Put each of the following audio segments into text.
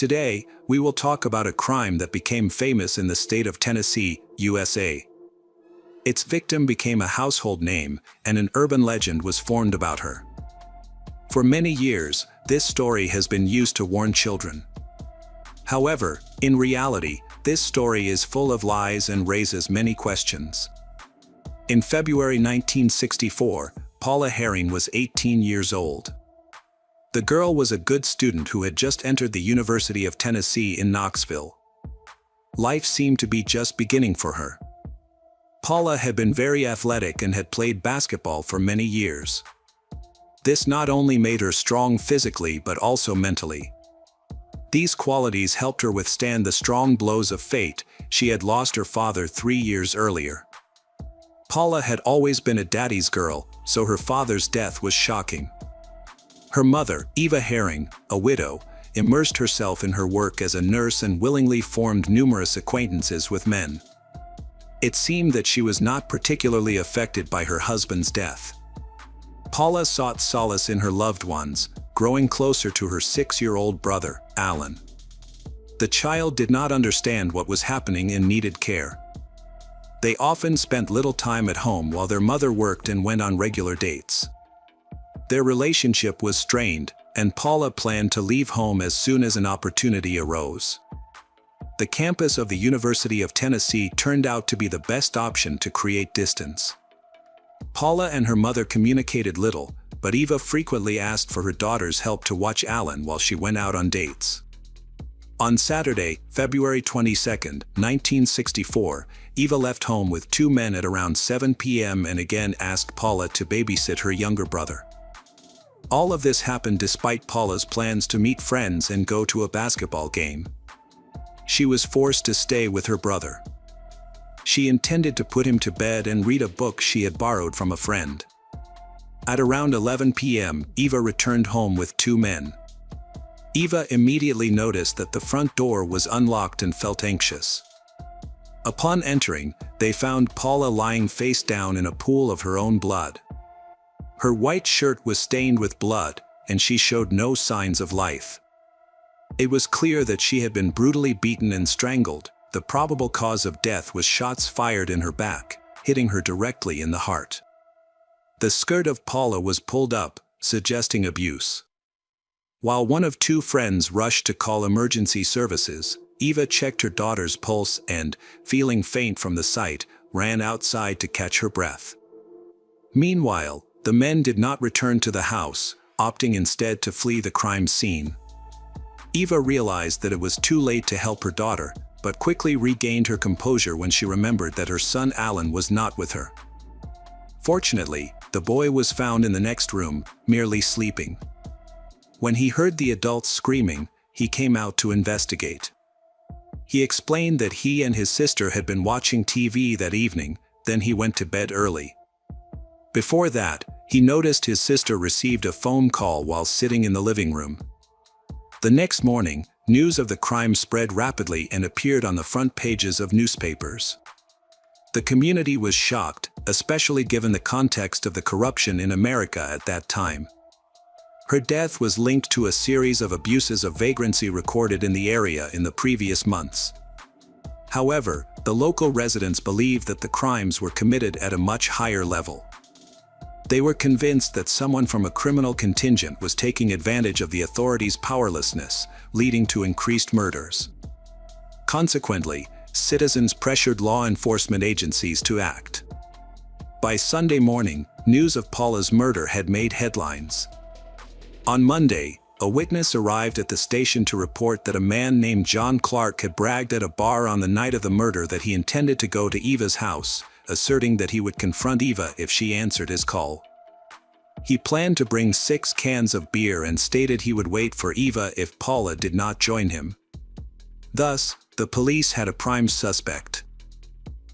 Today, we will talk about a crime that became famous in the state of Tennessee, USA. Its victim became a household name, and an urban legend was formed about her. For many years, this story has been used to warn children. However, in reality, this story is full of lies and raises many questions. In February 1964, Paula Herring was 18 years old. The girl was a good student who had just entered the University of Tennessee in Knoxville. Life seemed to be just beginning for her. Paula had been very athletic and had played basketball for many years. This not only made her strong physically but also mentally. These qualities helped her withstand the strong blows of fate. She had lost her father 3 years earlier. Paula had always been a daddy's girl, so her father's death was shocking. Her mother, Eva Herring, a widow, immersed herself in her work as a nurse and willingly formed numerous acquaintances with men. It seemed that she was not particularly affected by her husband's death. Paula sought solace in her loved ones, growing closer to her 6-year-old brother, Alan. The child did not understand what was happening and needed care. They often spent little time at home while their mother worked and went on regular dates. Their relationship was strained, and Paula planned to leave home as soon as an opportunity arose. The campus of the University of Tennessee turned out to be the best option to create distance. Paula and her mother communicated little, but Eva frequently asked for her daughter's help to watch Alan while she went out on dates. On Saturday, February 22, 1964, Eva left home with 2 men at around 7 p.m. and again asked Paula to babysit her younger brother. All of this happened despite Paula's plans to meet friends and go to a basketball game. She was forced to stay with her brother. She intended to put him to bed and read a book she had borrowed from a friend. At around 11 p.m., Eva returned home with 2 men. Eva immediately noticed that the front door was unlocked and felt anxious. Upon entering, they found Paula lying face down in a pool of her own blood. Her white shirt was stained with blood, and she showed no signs of life. It was clear that she had been brutally beaten and strangled. The probable cause of death was shots fired in her back, hitting her directly in the heart. The skirt of Paula was pulled up, suggesting abuse. While one of 2 friends rushed to call emergency services, Eva checked her daughter's pulse and, feeling faint from the sight, ran outside to catch her breath. Meanwhile, the men did not return to the house, opting instead to flee the crime scene. Eva realized that it was too late to help her daughter, but quickly regained her composure when she remembered that her son Alan was not with her. Fortunately, the boy was found in the next room, merely sleeping. When he heard the adults screaming, he came out to investigate. He explained that he and his sister had been watching TV that evening, then he went to bed early. Before that, he noticed his sister received a phone call while sitting in the living room. The next morning, news of the crime spread rapidly and appeared on the front pages of newspapers. The community was shocked, especially given the context of the corruption in America at that time. Her death was linked to a series of abuses of vagrancy recorded in the area in the previous months. However, the local residents believed that the crimes were committed at a much higher level. They were convinced that someone from a criminal contingent was taking advantage of the authorities' powerlessness, leading to increased murders. Consequently, citizens pressured law enforcement agencies to act. By Sunday morning, news of Paula's murder had made headlines. On Monday, a witness arrived at the station to report that a man named John Clark had bragged at a bar on the night of the murder that he intended to go to Eva's house, asserting that he would confront Eva if she answered his call. He planned to bring 6 cans of beer and stated he would wait for Eva if Paula did not join him. Thus, the police had a prime suspect.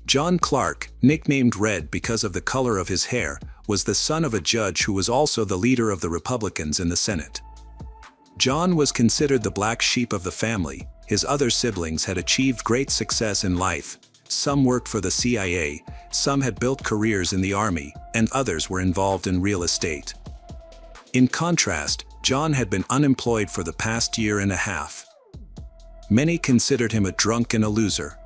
John Clark, nicknamed Red because of the color of his hair, was the son of a judge who was also the leader of the Republicans in the Senate. John was considered the black sheep of the family. His other siblings had achieved great success in life. Some worked for the CIA, some had built careers in the army, and others were involved in real estate. In contrast, John had been unemployed for the past year and a half. many considered him a drunk and a loser.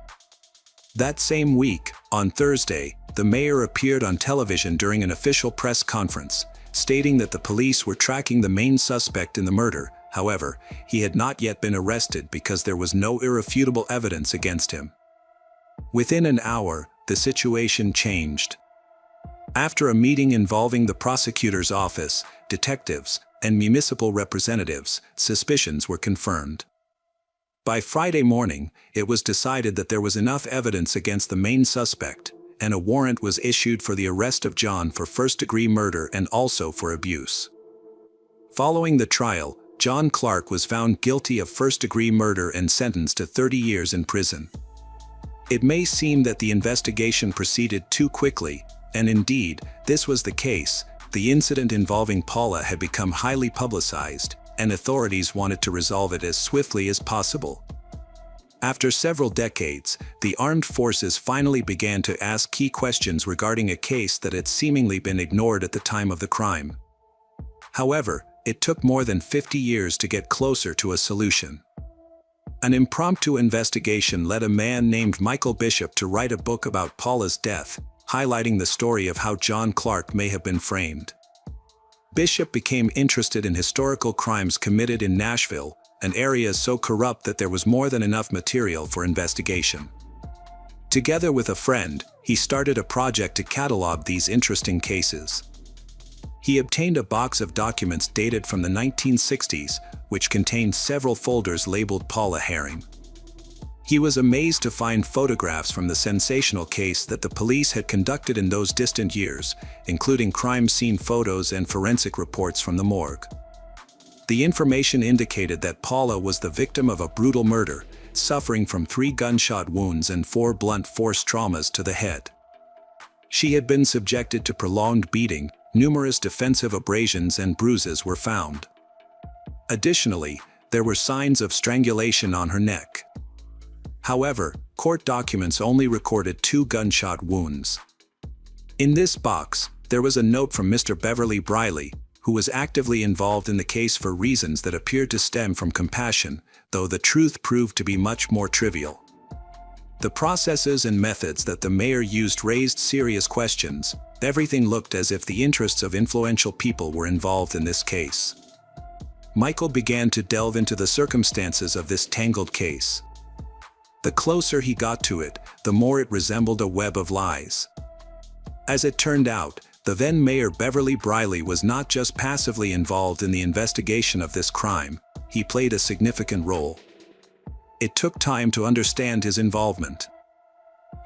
That same week, on Thursday, the mayor appeared on television during an official press conference, stating that the police were tracking the main suspect in the murder. However, he had not yet been arrested because there was no irrefutable evidence against him. Within an hour, the situation changed. After a meeting involving the prosecutor's office, detectives, and municipal representatives, suspicions were confirmed. By Friday morning, it was decided that there was enough evidence against the main suspect, and a warrant was issued for the arrest of John for first-degree murder and also for abuse. Following the trial, John Clark was found guilty of first-degree murder and sentenced to 30 years in prison. It may seem that the investigation proceeded too quickly, and indeed, this was the case. The incident involving Paula had become highly publicized, and authorities wanted to resolve it as swiftly as possible. After several decades, the armed forces finally began to ask key questions regarding a case that had seemingly been ignored at the time of the crime. However, it took more than 50 years to get closer to a solution. An impromptu investigation led a man named Michael Bishop to write a book about Paula's death, highlighting the story of how John Clark may have been framed. Bishop became interested in historical crimes committed in Nashville, an area so corrupt that there was more than enough material for investigation. Together with a friend, he started a project to catalog these interesting cases. He obtained a box of documents dated from the 1960s, which contained several folders labeled Paula Herring. He was amazed to find photographs from the sensational case that the police had conducted in those distant years, including crime scene photos and forensic reports from the morgue. The information indicated that Paula was the victim of a brutal murder, suffering from 3 gunshot wounds and 4 blunt force traumas to the head. She had been subjected to prolonged beating. Numerous defensive abrasions and bruises were found. Additionally, there were signs of strangulation on her neck. However, court documents only recorded 2 gunshot wounds. In this box, there was a note from Mr. Beverly Briley, who was actively involved in the case for reasons that appeared to stem from compassion, though the truth proved to be much more trivial. The processes and methods that the mayor used raised serious questions. Everything looked as if the interests of influential people were involved in this case. Michael began to delve into the circumstances of this tangled case. The closer he got to it, the more it resembled a web of lies. As it turned out, the then Mayor Beverly Briley was not just passively involved in the investigation of this crime, he played a significant role. It took time to understand his involvement.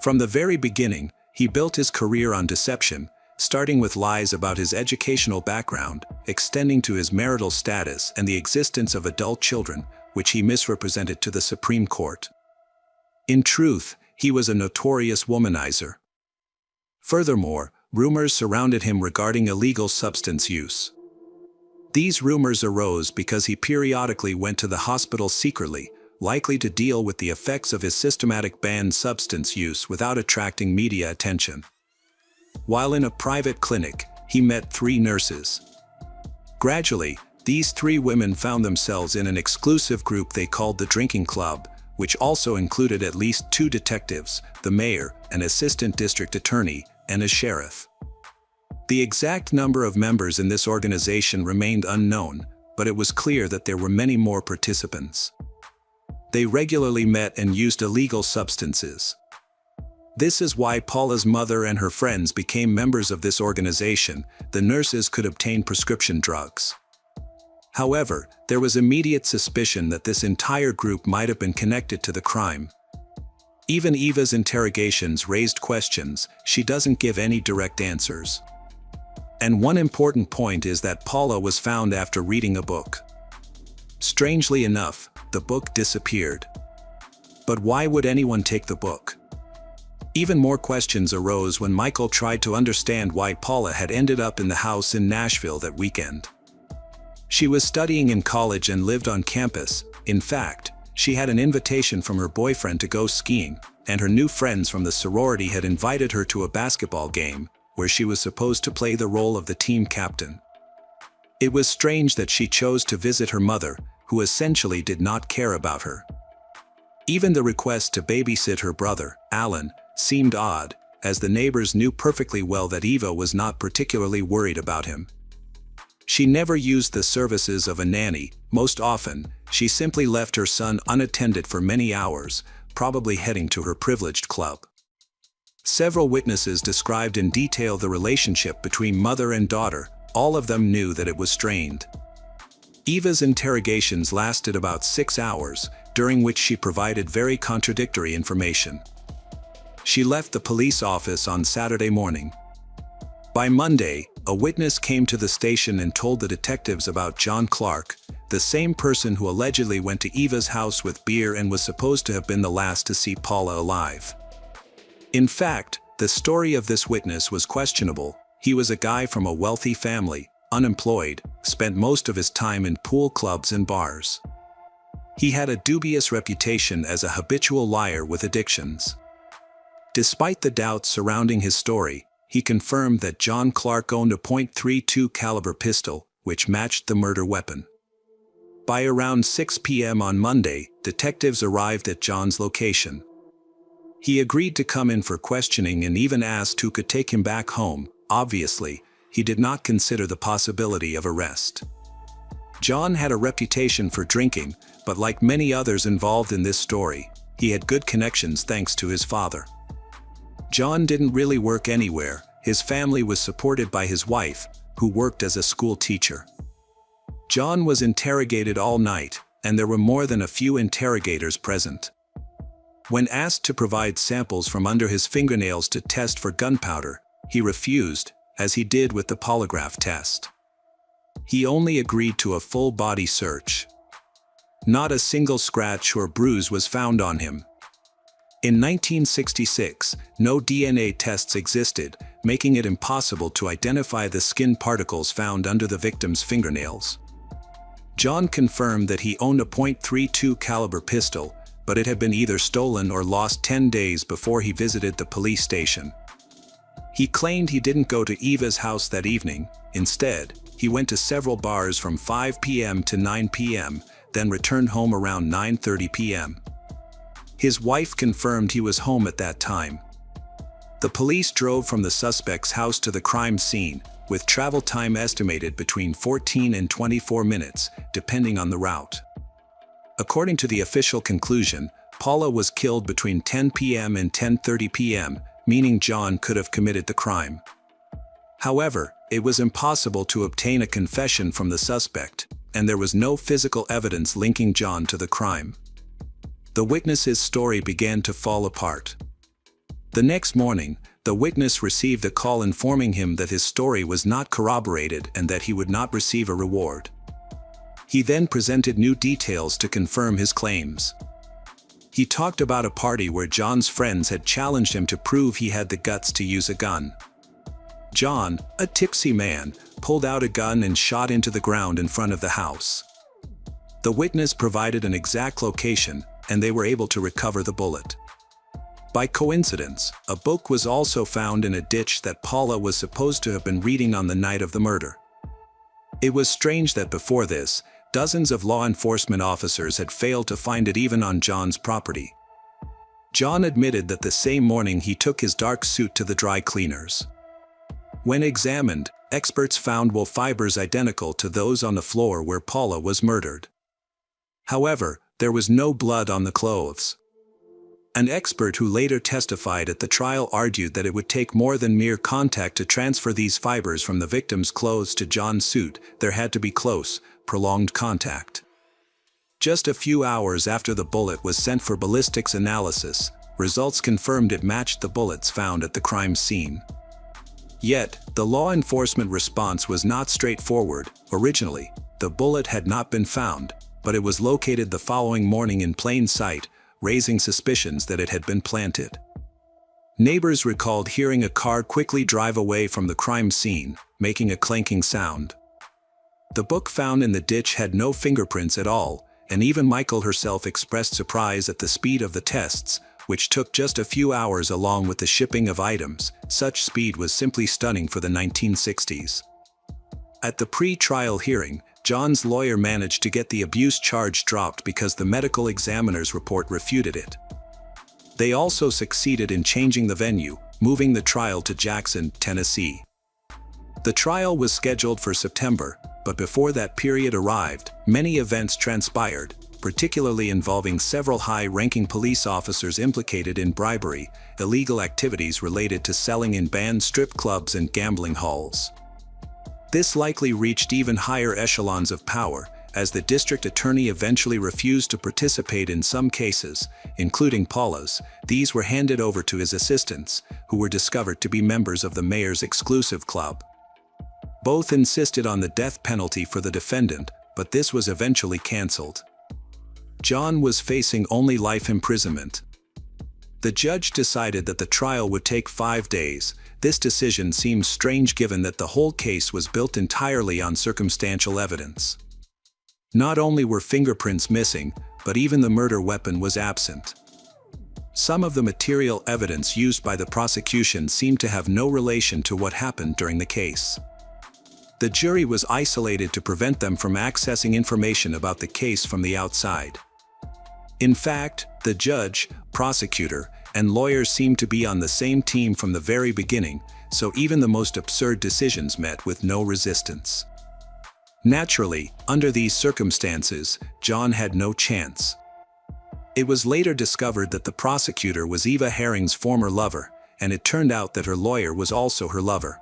From the very beginning, he built his career on deception, starting with lies about his educational background, extending to his marital status and the existence of adult children, which he misrepresented to the Supreme Court. In truth, he was a notorious womanizer. Furthermore, rumors surrounded him regarding illegal substance use. These rumors arose because he periodically went to the hospital secretly, likely to deal with the effects of his systematic banned substance use without attracting media attention. While in a private clinic, he met 3 nurses. Gradually, these 3 women found themselves in an exclusive group they called the Drinking Club, which also included at least 2 detectives, the mayor, an assistant district attorney, and a sheriff. The exact number of members in this organization remained unknown, but it was clear that there were many more participants. They regularly met and used illegal substances. This is why Paula's mother and her friends became members of this organization. The nurses could obtain prescription drugs. However, there was immediate suspicion that this entire group might have been connected to the crime. Even Eva's interrogations raised questions. She doesn't give any direct answers. And one important point is that Paula was found after reading a book. Strangely enough, the book disappeared. But why would anyone take the book? Even more questions arose when Michael tried to understand why Paula had ended up in the house in Nashville that weekend. She was studying in college and lived on campus. In fact, she had an invitation from her boyfriend to go skiing, and her new friends from the sorority had invited her to a basketball game, where she was supposed to play the role of the team captain. It was strange that she chose to visit her mother, who essentially did not care about her. Even the request to babysit her brother, Alan, seemed odd, as the neighbors knew perfectly well that Eva was not particularly worried about him. She never used the services of a nanny. Most often, she simply left her son unattended for many hours, probably heading to her privileged club. Several witnesses described in detail the relationship between mother and daughter. All of them knew that it was strained. Eva's interrogations lasted about 6 hours, during which she provided very contradictory information. She left the police office on Saturday morning. By Monday, a witness came to the station and told the detectives about John Clark, the same person who allegedly went to Eva's house with beer and was supposed to have been the last to see Paula alive. In fact, the story of this witness was questionable. He was a guy from a wealthy family, unemployed, spent most of his time in pool clubs and bars. He had a dubious reputation as a habitual liar with addictions. Despite the doubts surrounding his story, he confirmed that John Clark owned a .32 caliber pistol, which matched the murder weapon. By around 6 p.m. on Monday, detectives arrived at John's location. He agreed to come in for questioning and even asked who could take him back home. Obviously, he did not consider the possibility of arrest. John had a reputation for drinking, but like many others involved in this story, he had good connections thanks to his father. John didn't really work anywhere. His family was supported by his wife, who worked as a school teacher. John was interrogated all night, and there were more than a few interrogators present. When asked to provide samples from under his fingernails to test for gunpowder, he refused, as he did with the polygraph test. He only agreed to a full-body search. Not a single scratch or bruise was found on him. In 1966, no DNA tests existed, making it impossible to identify the skin particles found under the victim's fingernails. John confirmed that he owned a .32 caliber pistol, but it had been either stolen or lost 10 days before he visited the police station. He claimed he didn't go to Eva's house that evening. Instead, he went to several bars from 5 p.m. to 9 p.m., then returned home around 9:30 p.m. His wife confirmed he was home at that time. The police drove from the suspect's house to the crime scene, with travel time estimated between 14 and 24 minutes, depending on the route. According to the official conclusion, Paula was killed between 10 p.m. and 10:30 p.m., meaning John could have committed the crime. However, it was impossible to obtain a confession from the suspect, and there was no physical evidence linking John to the crime. The witness's story began to fall apart. The next morning, the witness received a call informing him that his story was not corroborated and that he would not receive a reward. He then presented new details to confirm his claims. He talked about a party where John's friends had challenged him to prove he had the guts to use a gun. John, a tipsy man, pulled out a gun and shot into the ground in front of the house. The witness provided an exact location, and they were able to recover the bullet. By coincidence, a book was also found in a ditch that Paula was supposed to have been reading on the night of the murder. It was strange that before this, dozens of law enforcement officers had failed to find it even on John's property. John admitted that the same morning he took his dark suit to the dry cleaners. When examined, experts found wool fibers identical to those on the floor where Paula was murdered. However, there was no blood on the clothes. An expert who later testified at the trial argued that it would take more than mere contact to transfer these fibers from the victim's clothes to John's suit. There had to be close, prolonged contact. Just a few hours after the bullet was sent for ballistics analysis, results confirmed it matched the bullets found at the crime scene. Yet, the law enforcement response was not straightforward. Originally, the bullet had not been found, but it was located the following morning in plain sight, raising suspicions that it had been planted. Neighbors recalled hearing a car quickly drive away from the crime scene, making a clanking sound. The book found in the ditch had no fingerprints at all, and even Michael herself expressed surprise at the speed of the tests, which took just a few hours along with the shipping of items. Such speed was simply stunning for the 1960s. At the pre-trial hearing, John's lawyer managed to get the abuse charge dropped because the medical examiner's report refuted it. They also succeeded in changing the venue, moving the trial to Jackson, Tennessee. The trial was scheduled for September, but before that period arrived, many events transpired, particularly involving several high-ranking police officers implicated in bribery, illegal activities related to selling in banned strip clubs and gambling halls. This likely reached even higher echelons of power, as the district attorney eventually refused to participate in some cases, including Paula's. These were handed over to his assistants, who were discovered to be members of the mayor's exclusive club. Both insisted on the death penalty for the defendant, but this was eventually cancelled. John was facing only life imprisonment. The judge decided that the trial would take 5 days. This decision seems strange given that the whole case was built entirely on circumstantial evidence. Not only were fingerprints missing, but even the murder weapon was absent. Some of the material evidence used by the prosecution seemed to have no relation to what happened during the case. The jury was isolated to prevent them from accessing information about the case from the outside. In fact, the judge, prosecutor, and lawyers seemed to be on the same team from the very beginning, so even the most absurd decisions met with no resistance. Naturally, under these circumstances, John had no chance. It was later discovered that the prosecutor was Eva Herring's former lover, and it turned out that her lawyer was also her lover.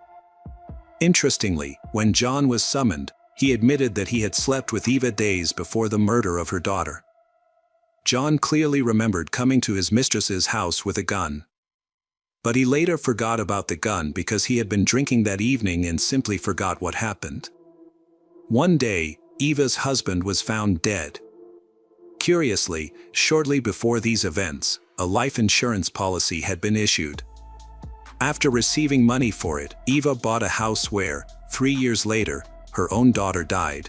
Interestingly, when John was summoned, he admitted that he had slept with Eva days before the murder of her daughter. John clearly remembered coming to his mistress's house with a gun. But he later forgot about the gun because he had been drinking that evening and simply forgot what happened. One day, Eva's husband was found dead. Curiously, shortly before these events, a life insurance policy had been issued. After receiving money for it, Eva bought a house where, 3 years later, her own daughter died.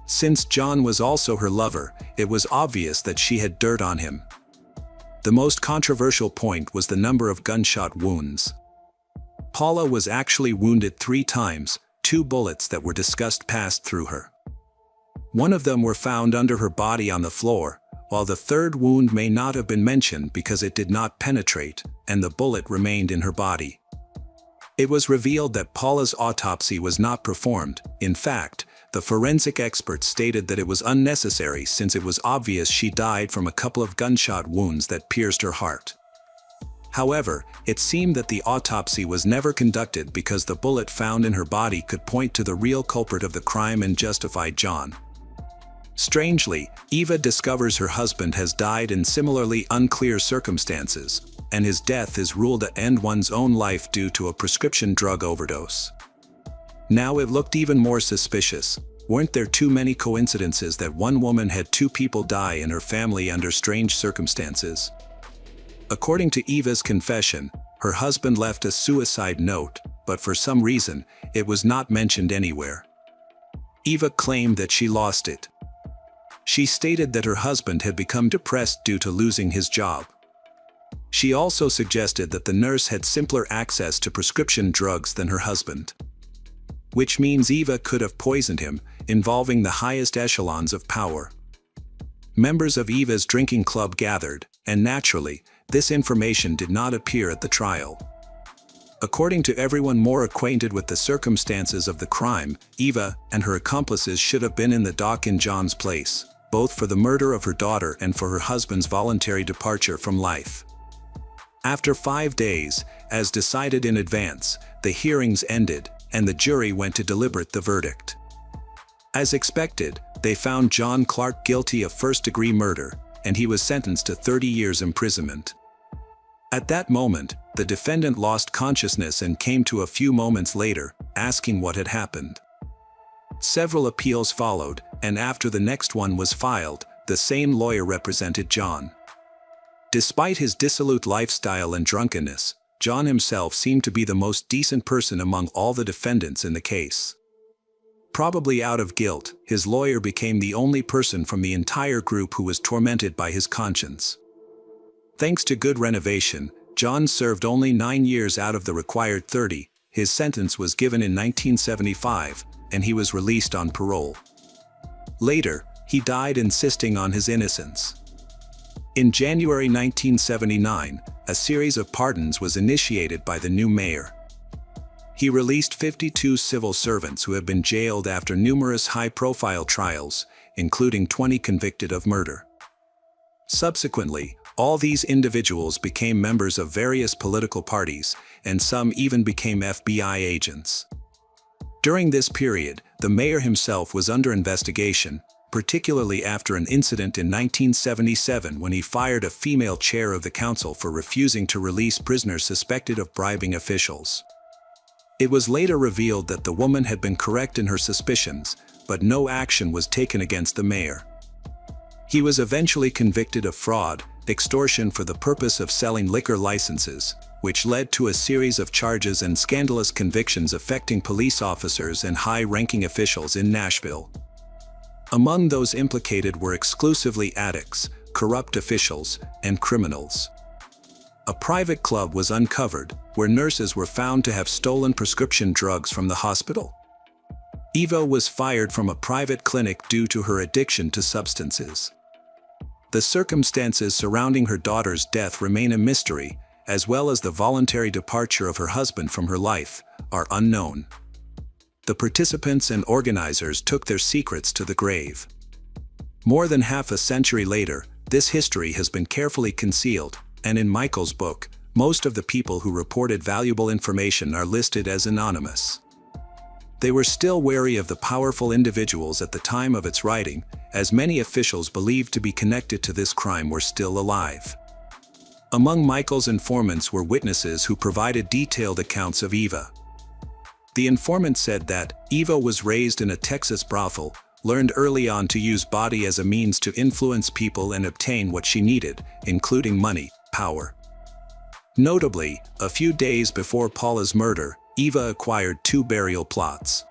Since John was also her lover, it was obvious that she had dirt on him. The most controversial point was the number of gunshot wounds. Paula was actually wounded 3 times, 2 bullets that were discussed passed through her. One of them were found under her body on the floor, while the third wound may not have been mentioned because it did not penetrate, and the bullet remained in her body. It was revealed that Paula's autopsy was not performed. In fact, the forensic experts stated that it was unnecessary since it was obvious she died from a couple of gunshot wounds that pierced her heart. However, it seemed that the autopsy was never conducted because the bullet found in her body could point to the real culprit of the crime and justify John. Strangely, Eva discovers her husband has died in similarly unclear circumstances, and his death is ruled to end one's own life due to a prescription drug overdose. Now it looked even more suspicious. Weren't there too many coincidences that one woman had 2 people die in her family under strange circumstances? According to Eva's confession, her husband left a suicide note, but for some reason, it was not mentioned anywhere. Eva claimed that she lost it. She stated that her husband had become depressed due to losing his job. She also suggested that the nurse had simpler access to prescription drugs than her husband. Which means Eva could have poisoned him, involving the highest echelons of power. Members of Eva's drinking club gathered, and naturally, this information did not appear at the trial. According to everyone more acquainted with the circumstances of the crime, Eva and her accomplices should have been in the dock in John's place, both for the murder of her daughter and for her husband's voluntary departure from life. After 5 days, as decided in advance, the hearings ended, and the jury went to deliberate the verdict. As expected, they found John Clark guilty of first-degree murder, and he was sentenced to 30 years imprisonment. At that moment, the defendant lost consciousness and came to a few moments later, asking what had happened. Several appeals followed, and after the next one was filed, the same lawyer represented John. Despite his dissolute lifestyle and drunkenness, John himself seemed to be the most decent person among all the defendants in the case. Probably out of guilt, his lawyer became the only person from the entire group who was tormented by his conscience. Thanks to good renovation, John served only 9 years out of the required 30. His sentence was given in 1975, and he was released on parole. Later, he died insisting on his innocence. In January 1979, a series of pardons was initiated by the new mayor. He released 52 civil servants who had been jailed after numerous high-profile trials, including 20 convicted of murder. Subsequently, all these individuals became members of various political parties, and some even became FBI agents. During this period, the mayor himself was under investigation, particularly after an incident in 1977 when he fired a female chair of the council for refusing to release prisoners suspected of bribing officials. It was later revealed that the woman had been correct in her suspicions, but no action was taken against the mayor. He was eventually convicted of fraud, extortion for the purpose of selling liquor licenses, which led to a series of charges and scandalous convictions affecting police officers and high-ranking officials in Nashville. Among those implicated were exclusively addicts, corrupt officials, and criminals. A private club was uncovered, where nurses were found to have stolen prescription drugs from the hospital. Eva was fired from a private clinic due to her addiction to substances. The circumstances surrounding her daughter's death remain a mystery, as well as the voluntary departure of her husband from her life, are unknown. The participants and organizers took their secrets to the grave. More than half a century later, this history has been carefully concealed, and in Michael's book, most of the people who reported valuable information are listed as anonymous. They were still wary of the powerful individuals at the time of its writing, as many officials believed to be connected to this crime were still alive. Among Michael's informants were witnesses who provided detailed accounts of Eva. The informant said that Eva was raised in a Texas brothel, learned early on to use body as a means to influence people and obtain what she needed, including money, power. Notably, a few days before Paula's murder, Eva acquired 2 burial plots.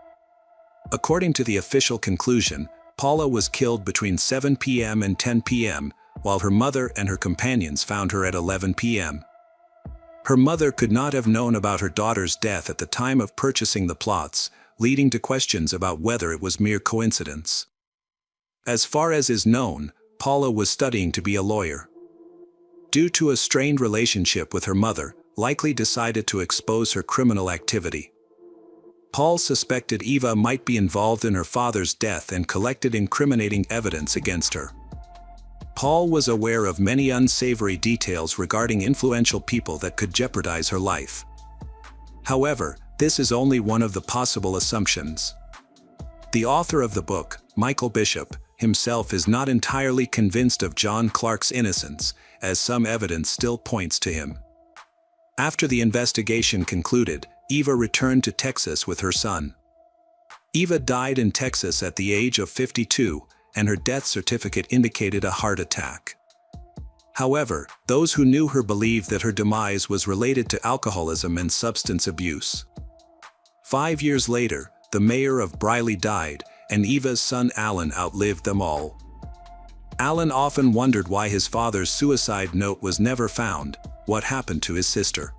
According to the official conclusion, Paula was killed between 7 p.m. and 10 p.m., while her mother and her companions found her at 11 p.m. Her mother could not have known about her daughter's death at the time of purchasing the plots, leading to questions about whether it was mere coincidence. As far as is known, Paula was studying to be a lawyer. Due to a strained relationship with her mother, likely decided to expose her criminal activity. Paul suspected Eva might be involved in her father's death and collected incriminating evidence against her. Paul was aware of many unsavory details regarding influential people that could jeopardize her life. However, this is only one of the possible assumptions. The author of the book, Michael Bishop, himself is not entirely convinced of John Clark's innocence, as some evidence still points to him. After the investigation concluded, Eva returned to Texas with her son. Eva died in Texas at the age of 52, and her death certificate indicated a heart attack. However, those who knew her believed that her demise was related to alcoholism and substance abuse. 5 years later, the mayor of Briley died, and Eva's son Alan outlived them all. Alan often wondered why his father's suicide note was never found, what happened to his sister.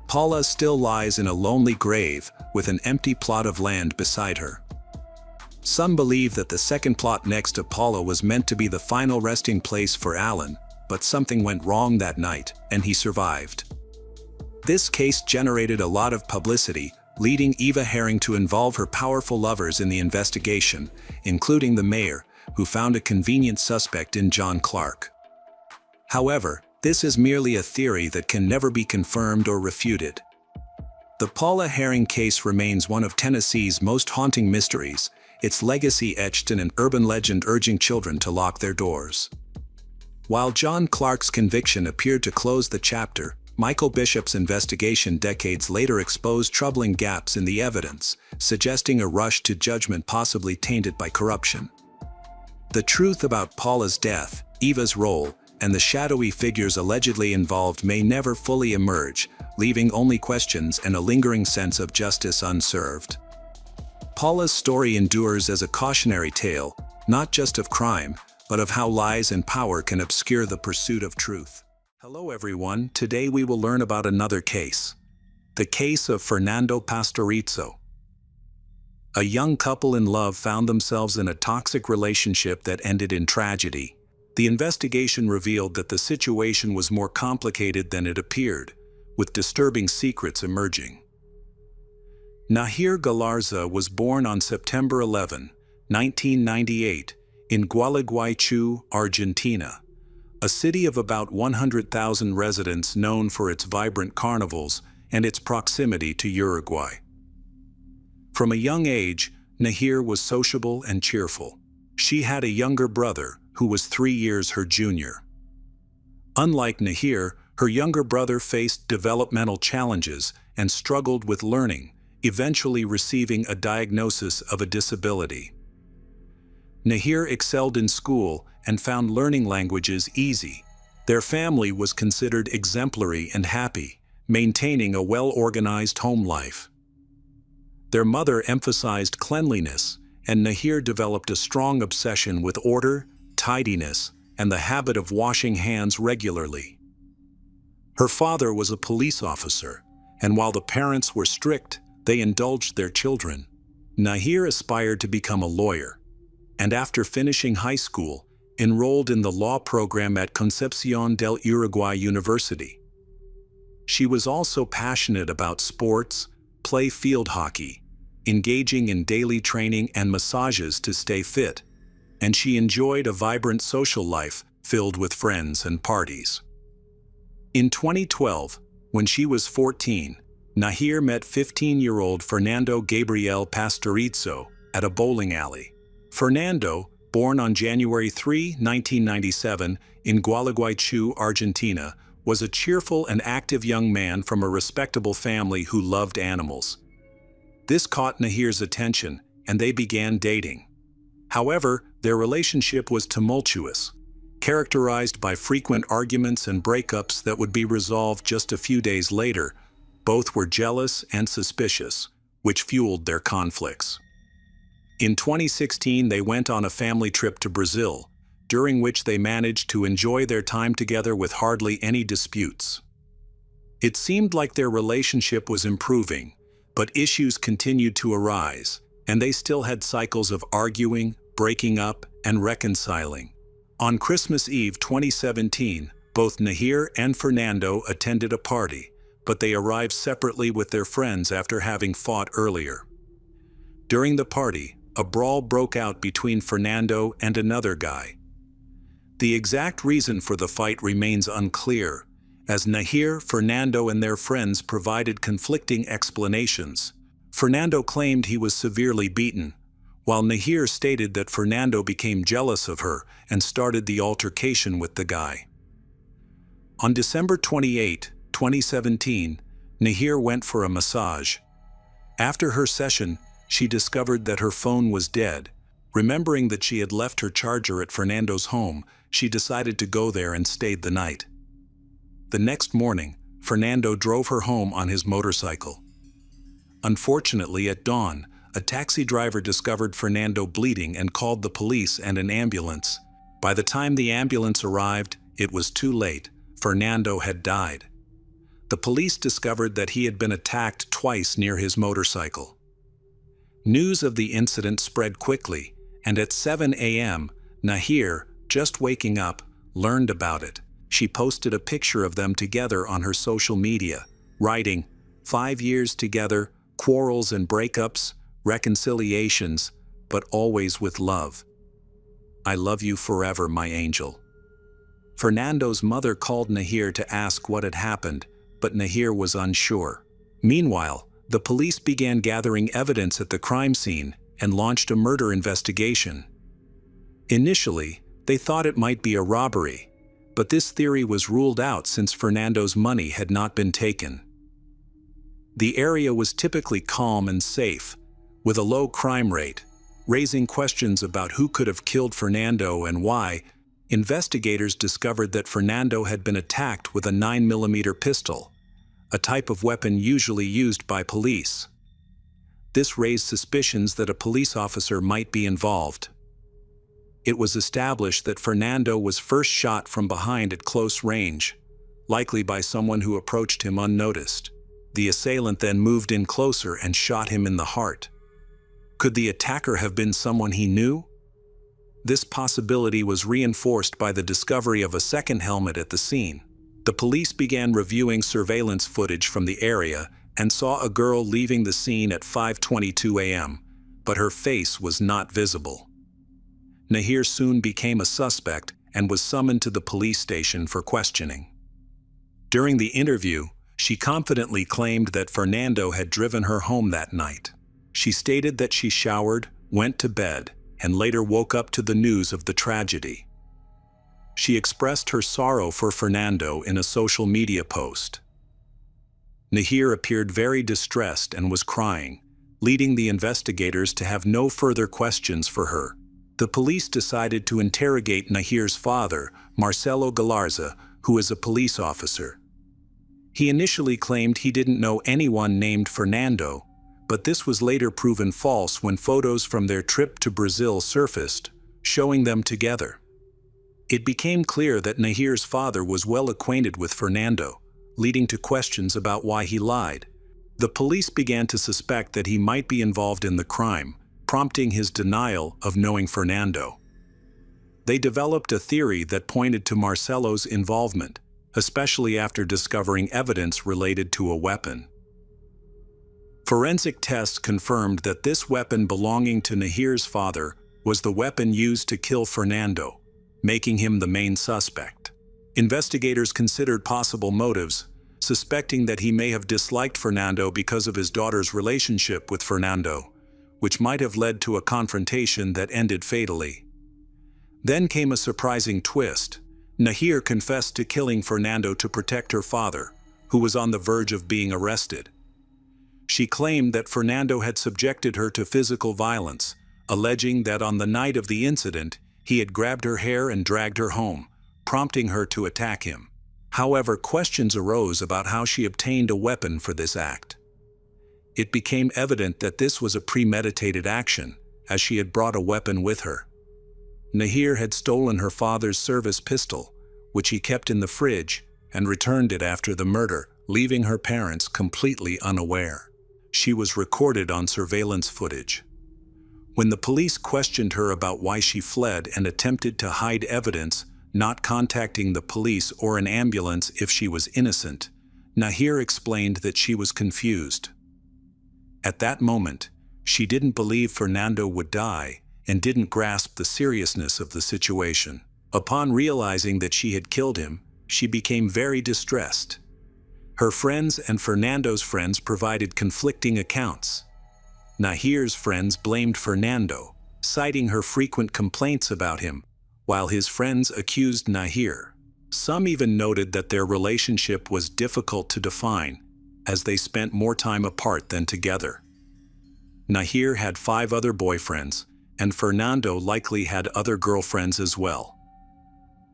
Paula still lies in a lonely grave, with an empty plot of land beside her. Some believe that the second plot next to Paula was meant to be the final resting place for Alan, but something went wrong that night, and he survived. This case generated a lot of publicity, leading Eva Herring to involve her powerful lovers in the investigation, including the mayor, who found a convenient suspect in John Clark. However, this is merely a theory that can never be confirmed or refuted. The Paula Herring case remains one of Tennessee's most haunting mysteries, its legacy etched in an urban legend urging children to lock their doors. While John Clark's conviction appeared to close the chapter, Michael Bishop's investigation decades later exposed troubling gaps in the evidence, suggesting a rush to judgment possibly tainted by corruption. The truth about Paula's death, Eva's role, and the shadowy figures allegedly involved may never fully emerge, leaving only questions and a lingering sense of justice unserved. Paula's story endures as a cautionary tale, not just of crime, but of how lies and power can obscure the pursuit of truth. Hello everyone, today we will learn about another case. The case of Fernando Pastorizo. A young couple in love found themselves in a toxic relationship that ended in tragedy. The investigation revealed that the situation was more complicated than it appeared, with disturbing secrets emerging. Nahir Galarza was born on September 11, 1998, in Gualeguaychú, Argentina, a city of about 100,000 residents known for its vibrant carnivals and its proximity to Uruguay. From a young age, Nahir was sociable and cheerful. She had a younger brother, who was 3 years her junior. Unlike Nahir, her younger brother faced developmental challenges and struggled with learning, eventually receiving a diagnosis of a disability. Nahir excelled in school and found learning languages easy. Their family was considered exemplary and happy, maintaining a well-organized home life. Their mother emphasized cleanliness, and Nahir developed a strong obsession with order, tidiness, and the habit of washing hands regularly. Her father was a police officer, and while the parents were strict, they indulged their children. Nahir aspired to become a lawyer, and after finishing high school, enrolled in the law program at Concepción del Uruguay University. She was also passionate about sports, play field hockey, engaging in daily training and massages to stay fit, and she enjoyed a vibrant social life filled with friends and parties. In 2012, when she was 14, Nahir met 15-year-old Fernando Gabriel Pastorizo at a bowling alley. Fernando, born on January 3, 1997, in Gualeguaychú, Argentina, was a cheerful and active young man from a respectable family who loved animals. This caught Nahir's attention, and they began dating. However, their relationship was tumultuous, characterized by frequent arguments and breakups that would be resolved just a few days later. Both were jealous and suspicious, which fueled their conflicts. In 2016, they went on a family trip to Brazil, during which they managed to enjoy their time together with hardly any disputes. It seemed like their relationship was improving, but issues continued to arise, and they still had cycles of arguing, breaking up, and reconciling. On Christmas Eve 2017, both Nahir and Fernando attended a party, but they arrived separately with their friends after having fought earlier. During the party, a brawl broke out between Fernando and another guy. The exact reason for the fight remains unclear, as Nahir, Fernando, and their friends provided conflicting explanations. Fernando claimed he was severely beaten, while Nahir stated that Fernando became jealous of her and started the altercation with the guy. On December 28, 2017, Nahir went for a massage. After her session, she discovered that her phone was dead. Remembering that she had left her charger at Fernando's home, she decided to go there and stayed the night. The next morning, Fernando drove her home on his motorcycle. Unfortunately, at dawn, a taxi driver discovered Fernando bleeding and called the police and an ambulance. By the time the ambulance arrived, it was too late. Fernando had died. The police discovered that he had been attacked twice near his motorcycle. News of the incident spread quickly, and at 7 a.m., Nahir, just waking up, learned about it. She posted a picture of them together on her social media, writing, "5 years together, quarrels and breakups, reconciliations, but always with love. I love you forever, my angel." Fernando's mother called Nahir to ask what had happened, but Nahir was unsure. Meanwhile, the police began gathering evidence at the crime scene and launched a murder investigation. Initially, they thought it might be a robbery, but this theory was ruled out since Fernando's money had not been taken. The area was typically calm and safe, with a low crime rate, raising questions about who could have killed Fernando and why. Investigators discovered that Fernando had been attacked with a 9mm pistol, a type of weapon usually used by police. This raised suspicions that a police officer might be involved. It was established that Fernando was first shot from behind at close range, likely by someone who approached him unnoticed. The assailant then moved in closer and shot him in the heart. Could the attacker have been someone he knew? This possibility was reinforced by the discovery of a second helmet at the scene. The police began reviewing surveillance footage from the area and saw a girl leaving the scene at 5:22 a.m., but her face was not visible. Nahir soon became a suspect and was summoned to the police station for questioning. During the interview, she confidently claimed that Fernando had driven her home that night. She stated that she showered, went to bed, and later woke up to the news of the tragedy. She expressed her sorrow for Fernando in a social media post. Nahir appeared very distressed and was crying, leading the investigators to have no further questions for her. The police decided to interrogate Nahir's father, Marcelo Galarza, who is a police officer. He initially claimed he didn't know anyone named Fernando, but this was later proven false when photos from their trip to Brazil surfaced, showing them together. It became clear that Nahir's father was well acquainted with Fernando, leading to questions about why he lied. The police began to suspect that he might be involved in the crime, prompting his denial of knowing Fernando. They developed a theory that pointed to Marcelo's involvement, especially after discovering evidence related to a weapon. Forensic tests confirmed that this weapon belonging to Nahir's father was the weapon used to kill Fernando, making him the main suspect. Investigators considered possible motives, suspecting that he may have disliked Fernando because of his daughter's relationship with Fernando, which might have led to a confrontation that ended fatally. Then came a surprising twist. Nahir confessed to killing Fernando to protect her father, who was on the verge of being arrested. She claimed that Fernando had subjected her to physical violence, alleging that on the night of the incident, he had grabbed her hair and dragged her home, prompting her to attack him. However, questions arose about how she obtained a weapon for this act. It became evident that this was a premeditated action, as she had brought a weapon with her. Nahir had stolen her father's service pistol, which he kept in the fridge, and returned it after the murder, leaving her parents completely unaware. She was recorded on surveillance footage. When the police questioned her about why she fled and attempted to hide evidence, not contacting the police or an ambulance if she was innocent, Nahir explained that she was confused. At that moment, she didn't believe Fernando would die and didn't grasp the seriousness of the situation. Upon realizing that she had killed him, she became very distressed. Her friends and Fernando's friends provided conflicting accounts. Nahir's friends blamed Fernando, citing her frequent complaints about him, while his friends accused Nahir. Some even noted that their relationship was difficult to define, as they spent more time apart than together. Nahir had 5 other boyfriends, and Fernando likely had other girlfriends as well.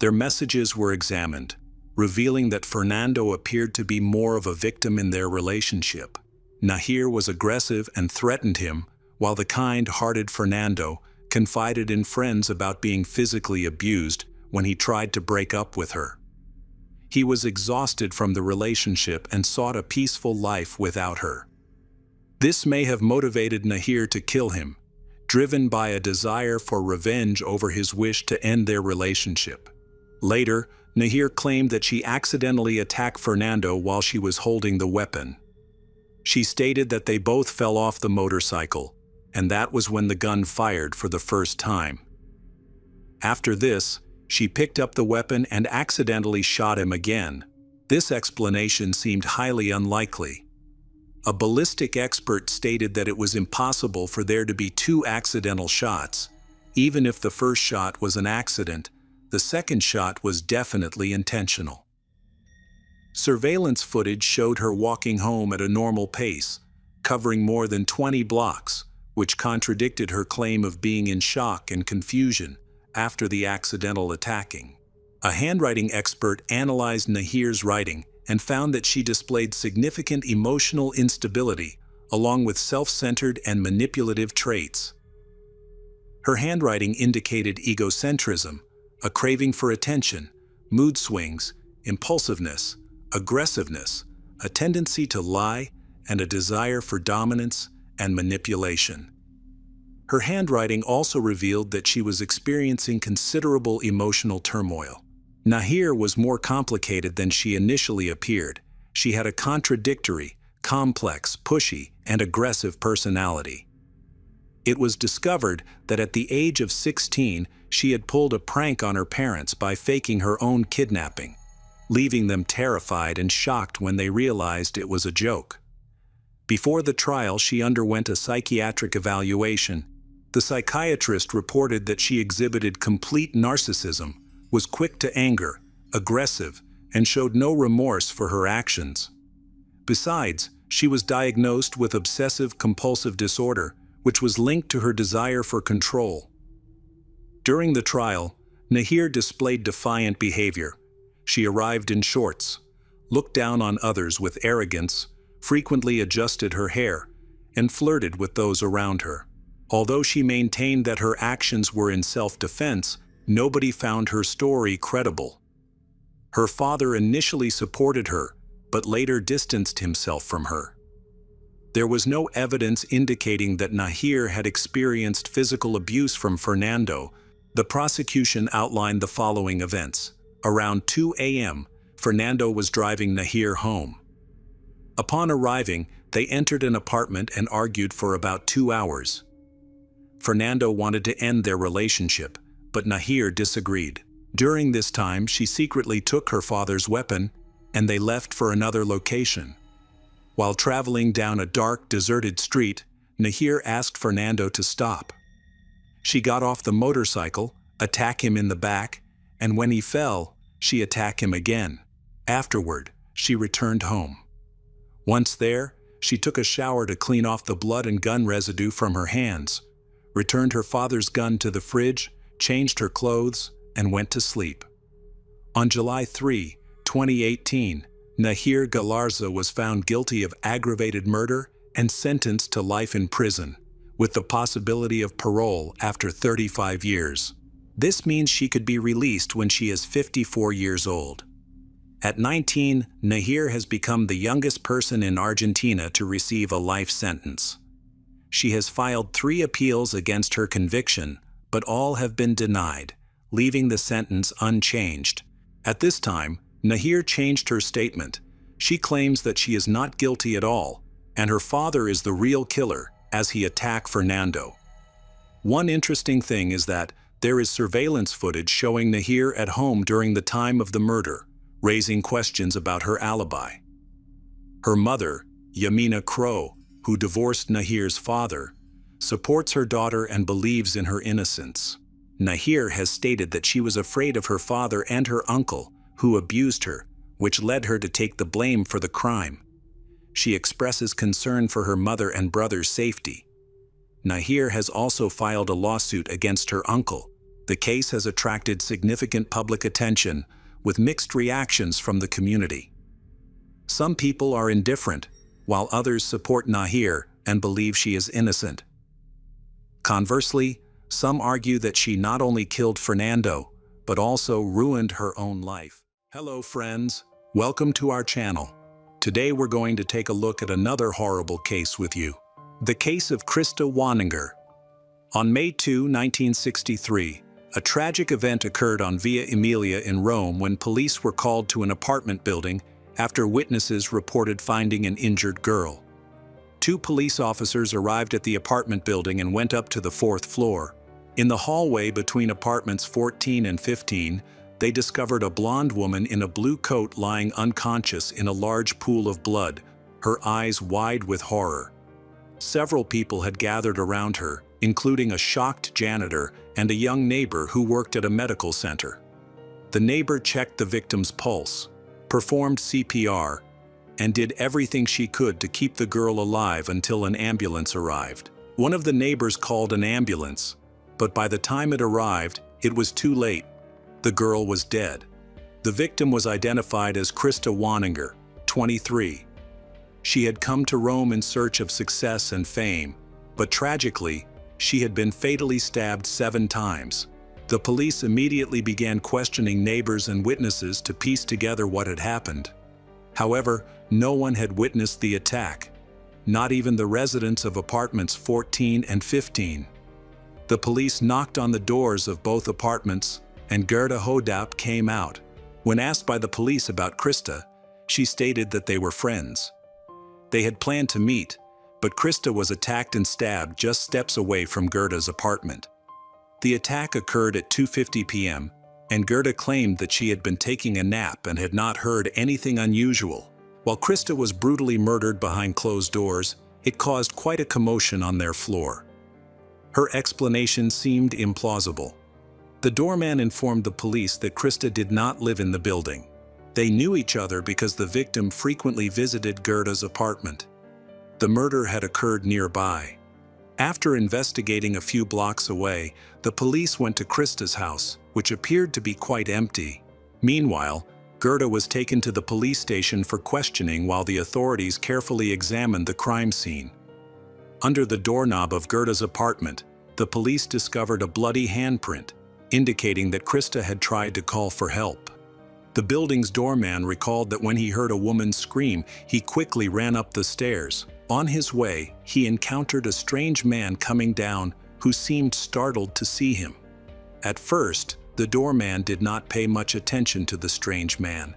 Their messages were examined, revealing that Fernando appeared to be more of a victim in their relationship. Nahir was aggressive and threatened him, while the kind-hearted Fernando confided in friends about being physically abused when he tried to break up with her. He was exhausted from the relationship and sought a peaceful life without her. This may have motivated Nahir to kill him, driven by a desire for revenge over his wish to end their relationship. Later, Nahir claimed that she accidentally attacked Fernando while she was holding the weapon. She stated that they both fell off the motorcycle, and that was when the gun fired for the first time. After this, she picked up the weapon and accidentally shot him again. This explanation seemed highly unlikely. A ballistic expert stated that it was impossible for there to be 2 accidental shots. Even if the first shot was an accident, the second shot was definitely intentional. Surveillance footage showed her walking home at a normal pace, covering more than 20 blocks, which contradicted her claim of being in shock and confusion after the accidental attacking. A handwriting expert analyzed Nahir's writing and found that she displayed significant emotional instability, along with self-centered and manipulative traits. Her handwriting indicated egocentrism, a craving for attention, mood swings, impulsiveness, aggressiveness, a tendency to lie, and a desire for dominance and manipulation. Her handwriting also revealed that she was experiencing considerable emotional turmoil. Nahir was more complicated than she initially appeared. She had a contradictory, complex, pushy, and aggressive personality. It was discovered that at the age of 16, she had pulled a prank on her parents by faking her own kidnapping, leaving them terrified and shocked when they realized it was a joke. Before the trial, she underwent a psychiatric evaluation. The psychiatrist reported that she exhibited complete narcissism, was quick to anger, aggressive, and showed no remorse for her actions. Besides, she was diagnosed with obsessive-compulsive disorder, which was linked to her desire for control. During the trial, Nahir displayed defiant behavior. She arrived in shorts, looked down on others with arrogance, frequently adjusted her hair, and flirted with those around her. Although she maintained that her actions were in self-defense, nobody found her story credible. Her father initially supported her, but later distanced himself from her. There was no evidence indicating that Nahir had experienced physical abuse from Fernando. The prosecution outlined the following events. Around 2 a.m., Fernando was driving Nahir home. Upon arriving, they entered an apartment and argued for about 2 hours. Fernando wanted to end their relationship, but Nahir disagreed. During this time, she secretly took her father's weapon, and they left for another location. While traveling down a dark, deserted street, Nahir asked Fernando to stop. She got off the motorcycle, attacked him in the back, and when he fell, she attacked him again. Afterward, she returned home. Once there, she took a shower to clean off the blood and gun residue from her hands, returned her father's gun to the fridge, changed her clothes, and went to sleep. On July 3, 2018, Nahir Galarza was found guilty of aggravated murder and sentenced to life in prison, with the possibility of parole after 35 years. This means she could be released when she is 54 years old. At 19, Nahir has become the youngest person in Argentina to receive a life sentence. She has filed 3 appeals against her conviction, but all have been denied, leaving the sentence unchanged. At this time, Nahir changed her statement. She claims that she is not guilty at all, and her father is the real killer, as he attacked Fernando. One interesting thing is that there is surveillance footage showing Nahir at home during the time of the murder, raising questions about her alibi. Her mother, Yamina Crow, who divorced Nahir's father, supports her daughter and believes in her innocence. Nahir has stated that she was afraid of her father and her uncle, who abused her, which led her to take the blame for the crime. She expresses concern for her mother and brother's safety. Nahir has also filed a lawsuit against her uncle. The case has attracted significant public attention, with mixed reactions from the community. Some people are indifferent, while others support Nahir and believe she is innocent. Conversely, some argue that she not only killed Fernando, but also ruined her own life. Hello friends, welcome to our channel. Today we're going to take a look at another horrible case with you. The case of Krista Waninger. On May 2, 1963, a tragic event occurred on Via Emilia in Rome when police were called to an apartment building after witnesses reported finding an injured girl. 2 police officers arrived at the apartment building and went up to the 4th floor. In the hallway between apartments 14 and 15, they discovered a blonde woman in a blue coat lying unconscious in a large pool of blood, her eyes wide with horror. Several people had gathered around her, including a shocked janitor and a young neighbor who worked at a medical center. The neighbor checked the victim's pulse, performed CPR, and did everything she could to keep the girl alive until an ambulance arrived. One of the neighbors called an ambulance, but by the time it arrived, it was too late. The girl was dead. The victim was identified as Krista Waninger, 23. She had come to Rome in search of success and fame, but tragically, she had been fatally stabbed 7 times. The police immediately began questioning neighbors and witnesses to piece together what had happened. However, no one had witnessed the attack, not even the residents of apartments 14 and 15. The police knocked on the doors of both apartments, and Gerda Hodap came out. When asked by the police about Krista, she stated that they were friends. They had planned to meet, but Krista was attacked and stabbed just steps away from Gerda's apartment. The attack occurred at 2:50 p.m., and Gerda claimed that she had been taking a nap and had not heard anything unusual. While Krista was brutally murdered behind closed doors, it caused quite a commotion on their floor. Her explanation seemed implausible. The doorman informed the police that Krista did not live in the building. They knew each other because the victim frequently visited Gerda's apartment. The murder had occurred nearby. After investigating a few blocks away, the police went to Krista's house, which appeared to be quite empty. Meanwhile, Gerda was taken to the police station for questioning while the authorities carefully examined the crime scene. Under the doorknob of Gerda's apartment, the police discovered a bloody handprint, indicating that Krista had tried to call for help. The building's doorman recalled that when he heard a woman scream, he quickly ran up the stairs. On his way, he encountered a strange man coming down who seemed startled to see him. At first, the doorman did not pay much attention to the strange man.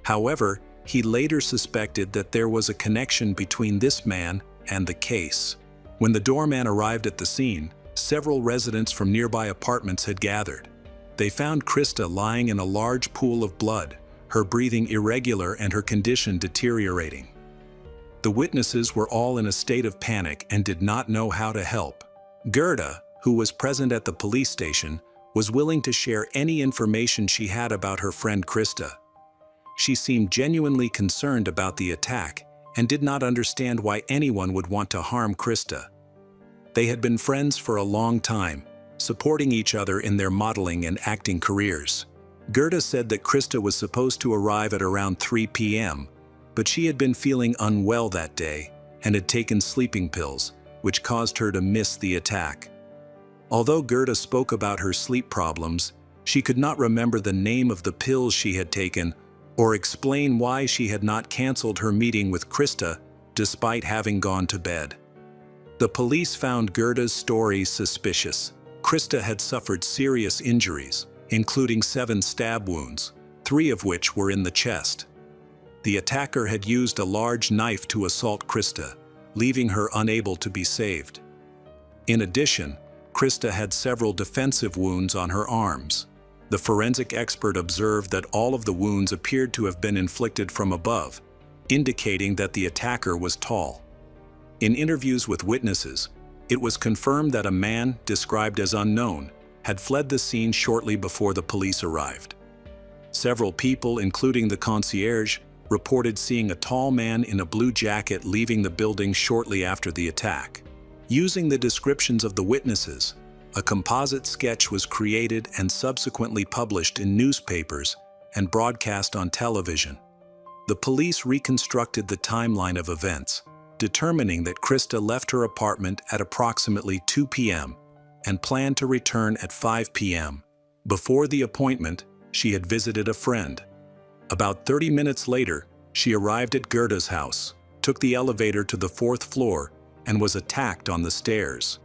However, he later suspected that there was a connection between this man and the case. When the doorman arrived at the scene, several residents from nearby apartments had gathered. They found Krista lying in a large pool of blood, her breathing irregular and her condition deteriorating. The witnesses were all in a state of panic and did not know how to help. Gerda, who was present at the police station, was willing to share any information she had about her friend Krista. She seemed genuinely concerned about the attack and did not understand why anyone would want to harm Krista. They had been friends for a long time, supporting each other in their modeling and acting careers. Gerda said that Krista was supposed to arrive at around 3 p.m., but she had been feeling unwell that day and had taken sleeping pills, which caused her to miss the attack. Although Gerda spoke about her sleep problems, she could not remember the name of the pills she had taken or explain why she had not canceled her meeting with Krista despite having gone to bed. The police found Gerda's story suspicious. Krista had suffered serious injuries, including 7 stab wounds, 3 of which were in the chest. The attacker had used a large knife to assault Krista, leaving her unable to be saved. In addition, Krista had several defensive wounds on her arms. The forensic expert observed that all of the wounds appeared to have been inflicted from above, indicating that the attacker was tall. In interviews with witnesses, it was confirmed that a man, described as unknown, had fled the scene shortly before the police arrived. Several people, including the concierge, reported seeing a tall man in a blue jacket leaving the building shortly after the attack. Using the descriptions of the witnesses, a composite sketch was created and subsequently published in newspapers and broadcast on television. The police reconstructed the timeline of events, determining that Krista left her apartment at approximately 2 p.m. and planned to return at 5 p.m. Before the appointment, she had visited a friend. About 30 minutes later, she arrived at Gerda's house, took the elevator to the 4th floor, and was attacked on the stairs.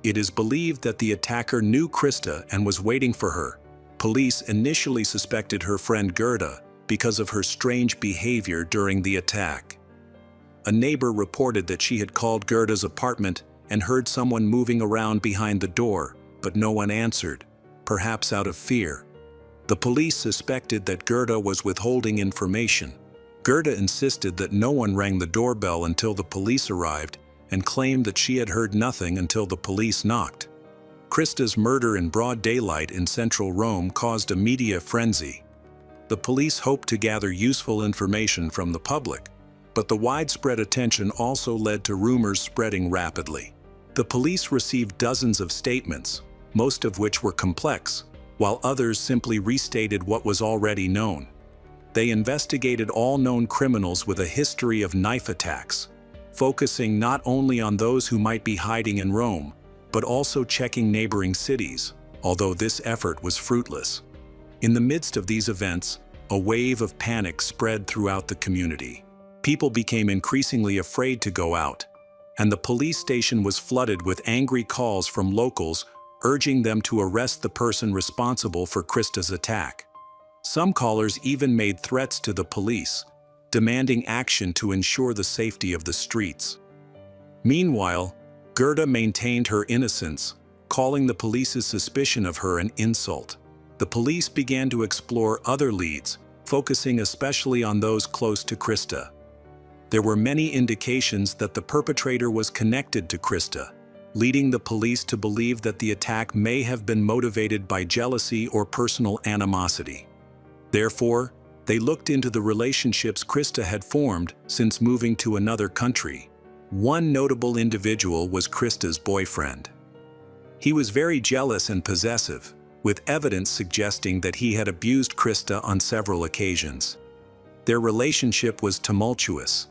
It is believed that the attacker knew Krista and was waiting for her. Police initially suspected her friend Gerda because of her strange behavior during the attack. A neighbor reported that she had called Gerda's apartment and heard someone moving around behind the door, but no one answered, perhaps out of fear. The police suspected that Gerda was withholding information. Gerda insisted that no one rang the doorbell until the police arrived and claimed that she had heard nothing until the police knocked. Krista's murder in broad daylight in central Rome caused a media frenzy. The police hoped to gather useful information from the public, but the widespread attention also led to rumors spreading rapidly. The police received dozens of statements, most of which were complex, while others simply restated what was already known. They investigated all known criminals with a history of knife attacks, focusing not only on those who might be hiding in Rome, but also checking neighboring cities, although this effort was fruitless. In the midst of these events, a wave of panic spread throughout the community. People became increasingly afraid to go out, and the police station was flooded with angry calls from locals urging them to arrest the person responsible for Krista's attack. Some callers even made threats to the police, demanding action to ensure the safety of the streets. Meanwhile, Gerda maintained her innocence, calling the police's suspicion of her an insult. The police began to explore other leads, focusing especially on those close to Krista. There were many indications that the perpetrator was connected to Krista, leading the police to believe that the attack may have been motivated by jealousy or personal animosity. Therefore, they looked into the relationships Krista had formed since moving to another country. One notable individual was Krista's boyfriend. He was very jealous and possessive, with evidence suggesting that he had abused Krista on several occasions. Their relationship was tumultuous,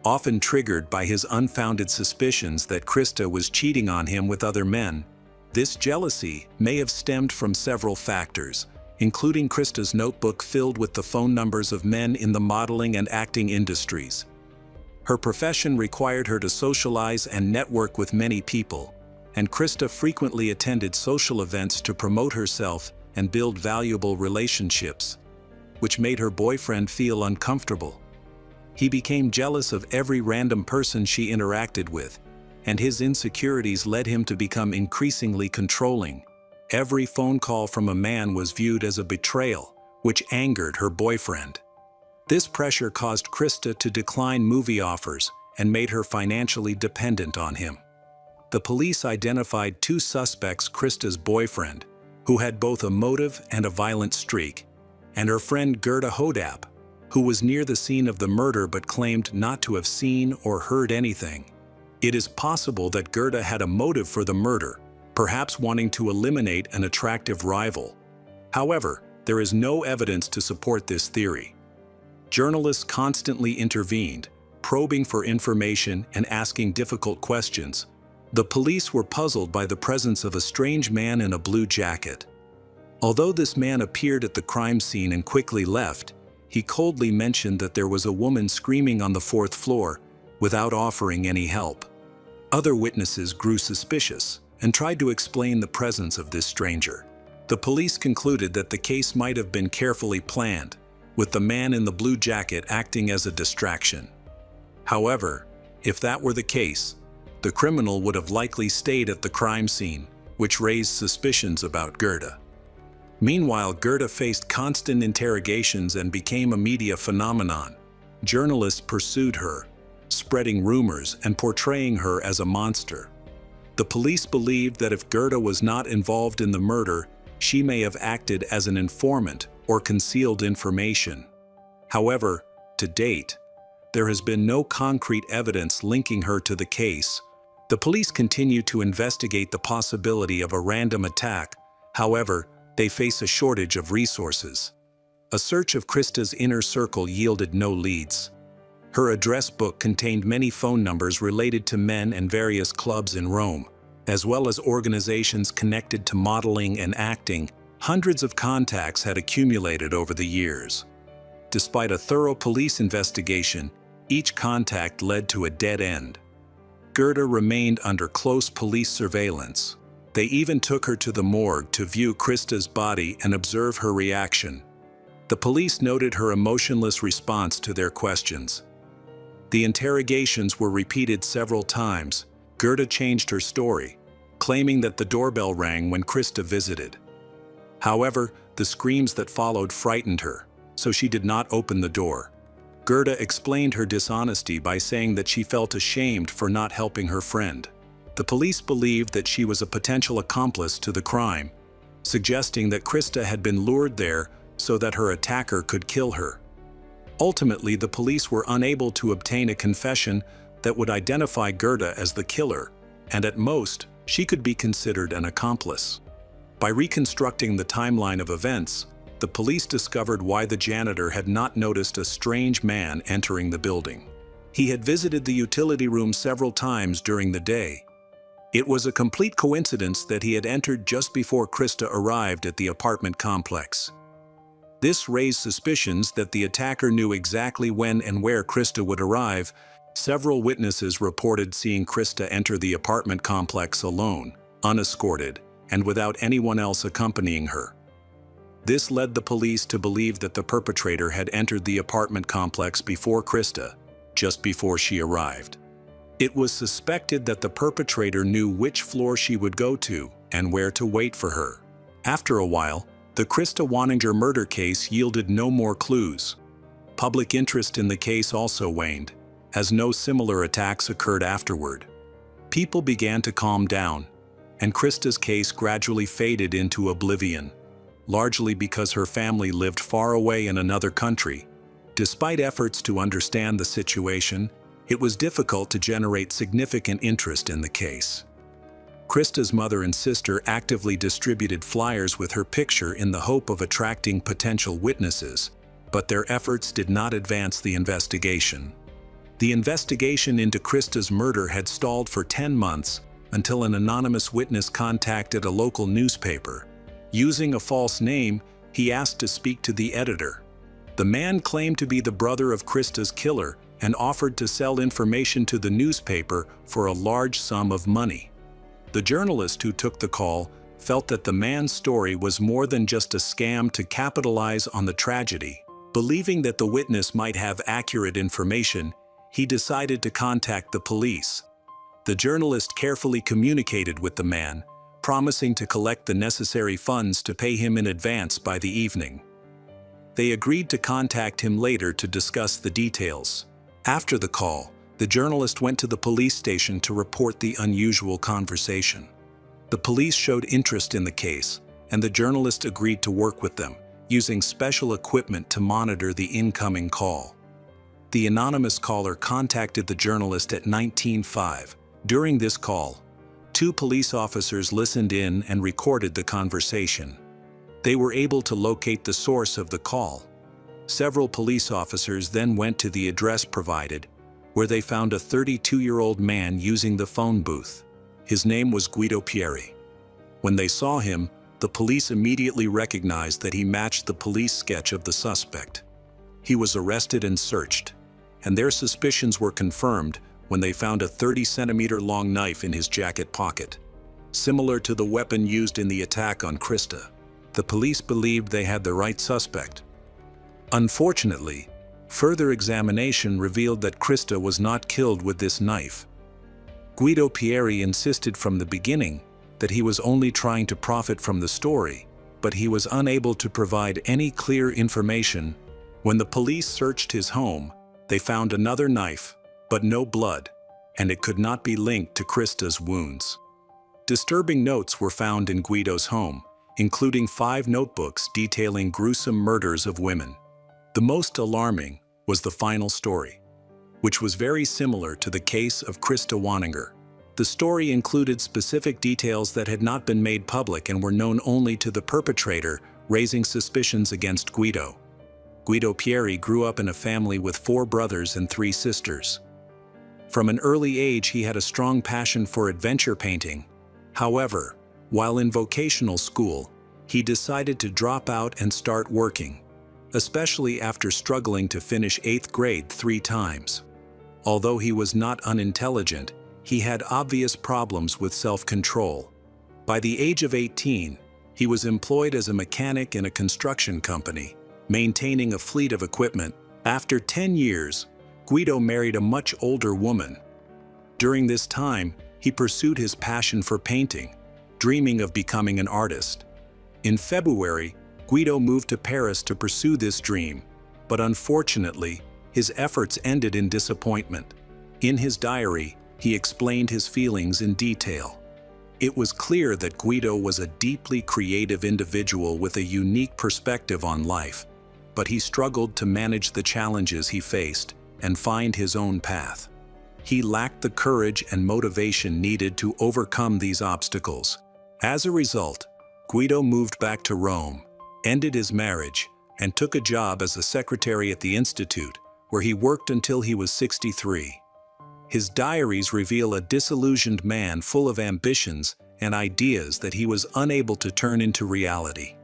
often triggered by his unfounded suspicions that Krista was cheating on him with other men. This jealousy may have stemmed from several factors, including Krista's notebook filled with the phone numbers of men in the modeling and acting industries. Her profession required her to socialize and network with many people, and Krista frequently attended social events to promote herself and build valuable relationships, which made her boyfriend feel uncomfortable. He became jealous of every random person she interacted with, and his insecurities led him to become increasingly controlling. Every phone call from a man was viewed as a betrayal, which angered her boyfriend. This pressure caused Krista to decline movie offers and made her financially dependent on him. The police identified two suspects: Krista's boyfriend, who had both a motive and a violent streak, and her friend Gerda Hodap, who was near the scene of the murder but claimed not to have seen or heard anything. It is possible that Gerda had a motive for the murder, perhaps wanting to eliminate an attractive rival. However, there is no evidence to support this theory. Journalists constantly intervened, probing for information and asking difficult questions. The police were puzzled by the presence of a strange man in a blue jacket. Although this man appeared at the crime scene and quickly left, he coldly mentioned that there was a woman screaming on the 4th floor, without offering any help. Other witnesses grew suspicious and tried to explain the presence of this stranger. The police concluded that the case might have been carefully planned, with the man in the blue jacket acting as a distraction. However, if that were the case, the criminal would have likely stayed at the crime scene, which raised suspicions about Gerda. Meanwhile, Gerda faced constant interrogations and became a media phenomenon. Journalists pursued her, spreading rumors and portraying her as a monster. The police believed that if Gerda was not involved in the murder, she may have acted as an informant or concealed information. However, to date, there has been no concrete evidence linking her to the case. The police continue to investigate the possibility of a random attack. However, they face a shortage of resources. A search of Krista's inner circle yielded no leads. Her address book contained many phone numbers related to men and various clubs in Rome, as well as organizations connected to modeling and acting. Hundreds of contacts had accumulated over the years. Despite a thorough police investigation, each contact led to a dead end. Gerda remained under close police surveillance. They even took her to the morgue to view Krista's body and observe her reaction. The police noted her emotionless response to their questions. The interrogations were repeated several times. Gerda changed her story, claiming that the doorbell rang when Krista visited. However, the screams that followed frightened her, so she did not open the door. Gerda explained her dishonesty by saying that she felt ashamed for not helping her friend. The police believed that she was a potential accomplice to the crime, suggesting that Krista had been lured there so that her attacker could kill her. Ultimately, the police were unable to obtain a confession that would identify Gerda as the killer, and at most, she could be considered an accomplice. By reconstructing the timeline of events, the police discovered why the janitor had not noticed a strange man entering the building. He had visited the utility room several times during the day. It was a complete coincidence that he had entered just before Krista arrived at the apartment complex. This raised suspicions that the attacker knew exactly when and where Krista would arrive. Several witnesses reported seeing Krista enter the apartment complex alone, unescorted, and without anyone else accompanying her. This led the police to believe that the perpetrator had entered the apartment complex before Krista, just before she arrived. It was suspected that the perpetrator knew which floor she would go to and where to wait for her. After a while, the Krista Waninger murder case yielded no more clues. Public interest in the case also waned, as no similar attacks occurred afterward. People began to calm down, and Krista's case gradually faded into oblivion, largely because her family lived far away in another country. Despite efforts to understand the situation, it was difficult to generate significant interest in the case. Krista's mother and sister actively distributed flyers with her picture in the hope of attracting potential witnesses, but their efforts did not advance the investigation. The investigation into Krista's murder had stalled for 10 months until an anonymous witness contacted a local newspaper. Using a false name, he asked to speak to the editor. The man claimed to be the brother of Krista's killer and offered to sell information to the newspaper for a large sum of money. The journalist who took the call felt that the man's story was more than just a scam to capitalize on the tragedy. Believing that the witness might have accurate information, he decided to contact the police. The journalist carefully communicated with the man, promising to collect the necessary funds to pay him in advance by the evening. They agreed to contact him later to discuss the details. After the call, the journalist went to the police station to report the unusual conversation. The police showed interest in the case, and the journalist agreed to work with them, using special equipment to monitor the incoming call. The anonymous caller contacted the journalist at 19:05. During this call, 2 police officers listened in and recorded the conversation. They were able to locate the source of the call. Several police officers then went to the address provided, where they found a 32-year-old man using the phone booth. His name was Guido Pieri. When they saw him, the police immediately recognized that he matched the police sketch of the suspect. He was arrested and searched, and their suspicions were confirmed when they found a 30-centimeter long knife in his jacket pocket, similar to the weapon used in the attack on Krista. The police believed they had the right suspect. Unfortunately, further examination revealed that Krista was not killed with this knife. Guido Pieri insisted from the beginning that he was only trying to profit from the story, but he was unable to provide any clear information. When the police searched his home, they found another knife, but no blood, and it could not be linked to Krista's wounds. Disturbing notes were found in Guido's home, including 5 notebooks detailing gruesome murders of women. The most alarming was the final story, which was very similar to the case of Krista Waninger. The story included specific details that had not been made public and were known only to the perpetrator, raising suspicions against Guido. Guido Pieri grew up in a family with 4 brothers and 3 sisters. From an early age, he had a strong passion for adventure painting. However, while in vocational school, he decided to drop out and start working, especially after struggling to finish 8th grade 3 times. Although he was not unintelligent, he had obvious problems with self-control. By the age of 18, he was employed as a mechanic in a construction company, maintaining a fleet of equipment. After 10 years, Guido married a much older woman. During this time, he pursued his passion for painting, dreaming of becoming an artist. In February, Guido moved to Paris to pursue this dream, but unfortunately, his efforts ended in disappointment. In his diary, he explained his feelings in detail. It was clear that Guido was a deeply creative individual with a unique perspective on life, but he struggled to manage the challenges he faced and find his own path. He lacked the courage and motivation needed to overcome these obstacles. As a result, Guido moved back to Rome, ended his marriage, and took a job as a secretary at the Institute, where he worked until he was 63. His diaries reveal a disillusioned man full of ambitions and ideas that he was unable to turn into reality.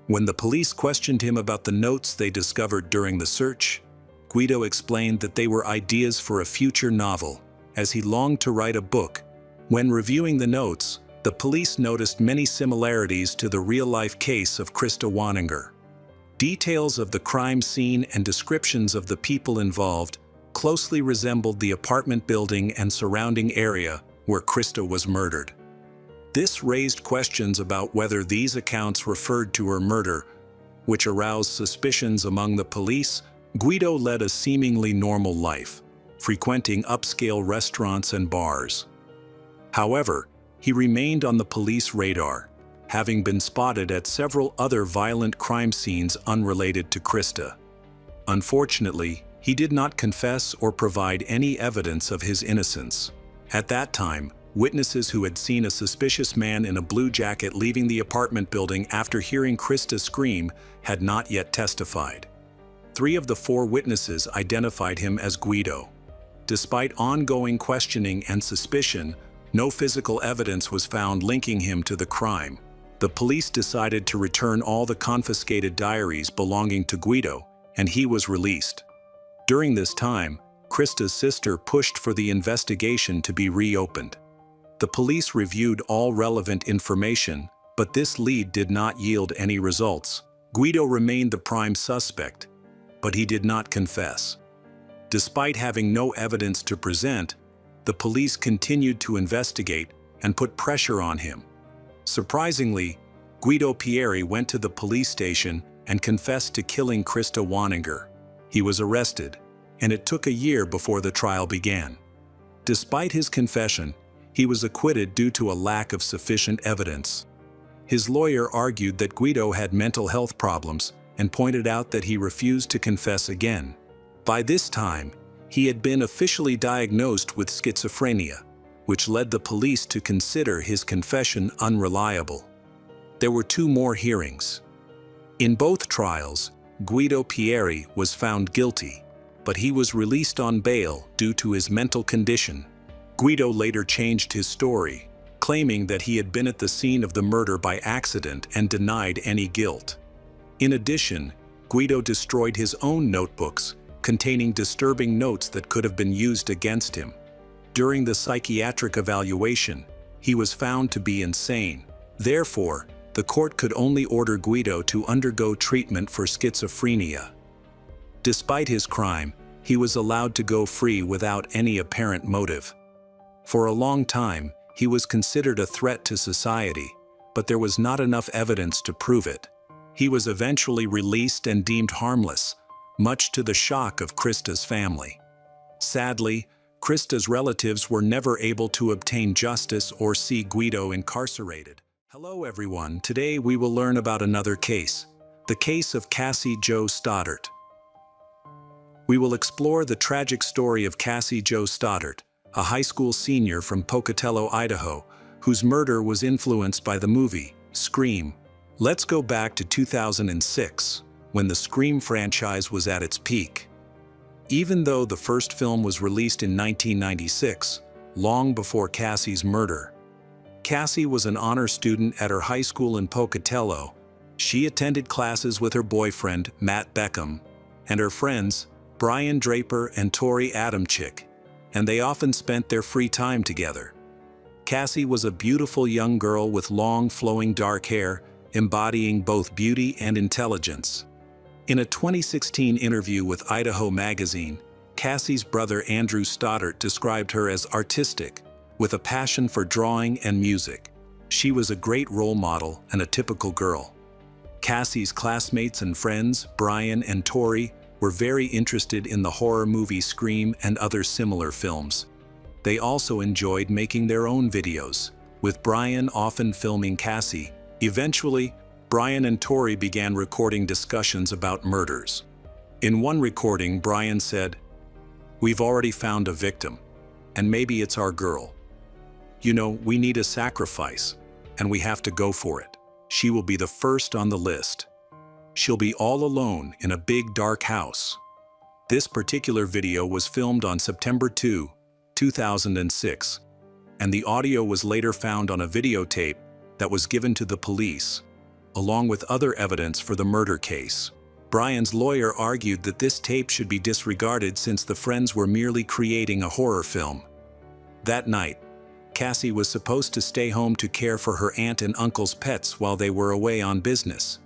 When the police questioned him about the notes they discovered during the search, Guido explained that they were ideas for a future novel, as he longed to write a book. When reviewing the notes, The police noticed many similarities to the real-life case of Krista Waninger. Details of the crime scene and descriptions of the people involved closely resembled the apartment building and surrounding area where Krista was murdered. This raised questions about whether these accounts referred to her murder, which aroused suspicions among the police. Guido led a seemingly normal life, frequenting upscale restaurants and bars. However, he remained on the police radar, having been spotted at several other violent crime scenes unrelated to Krista. Unfortunately, he did not confess or provide any evidence of his innocence. At that time, witnesses who had seen a suspicious man in a blue jacket leaving the apartment building after hearing Krista scream had not yet testified. 3 of the 4 witnesses identified him as Guido. Despite ongoing questioning and suspicion, no physical evidence was found linking him to the crime. The police decided to return all the confiscated diaries belonging to Guido, and he was released. During this time, Krista's sister pushed for the investigation to be reopened. The police reviewed all relevant information, but this lead did not yield any results. Guido remained the prime suspect, but he did not confess. Despite having no evidence to present, the police continued to investigate and put pressure on him. Surprisingly, Guido Pieri went to the police station and confessed to killing Krista Waninger. He was arrested, and it took a year before the trial began. Despite his confession, he was acquitted due to a lack of sufficient evidence. His lawyer argued that Guido had mental health problems and pointed out that he refused to confess again. By this time, he had been officially diagnosed with schizophrenia, which led the police to consider his confession unreliable. There were 2 more hearings. In both trials, Guido Pieri was found guilty, but he was released on bail due to his mental condition. Guido later changed his story, claiming that he had been at the scene of the murder by accident and denied any guilt. In addition, Guido destroyed his own notebooks, containing disturbing notes that could have been used against him. During the psychiatric evaluation, he was found to be insane. Therefore, the court could only order Guido to undergo treatment for schizophrenia. Despite his crime, he was allowed to go free without any apparent motive. For a long time, he was considered a threat to society, but there was not enough evidence to prove it. He was eventually released and deemed harmless, much to the shock of Krista's family. Sadly, Krista's relatives were never able to obtain justice or see Guido incarcerated. Hello everyone, today we will learn about another case, the case of Cassie Jo Stoddart. We will explore the tragic story of Cassie Jo Stoddart, a high school senior from Pocatello, Idaho, whose murder was influenced by the movie Scream. Let's go back to 2006, when the Scream franchise was at its peak. Even though the first film was released in 1996, long before Cassie's murder. Cassie was an honor student at her high school in Pocatello. She attended classes with her boyfriend, Matt Beckham, and her friends, Brian Draper and Tori Adamczyk, and they often spent their free time together. Cassie was a beautiful young girl with long, flowing dark hair, embodying both beauty and intelligence. In a 2016 interview with Idaho Magazine, Cassie's brother Andrew Stoddart described her as artistic, with a passion for drawing and music. She was a great role model and a typical girl. Cassie's classmates and friends, Brian and Tori, were very interested in the horror movie Scream and other similar films. They also enjoyed making their own videos, with Brian often filming Cassie. Eventually, Brian and Tori began recording discussions about murders. In one recording, Brian said, "We've already found a victim, and maybe it's our girl. You know, we need a sacrifice, and we have to go for it. She will be the first on the list. She'll be all alone in a big dark house." This particular video was filmed on September 2, 2006, and the audio was later found on a videotape that was given to the police, along with other evidence for the murder case. Brian's lawyer argued that this tape should be disregarded since the friends were merely creating a horror film. That night, Cassie was supposed to stay home to care for her aunt and uncle's pets while they were away on business.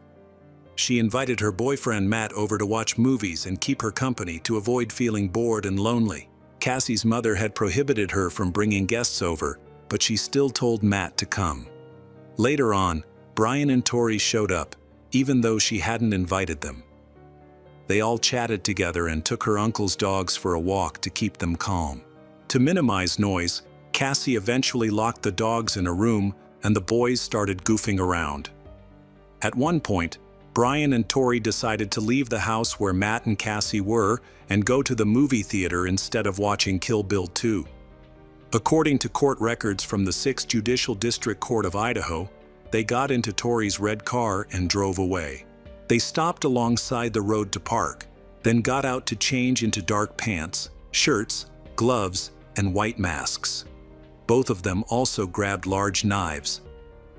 She invited her boyfriend Matt over to watch movies and keep her company to avoid feeling bored and lonely. Cassie's mother had prohibited her from bringing guests over, but she still told Matt to come. Later on, Brian and Tori showed up, even though she hadn't invited them. They all chatted together and took her uncle's dogs for a walk to keep them calm. To minimize noise, Cassie eventually locked the dogs in a room and the boys started goofing around. At one point, Brian and Tori decided to leave the house where Matt and Cassie were and go to the movie theater instead of watching Kill Bill 2. According to court records from the 6th Judicial District Court of Idaho, they got into Tori's red car and drove away. They stopped alongside the road to park, then got out to change into dark pants, shirts, gloves, and white masks. Both of them also grabbed large knives.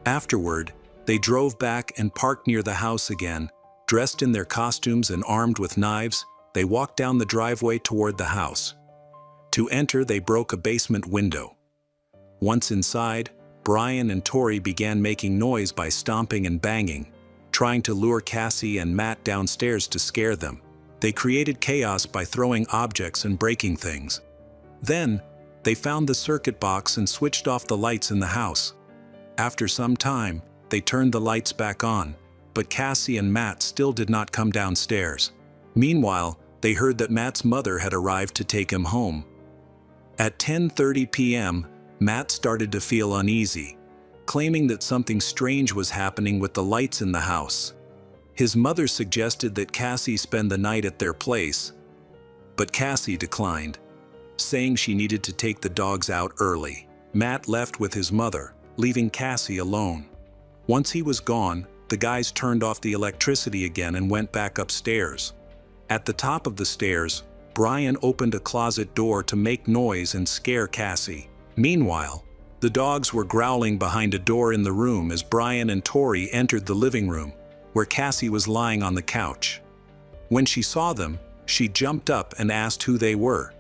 Afterward, they drove back and parked near the house again. Dressed in their costumes and armed with knives, they walked down the driveway toward the house. To enter, they broke a basement window. Once inside, Brian and Tori began making noise by stomping and banging, trying to lure Cassie and Matt downstairs to scare them. They created chaos by throwing objects and breaking things. Then, they found the circuit box and switched off the lights in the house. After some time, they turned the lights back on, but Cassie and Matt still did not come downstairs. Meanwhile, they heard that Matt's mother had arrived to take him home. At 10:30 p.m., Matt started to feel uneasy, claiming that something strange was happening with the lights in the house. His mother suggested that Cassie spend the night at their place, but Cassie declined, saying she needed to take the dogs out early. Matt left with his mother, leaving Cassie alone. Once he was gone, the guys turned off the electricity again and went back upstairs. At the top of the stairs, Brian opened a closet door to make noise and scare Cassie. Meanwhile, the dogs were growling behind a door in the room as Brian and Tori entered the living room, where Cassie was lying on the couch. When she saw them, she jumped up and asked who they were.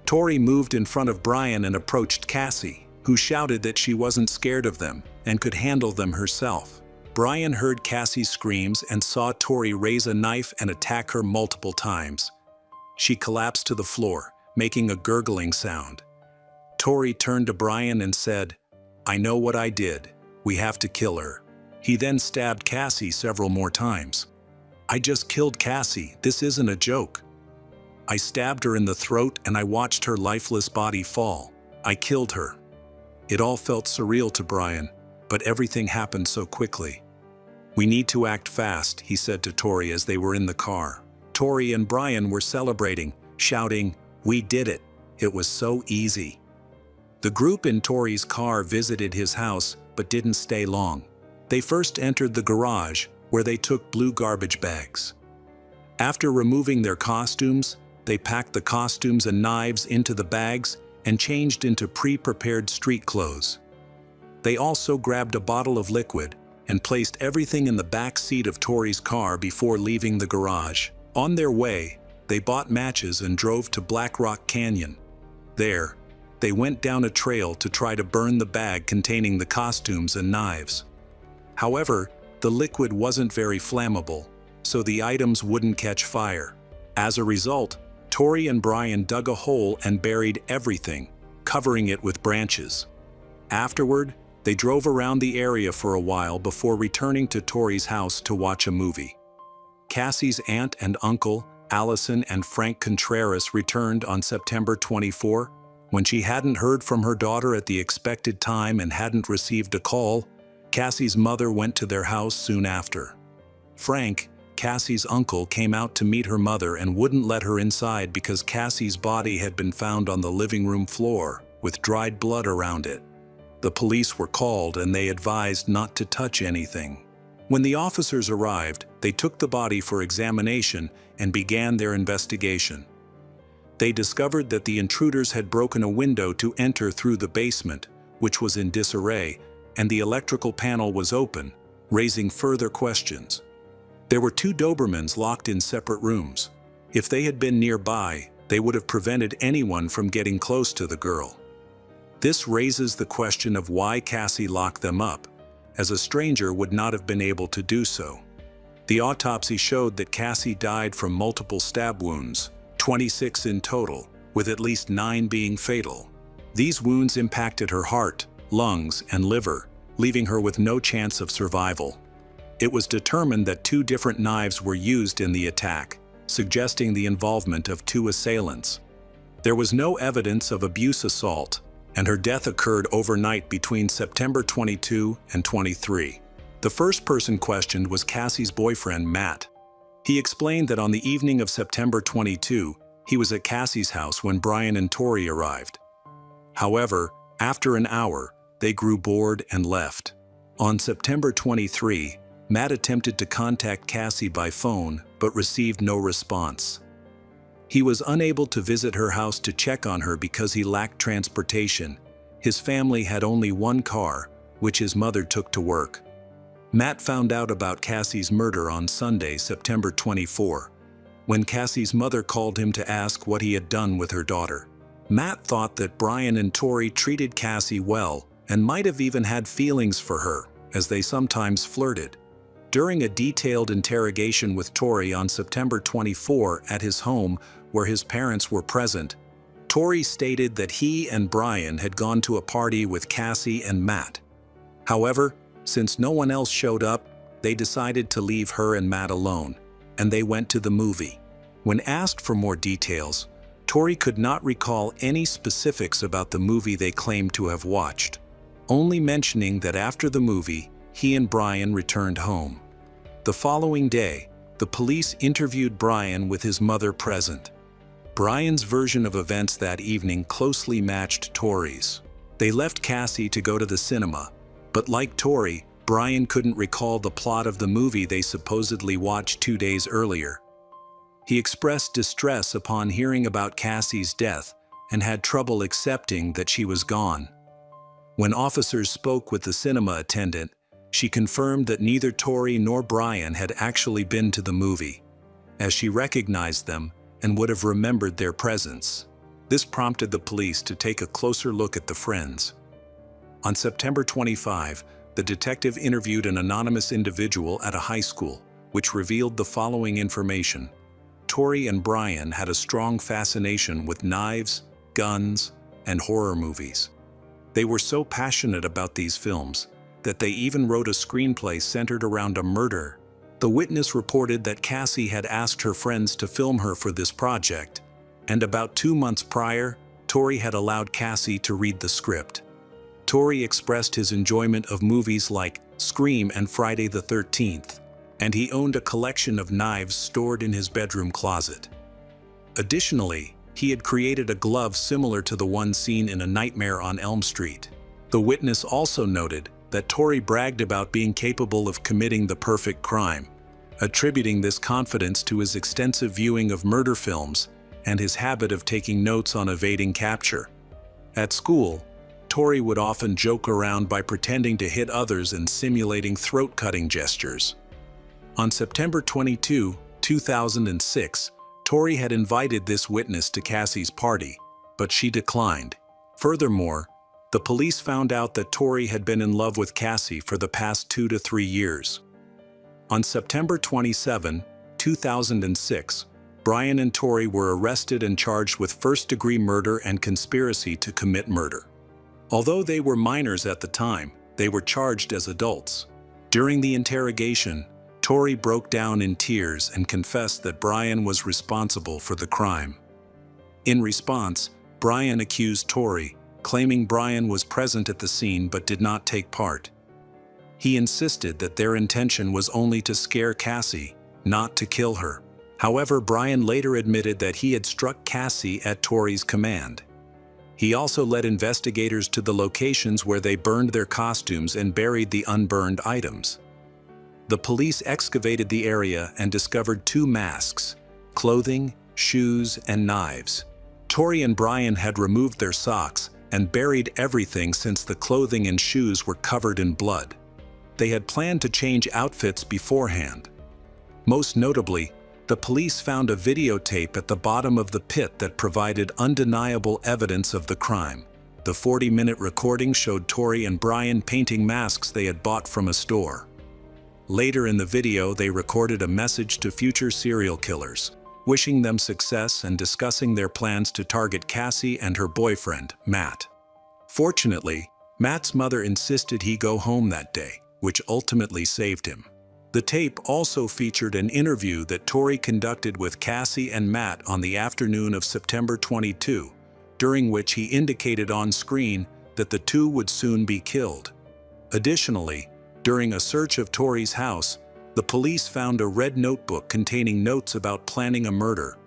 Tori moved in front of Brian and approached Cassie, who shouted that she wasn't scared of them and could handle them herself. Brian heard Cassie's screams and saw Tori raise a knife and attack her multiple times. She collapsed to the floor, making a gurgling sound. Tori turned to Brian and said, "I know what I did. We have to kill her." He then stabbed Cassie several more times. "I just killed Cassie. This isn't a joke. I stabbed her in the throat and I watched her lifeless body fall. I killed her." It all felt surreal to Brian, but everything happened so quickly. "We need to act fast," he said to Tori as they were in the car. Tori and Brian were celebrating, shouting, "We did it. It was so easy." The group in Tori's car visited his house, but didn't stay long. They first entered the garage, where they took blue garbage bags. After removing their costumes, they packed the costumes and knives into the bags and changed into pre-prepared street clothes. They also grabbed a bottle of liquid and placed everything in the back seat of Tori's car before leaving the garage. On their way, they bought matches and drove to Black Rock Canyon. There, they went down a trail to try to burn the bag containing the costumes and knives. However, the liquid wasn't very flammable, so the items wouldn't catch fire. As a result, Tori and Brian dug a hole and buried everything, covering it with branches. Afterward, they drove around the area for a while before returning to Tori's house to watch a movie. Cassie's aunt and uncle, Allison and Frank Contreras, returned on September 24. When she hadn't heard from her daughter at the expected time and hadn't received a call, Cassie's mother went to their house soon after. Frank, Cassie's uncle, came out to meet her mother and wouldn't let her inside because Cassie's body had been found on the living room floor, with dried blood around it. The police were called and they advised not to touch anything. When the officers arrived, they took the body for examination and began their investigation. They discovered that the intruders had broken a window to enter through the basement, which was in disarray, and the electrical panel was open, raising further questions. There were 2 Dobermans locked in separate rooms. If they had been nearby, they would have prevented anyone from getting close to the girl. This raises the question of why Cassie locked them up, as a stranger would not have been able to do so. The autopsy showed that Cassie died from multiple stab wounds, 26 in total, with at least 9 being fatal. These wounds impacted her heart, lungs, and liver, leaving her with no chance of survival. It was determined that 2 different knives were used in the attack, suggesting the involvement of 2 assailants. There was no evidence of abuse assault, and her death occurred overnight between September 22 and 23. The first person questioned was Cassie's boyfriend, Matt. He explained that on the evening of September 22, he was at Cassie's house when Brian and Tori arrived. However, after an hour, they grew bored and left. On September 23, Matt attempted to contact Cassie by phone but received no response. He was unable to visit her house to check on her because he lacked transportation. His family had only 1 car, which his mother took to work. Matt found out about Cassie's murder on Sunday, September 24, when Cassie's mother called him to ask what he had done with her daughter. Matt thought that Brian and Tori treated Cassie well and might have even had feelings for her, as they sometimes flirted. During a detailed interrogation with Tori on September 24 at his home where his parents were present, Tori stated that he and Brian had gone to a party with Cassie and Matt. However, since no one else showed up, they decided to leave her and Matt alone, and they went to the movie. When asked for more details, Tori could not recall any specifics about the movie they claimed to have watched, only mentioning that after the movie, he and Brian returned home. The following day, the police interviewed Brian with his mother present. Brian's version of events that evening closely matched Tori's. They left Cassie to go to the cinema, but like Tori, Brian couldn't recall the plot of the movie they supposedly watched 2 days earlier. He expressed distress upon hearing about Cassie's death and had trouble accepting that she was gone. When officers spoke with the cinema attendant, she confirmed that neither Tori nor Brian had actually been to the movie, as she recognized them and would have remembered their presence. This prompted the police to take a closer look at the friends. On September 25, the detective interviewed an anonymous individual at a high school, which revealed the following information. Tori and Brian had a strong fascination with knives, guns, and horror movies. They were so passionate about these films that they even wrote a screenplay centered around a murder. The witness reported that Cassie had asked her friends to film her for this project, and about 2 months prior, Tori had allowed Cassie to read the script. Tori expressed his enjoyment of movies like Scream and Friday the 13th, and he owned a collection of knives stored in his bedroom closet. Additionally, he had created a glove similar to the one seen in A Nightmare on Elm Street. The witness also noted that Tori bragged about being capable of committing the perfect crime, attributing this confidence to his extensive viewing of murder films and his habit of taking notes on evading capture. At school, Tori would often joke around by pretending to hit others and simulating throat-cutting gestures. On September 22, 2006, Tori had invited this witness to Cassie's party, but she declined. Furthermore, the police found out that Tori had been in love with Cassie for the past 2 to 3 years. On September 27, 2006, Brian and Tori were arrested and charged with first-degree murder and conspiracy to commit murder. Although they were minors at the time, they were charged as adults. During the interrogation, Tori broke down in tears and confessed that Brian was responsible for the crime. In response, Brian accused Tori, claiming Brian was present at the scene but did not take part. He insisted that their intention was only to scare Cassie, not to kill her. However, Brian later admitted that he had struck Cassie at Tori's command. He also led investigators to the locations where they burned their costumes and buried the unburned items. The police excavated the area and discovered 2 masks, clothing, shoes, and knives. Tori and Brian had removed their socks and buried everything since the clothing and shoes were covered in blood. They had planned to change outfits beforehand. Most notably, the police found a videotape at the bottom of the pit that provided undeniable evidence of the crime. The 40-minute recording showed Tori and Brian painting masks they had bought from a store. Later in the video, they recorded a message to future serial killers, wishing them success and discussing their plans to target Cassie and her boyfriend, Matt. Fortunately, Matt's mother insisted he go home that day, which ultimately saved him. The tape also featured an interview that Tori conducted with Cassie and Matt on the afternoon of September 22, during which he indicated on screen that the two would soon be killed. Additionally, during a search of Tori's house, the police found a red notebook containing notes about planning a murder,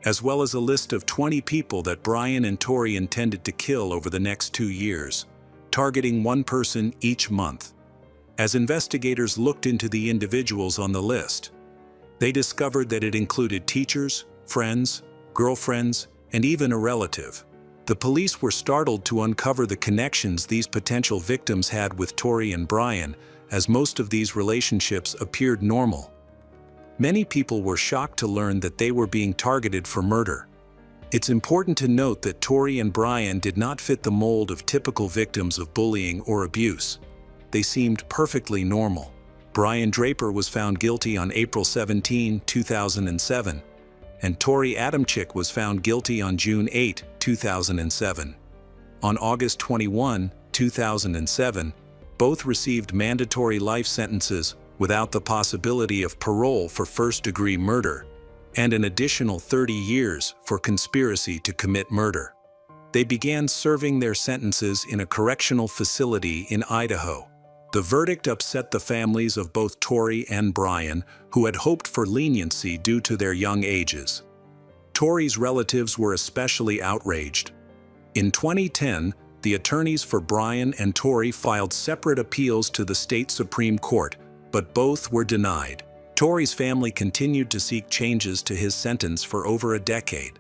as well as a list of 20 people that Brian and Tori intended to kill over the next 2 years, targeting one person each month. As investigators looked into the individuals on the list, they discovered that it included teachers, friends, girlfriends, and even a relative. The police were startled to uncover the connections these potential victims had with Tori and Brian, as most of these relationships appeared normal. Many people were shocked to learn that they were being targeted for murder. It's important to note that Tori and Brian did not fit the mold of typical victims of bullying or abuse. They seemed perfectly normal. Brian Draper was found guilty on April 17, 2007, and Tori Adamczyk was found guilty on June 8, 2007. On August 21, 2007, both received mandatory life sentences without the possibility of parole for first-degree murder, and an additional 30 years for conspiracy to commit murder. They began serving their sentences in a correctional facility in Idaho. The verdict upset the families of both Tori and Brian, who had hoped for leniency due to their young ages. Tori's relatives were especially outraged. In 2010, the attorneys for Brian and Tori filed separate appeals to the state Supreme Court, but both were denied. Tori's family continued to seek changes to his sentence for over a decade.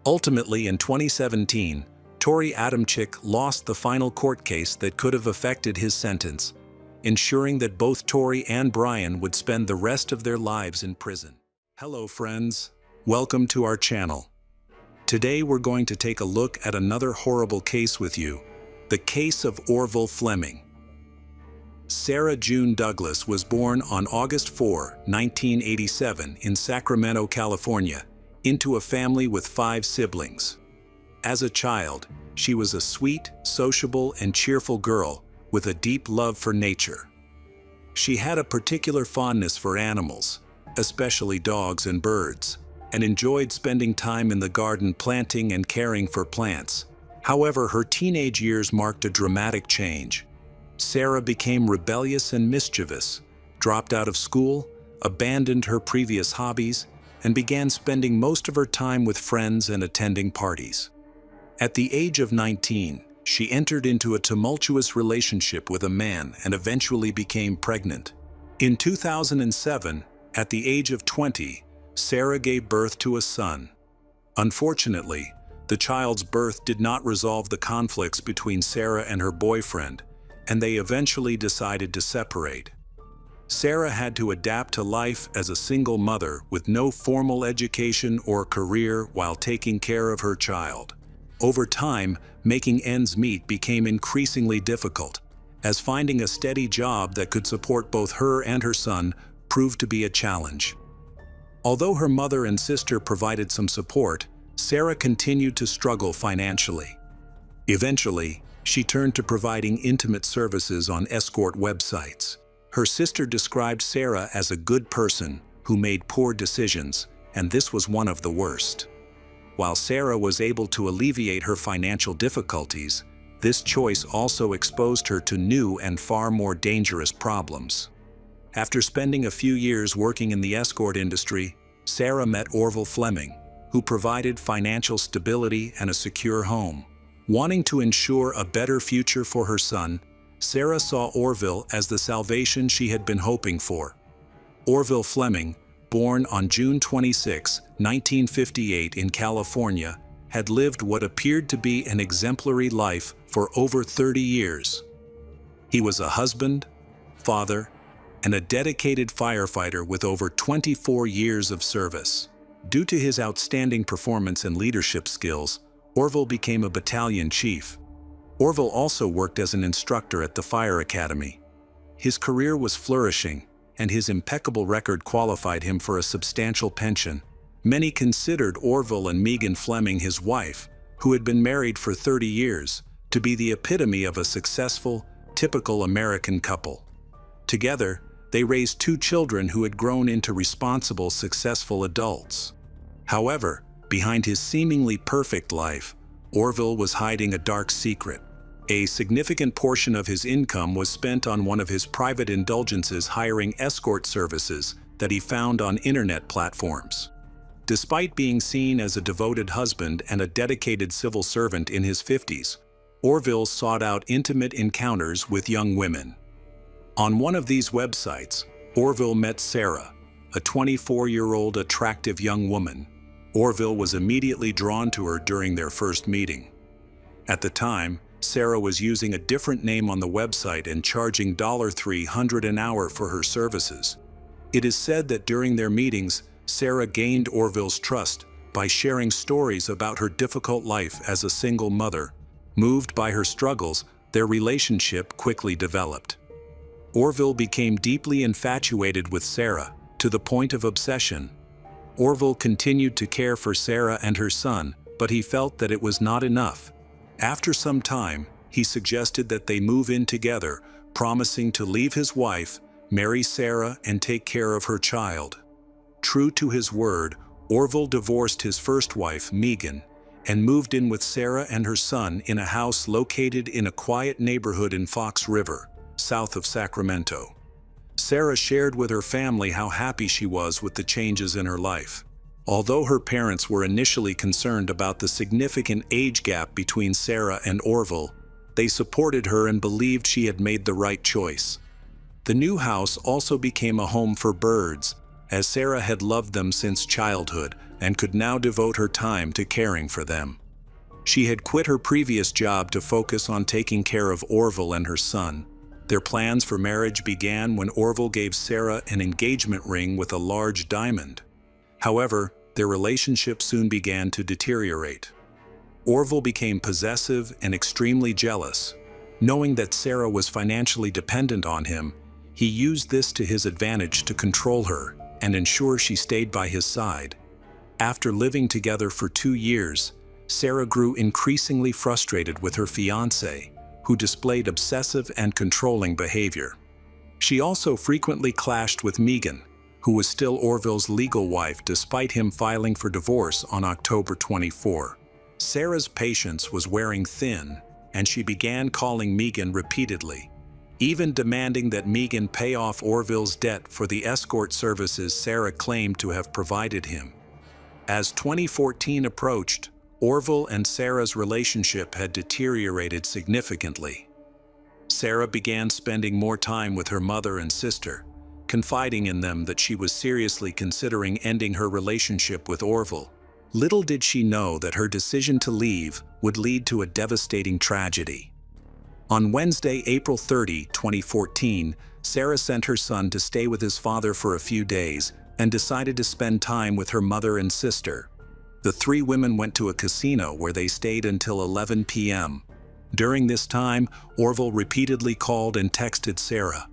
Ultimately, in 2017, Tori Adamczyk lost the final court case that could have affected his sentence, ensuring that both Tori and Brian would spend the rest of their lives in prison. Hello friends, welcome to our channel. Today we're going to take a look at another horrible case with you, the case of Orville Fleming. Sarah June Douglas was born on August 4, 1987 in Sacramento, California, into a family with 5 siblings. As a child, she was a sweet, sociable, and cheerful girl with a deep love for nature. She had a particular fondness for animals, especially dogs and birds, and enjoyed spending time in the garden planting and caring for plants. However, her teenage years marked a dramatic change. Sarah became rebellious and mischievous, dropped out of school, abandoned her previous hobbies, and began spending most of her time with friends and attending parties. At the age of 19, she entered into a tumultuous relationship with a man and eventually became pregnant. In 2007, at the age of 20, Sarah gave birth to a son. Unfortunately, the child's birth did not resolve the conflicts between Sarah and her boyfriend, and they eventually decided to separate. Sarah had to adapt to life as a single mother with no formal education or career while taking care of her child. Over time, making ends meet became increasingly difficult, as finding a steady job that could support both her and her son proved to be a challenge. Although her mother and sister provided some support, Sarah continued to struggle financially. Eventually, she turned to providing intimate services on escort websites. Her sister described Sarah as a good person who made poor decisions, and this was one of the worst. While Sarah was able to alleviate her financial difficulties, this choice also exposed her to new and far more dangerous problems. After spending a few years working in the escort industry, Sarah met Orville Fleming, who provided financial stability and a secure home. Wanting to ensure a better future for her son, Sarah saw Orville as the salvation she had been hoping for. Orville Fleming, born on June 26, 1958 in California, had lived what appeared to be an exemplary life for over 30 years. He was a husband, father, and a dedicated firefighter with over 24 years of service. Due to his outstanding performance and leadership skills, Orville became a battalion chief. Orville also worked as an instructor at the fire academy. His career was flourishing, and his impeccable record qualified him for a substantial pension. Many considered Orville and Megan Fleming, his wife, who had been married for 30 years, to be the epitome of a successful, typical American couple. Together, they raised 2 children who had grown into responsible, successful adults. However, behind his seemingly perfect life, Orville was hiding a dark secret. A significant portion of his income was spent on one of his private indulgences, hiring escort services that he found on internet platforms. Despite being seen as a devoted husband and a dedicated civil servant in his 50s, Orville sought out intimate encounters with young women. On one of these websites, Orville met Sarah, a 24-year-old attractive young woman. Orville was immediately drawn to her during their first meeting. At the time, Sarah was using a different name on the website and charging $300 an hour for her services. It is said that during their meetings, Sarah gained Orville's trust by sharing stories about her difficult life as a single mother. Moved by her struggles, their relationship quickly developed. Orville became deeply infatuated with Sarah, to the point of obsession. Orville continued to care for Sarah and her son, but he felt that it was not enough. After some time, he suggested that they move in together, promising to leave his wife, marry Sarah, and take care of her child. True to his word, Orville divorced his first wife, Megan, and moved in with Sarah and her son in a house located in a quiet neighborhood in Fox River, south of Sacramento. Sarah shared with her family how happy she was with the changes in her life. Although her parents were initially concerned about the significant age gap between Sarah and Orville, they supported her and believed she had made the right choice. The new house also became a home for birds, as Sarah had loved them since childhood and could now devote her time to caring for them. She had quit her previous job to focus on taking care of Orville and her son. Their plans for marriage began when Orville gave Sarah an engagement ring with a large diamond. However, their relationship soon began to deteriorate. Orville became possessive and extremely jealous. Knowing that Sarah was financially dependent on him, he used this to his advantage to control her and ensure she stayed by his side. After living together for 2 years, Sarah grew increasingly frustrated with her fiancé, who displayed obsessive and controlling behavior. She also frequently clashed with Megan, who was still Orville's legal wife despite him filing for divorce on October 24. Sarah's patience was wearing thin, and she began calling Megan repeatedly, even demanding that Megan pay off Orville's debt for the escort services Sarah claimed to have provided him. As 2014 approached, Orville and Sarah's relationship had deteriorated significantly. Sarah began spending more time with her mother and sister, confiding in them that she was seriously considering ending her relationship with Orville. Little did she know that her decision to leave would lead to a devastating tragedy. On Wednesday, April 30, 2014, Sarah sent her son to stay with his father for a few days and decided to spend time with her mother and sister. The 3 women went to a casino where they stayed until 11 p.m. During this time, Orville repeatedly called and texted Sarah.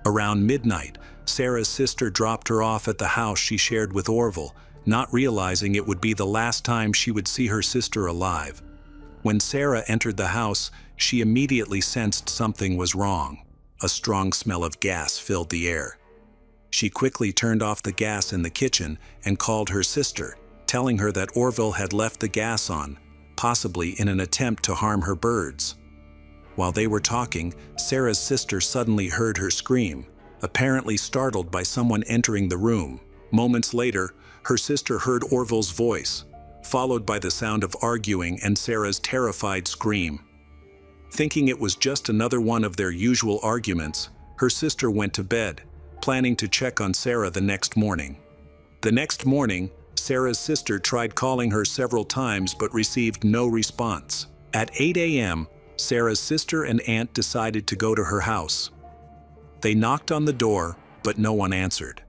Around midnight, Sarah's sister dropped her off at the house she shared with Orville, not realizing it would be the last time she would see her sister alive. When Sarah entered the house, she immediately sensed something was wrong. A strong smell of gas filled the air. She quickly turned off the gas in the kitchen and called her sister, telling her that Orville had left the gas on, possibly in an attempt to harm her birds. While they were talking, Sarah's sister suddenly heard her scream, apparently startled by someone entering the room. Moments later, her sister heard Orville's voice, followed by the sound of arguing and Sarah's terrified scream. Thinking it was just another one of their usual arguments, her sister went to bed, planning to check on Sarah the next morning. The next morning, Sarah's sister tried calling her several times but received no response. At 8 a.m., Sarah's sister and aunt decided to go to her house. They knocked on the door, but no one answered.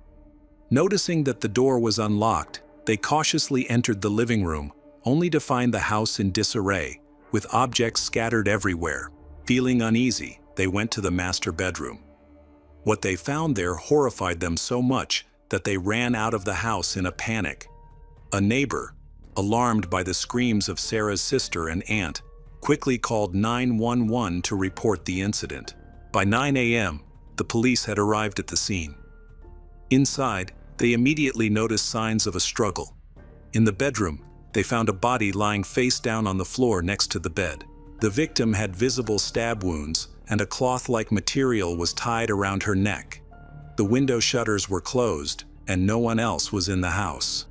Noticing that the door was unlocked, they cautiously entered the living room, only to find the house in disarray, with objects scattered everywhere. Feeling uneasy, they went to the master bedroom. What they found there horrified them so much that they ran out of the house in a panic. A neighbor, alarmed by the screams of Sarah's sister and aunt, quickly called 911 to report the incident. By 9 a.m., the police had arrived at the scene. Inside, they immediately noticed signs of a struggle. In the bedroom, they found a body lying face down on the floor next to the bed. The victim had visible stab wounds, and a cloth-like material was tied around her neck. The window shutters were closed, and no one else was in the house.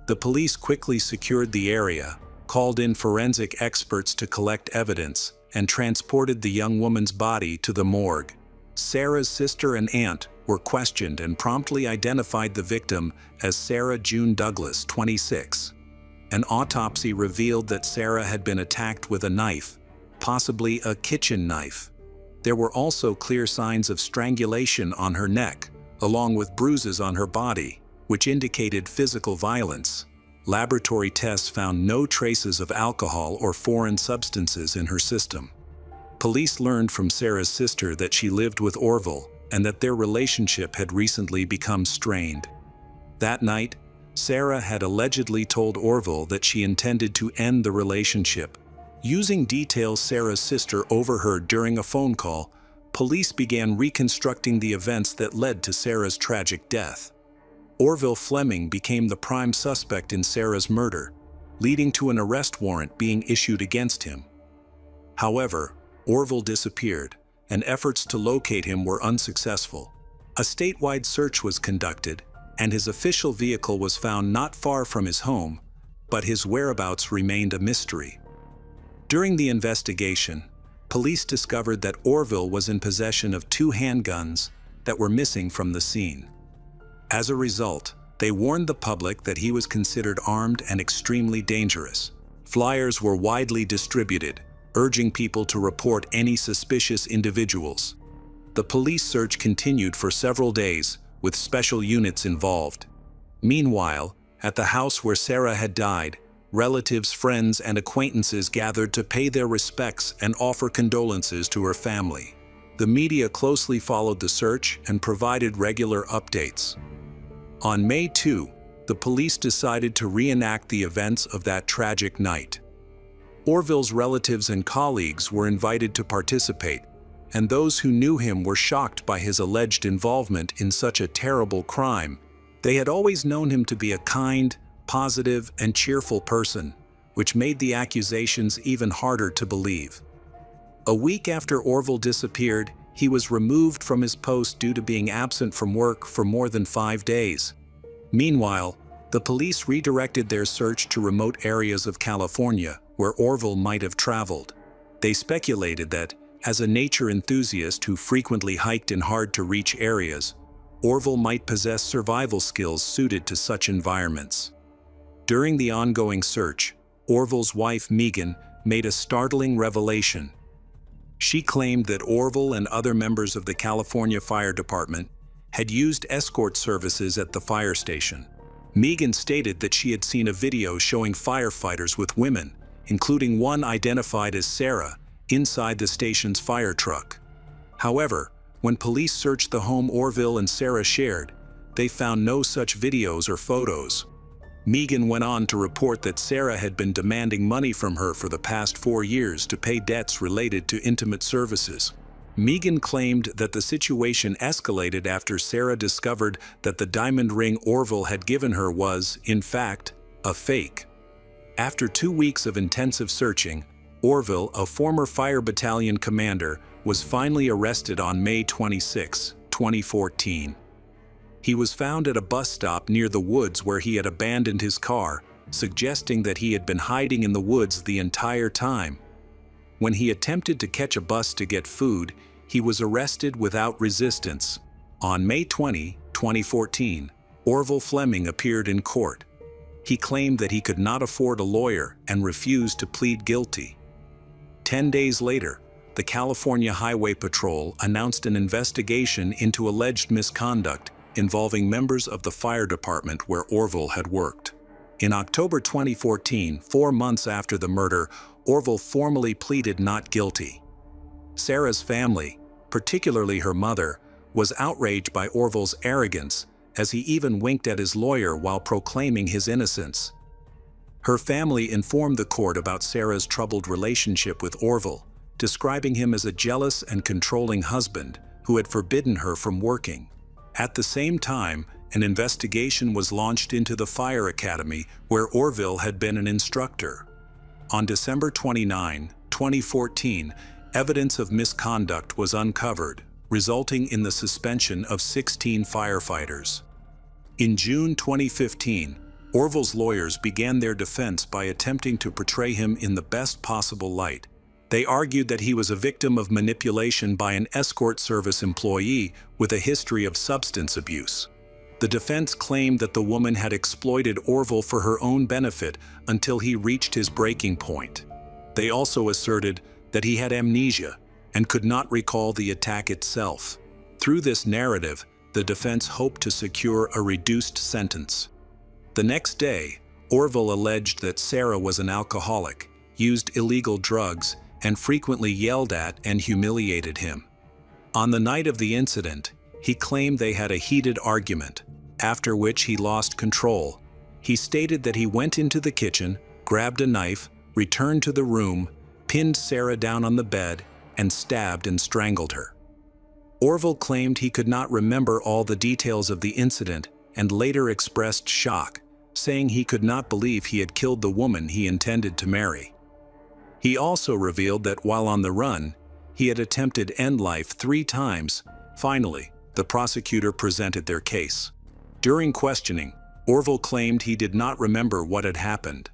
The police quickly secured the area, called in forensic experts to collect evidence, and transported the young woman's body to the morgue. Sarah's sister and aunt were questioned and promptly identified the victim as Sarah June Douglas, 26. An autopsy revealed that Sarah had been attacked with a knife, possibly a kitchen knife. There were also clear signs of strangulation on her neck, along with bruises on her body, which indicated physical violence. Laboratory tests found no traces of alcohol or foreign substances in her system. Police learned from Sarah's sister that she lived with Orville and that their relationship had recently become strained. That night, Sarah had allegedly told Orville that she intended to end the relationship. Using details Sarah's sister overheard during a phone call, police began reconstructing the events that led to Sarah's tragic death. Orville Fleming became the prime suspect in Sarah's murder, leading to an arrest warrant being issued against him. However, Orville disappeared, and efforts to locate him were unsuccessful. A statewide search was conducted, and his official vehicle was found not far from his home, but his whereabouts remained a mystery. During the investigation, police discovered that Orville was in possession of 2 handguns that were missing from the scene. As a result, they warned the public that he was considered armed and extremely dangerous. Flyers were widely distributed, urging people to report any suspicious individuals. The police search continued for several days, with special units involved. Meanwhile, at the house where Sarah had died, relatives, friends, and acquaintances gathered to pay their respects and offer condolences to her family. The media closely followed the search and provided regular updates. On May 2, the police decided to reenact the events of that tragic night. Orville's relatives and colleagues were invited to participate, and those who knew him were shocked by his alleged involvement in such a terrible crime. They had always known him to be a kind, positive, and cheerful person, which made the accusations even harder to believe. A week after Orville disappeared, he was removed from his post due to being absent from work for more than 5 days. Meanwhile, the police redirected their search to remote areas of California, where Orville might have traveled. They speculated that, as a nature enthusiast who frequently hiked in hard-to-reach areas, Orville might possess survival skills suited to such environments. During the ongoing search, Orville's wife Megan made a startling revelation. She claimed that Orville and other members of the California Fire Department had used escort services at the fire station. Megan stated that she had seen a video showing firefighters with women, including one identified as Sarah, inside the station's fire truck. However, when police searched the home Orville and Sarah shared, they found no such videos or photos. Megan went on to report that Sarah had been demanding money from her for the past 4 years to pay debts related to intimate services. Megan claimed that the situation escalated after Sarah discovered that the diamond ring Orville had given her was, in fact, a fake. After 2 weeks of intensive searching, Orville, a former fire battalion commander, was finally arrested on May 26, 2014. He was found at a bus stop near the woods where he had abandoned his car, suggesting that he had been hiding in the woods the entire time. When he attempted to catch a bus to get food, he was arrested without resistance. On May 20, 2014, Orville Fleming appeared in court. He claimed that he could not afford a lawyer and refused to plead guilty. 10 days later, the California Highway Patrol announced an investigation into alleged misconduct involving members of the fire department where Orville had worked. In October 2014, 4 months after the murder, Orville formally pleaded not guilty. Sarah's family, particularly her mother, was outraged by Orville's arrogance, as he even winked at his lawyer while proclaiming his innocence. Her family informed the court about Sarah's troubled relationship with Orville, describing him as a jealous and controlling husband who had forbidden her from working. At the same time, an investigation was launched into the fire academy where Orville had been an instructor. On December 29, 2014, evidence of misconduct was uncovered, resulting in the suspension of 16 firefighters. In June 2015, Orville's lawyers began their defense by attempting to portray him in the best possible light. They argued that he was a victim of manipulation by an escort service employee with a history of substance abuse. The defense claimed that the woman had exploited Orville for her own benefit until he reached his breaking point. They also asserted that he had amnesia and could not recall the attack itself. Through this narrative, the defense hoped to secure a reduced sentence. The next day, Orville alleged that Sarah was an alcoholic, used illegal drugs, and frequently yelled at and humiliated him. On the night of the incident, he claimed they had a heated argument, after which he lost control. He stated that he went into the kitchen, grabbed a knife, returned to the room, pinned Sarah down on the bed, and stabbed and strangled her. Orville claimed he could not remember all the details of the incident and later expressed shock, saying he could not believe he had killed the woman he intended to marry. He also revealed that while on the run, he had attempted end life 3 times. Finally, the prosecutor presented their case. During questioning, Orville claimed he did not remember what had happened.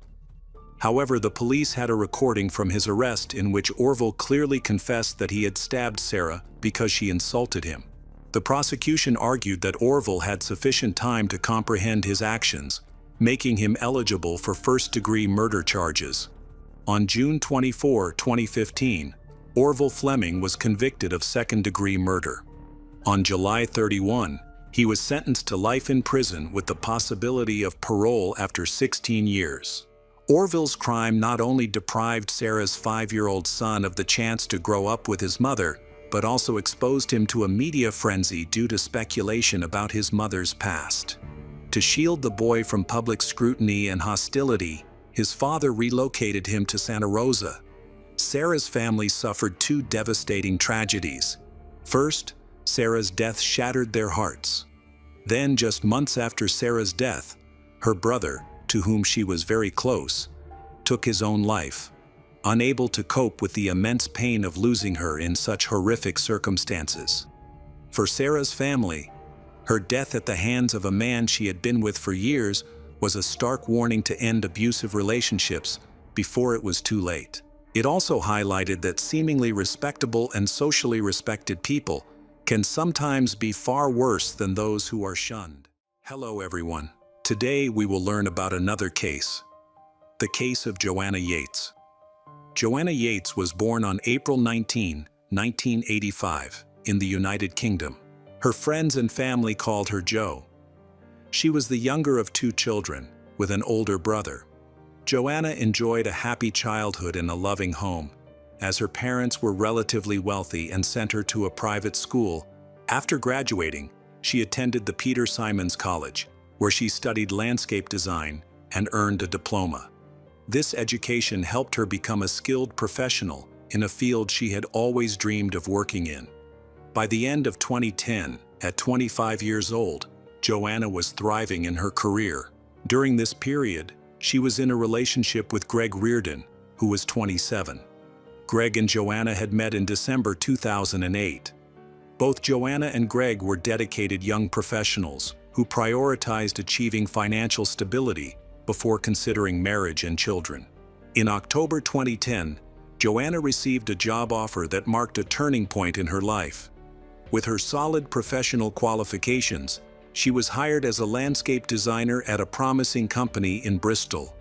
However, the police had a recording from his arrest in which Orville clearly confessed that he had stabbed Sarah because she insulted him. The prosecution argued that Orville had sufficient time to comprehend his actions, making him eligible for first-degree murder charges. On June 24, 2015, Orville Fleming was convicted of second-degree murder. On July 31, he was sentenced to life in prison with the possibility of parole after 16 years. Orville's crime not only deprived Sarah's 5-year-old son of the chance to grow up with his mother, but also exposed him to a media frenzy due to speculation about his mother's past. To shield the boy from public scrutiny and hostility, his father relocated him to Santa Rosa. Sarah's family suffered 2 devastating tragedies. First, Sarah's death shattered their hearts. Then, just months after Sarah's death, her brother, to whom she was very close, took his own life, unable to cope with the immense pain of losing her in such horrific circumstances. For Sarah's family, her death at the hands of a man she had been with for years was a stark warning to end abusive relationships before it was too late. It also highlighted that seemingly respectable and socially respected people can sometimes be far worse than those who are shunned. Hello everyone. Today we will learn about another case, the case of Joanna Yates. Joanna Yates was born on April 19, 1985, in the United Kingdom. Her friends and family called her Jo. She was the younger of 2 children, with an older brother. Joanna enjoyed a happy childhood in a loving home, as her parents were relatively wealthy and sent her to a private school. After graduating, she attended the Peter Simons College, where she studied landscape design and earned a diploma. This education helped her become a skilled professional in a field she had always dreamed of working in. By the end of 2010, at 25 years old, Joanna was thriving in her career. During this period, she was in a relationship with Greg Reardon, who was 27. Greg and Joanna had met in December 2008. Both Joanna and Greg were dedicated young professionals who prioritized achieving financial stability before considering marriage and children. In October 2010, Joanna received a job offer that marked a turning point in her life. With her solid professional qualifications, she was hired as a landscape designer at a promising company in Bristol.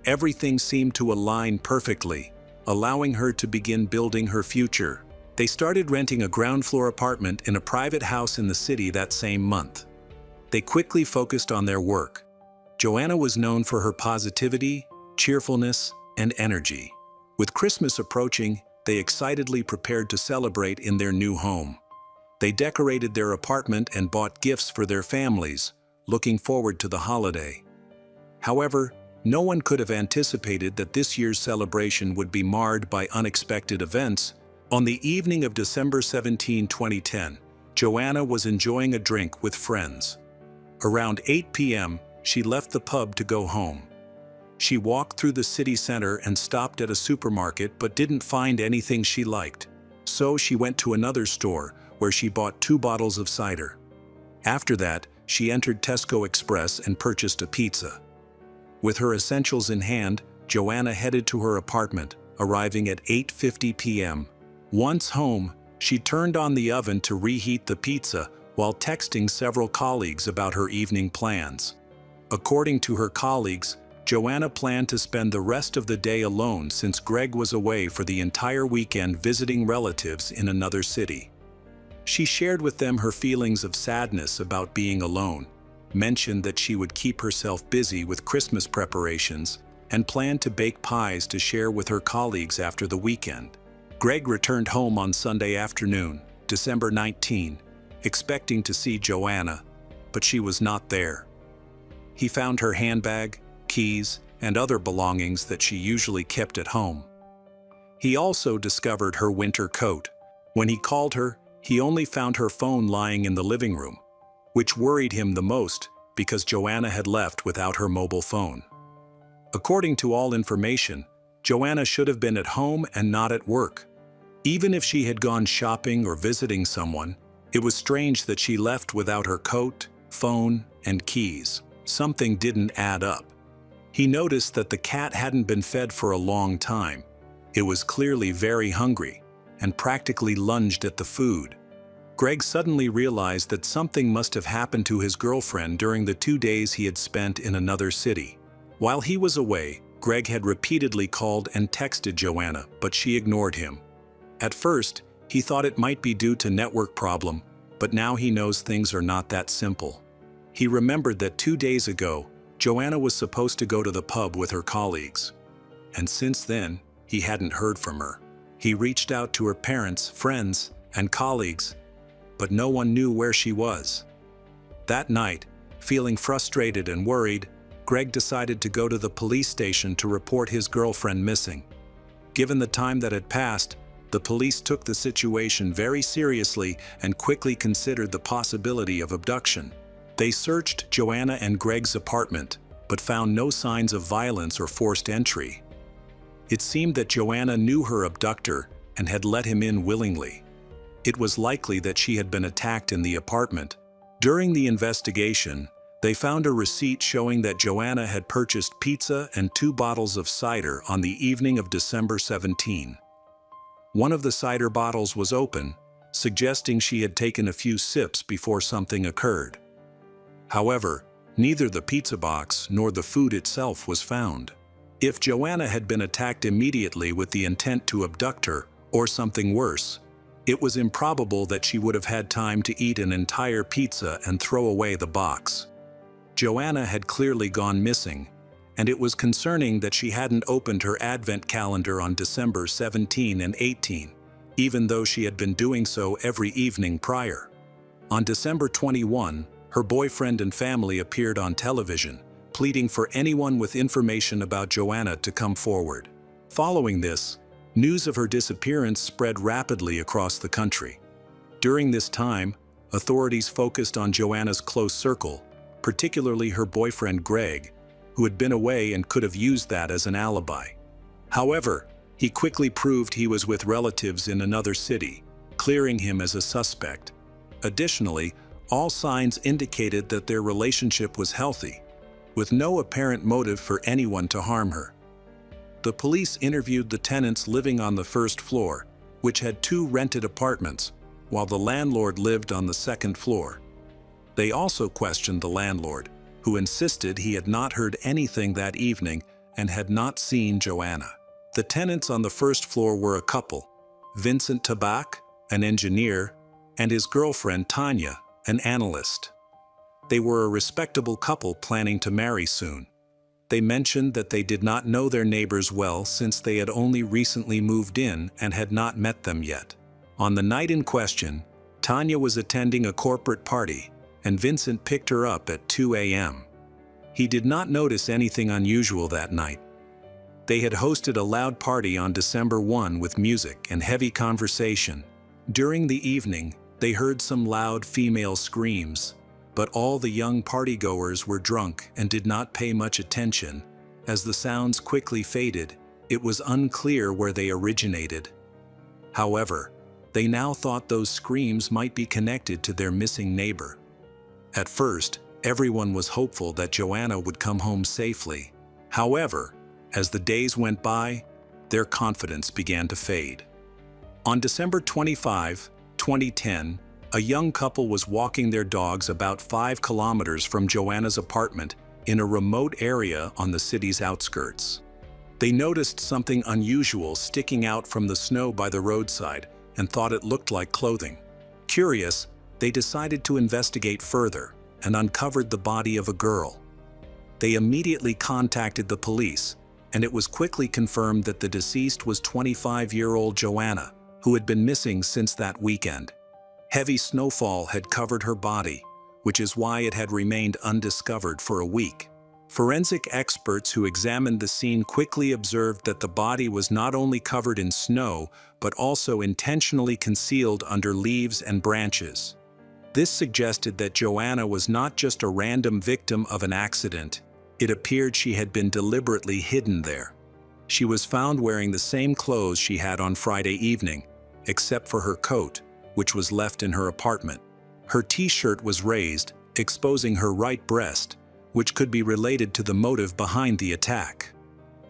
Everything seemed to align perfectly, allowing her to begin building her future. They started renting a ground-floor apartment in a private house in the city that same month. They quickly focused on their work. Joanna was known for her positivity, cheerfulness, and energy. With Christmas approaching, they excitedly prepared to celebrate in their new home. They decorated their apartment and bought gifts for their families, looking forward to the holiday. However, no one could have anticipated that this year's celebration would be marred by unexpected events. On the evening of December 17, 2010, Joanna was enjoying a drink with friends. Around 8 p.m., she left the pub to go home. She walked through the city center and stopped at a supermarket but didn't find anything she liked. So she went to another store where she bought 2 bottles of cider. After that, she entered Tesco Express and purchased a pizza. With her essentials in hand, Joanna headed to her apartment, arriving at 8:50 p.m. Once home, she turned on the oven to reheat the pizza while texting several colleagues about her evening plans. According to her colleagues, Joanna planned to spend the rest of the day alone since Greg was away for the entire weekend visiting relatives in another city. She shared with them her feelings of sadness about being alone, mentioned that she would keep herself busy with Christmas preparations, and planned to bake pies to share with her colleagues after the weekend. Greg returned home on Sunday afternoon, December 19, expecting to see Joanna, but she was not there. He found her handbag, keys, and other belongings that she usually kept at home. He also discovered her winter coat. When he called her, he only found her phone lying in the living room, which worried him the most because Joanna had left without her mobile phone. According to all information, Joanna should have been at home and not at work. Even if she had gone shopping or visiting someone, it was strange that she left without her coat, phone, and keys. Something didn't add up. He noticed that the cat hadn't been fed for a long time. It was clearly very hungry and practically lunged at the food. Greg suddenly realized that something must have happened to his girlfriend during the 2 days he had spent in another city. While he was away, Greg had repeatedly called and texted Joanna, but she ignored him. At first, he thought it might be due to network problem, but now he knows things are not that simple. He remembered that 2 days ago, Joanna was supposed to go to the pub with her colleagues. And since then, he hadn't heard from her. He reached out to her parents, friends, and colleagues, but no one knew where she was. That night, feeling frustrated and worried, Greg decided to go to the police station to report his girlfriend missing. Given the time that had passed, the police took the situation very seriously and quickly considered the possibility of abduction. They searched Joanna and Greg's apartment, but found no signs of violence or forced entry. It seemed that Joanna knew her abductor and had let him in willingly. It was likely that she had been attacked in the apartment. During the investigation, they found a receipt showing that Joanna had purchased pizza and 2 bottles of cider on the evening of December 17. One of the cider bottles was open, suggesting she had taken a few sips before something occurred. However, neither the pizza box nor the food itself was found. If Joanna had been attacked immediately with the intent to abduct her, or something worse, it was improbable that she would have had time to eat an entire pizza and throw away the box. Joanna had clearly gone missing, and it was concerning that she hadn't opened her advent calendar on December 17 and 18, even though she had been doing so every evening prior. On December 21, her boyfriend and family appeared on television, pleading for anyone with information about Joanna to come forward. Following this, news of her disappearance spread rapidly across the country. During this time, authorities focused on Joanna's close circle, particularly her boyfriend Greg, who had been away and could have used that as an alibi. However, he quickly proved he was with relatives in another city, clearing him as a suspect. Additionally, all signs indicated that their relationship was healthy, with no apparent motive for anyone to harm her. The police interviewed the tenants living on the first floor, which had 2 rented apartments, while the landlord lived on the second floor. They also questioned the landlord, who insisted he had not heard anything that evening and had not seen Joanna. The tenants on the first floor were a couple, Vincent Tabak, an engineer, and his girlfriend Tanya, an analyst. They were a respectable couple planning to marry soon. They mentioned that they did not know their neighbors well since they had only recently moved in and had not met them yet. On the night in question, Tanya was attending a corporate party, and Vincent picked her up at 2 a.m. He did not notice anything unusual that night. They had hosted a loud party on December 1 with music and heavy conversation. During the evening, they heard some loud female screams, but all the young partygoers were drunk and did not pay much attention. As the sounds quickly faded, it was unclear where they originated. However, they now thought those screams might be connected to their missing neighbor. At first, everyone was hopeful that Joanna would come home safely. However, as the days went by, their confidence began to fade. On December 25, 2010, a young couple was walking their dogs about 5 kilometers from Joanna's apartment in a remote area on the city's outskirts. They noticed something unusual sticking out from the snow by the roadside and thought it looked like clothing. Curious, they decided to investigate further and uncovered the body of a girl. They immediately contacted the police, and it was quickly confirmed that the deceased was 25-year-old Joanna, who had been missing since that weekend. Heavy snowfall had covered her body, which is why it had remained undiscovered for a week. Forensic experts who examined the scene quickly observed that the body was not only covered in snow, but also intentionally concealed under leaves and branches. This suggested that Joanna was not just a random victim of an accident. It appeared she had been deliberately hidden there. She was found wearing the same clothes she had on Friday evening, except for her coat, which was left in her apartment. Her t-shirt was raised, exposing her right breast, which could be related to the motive behind the attack.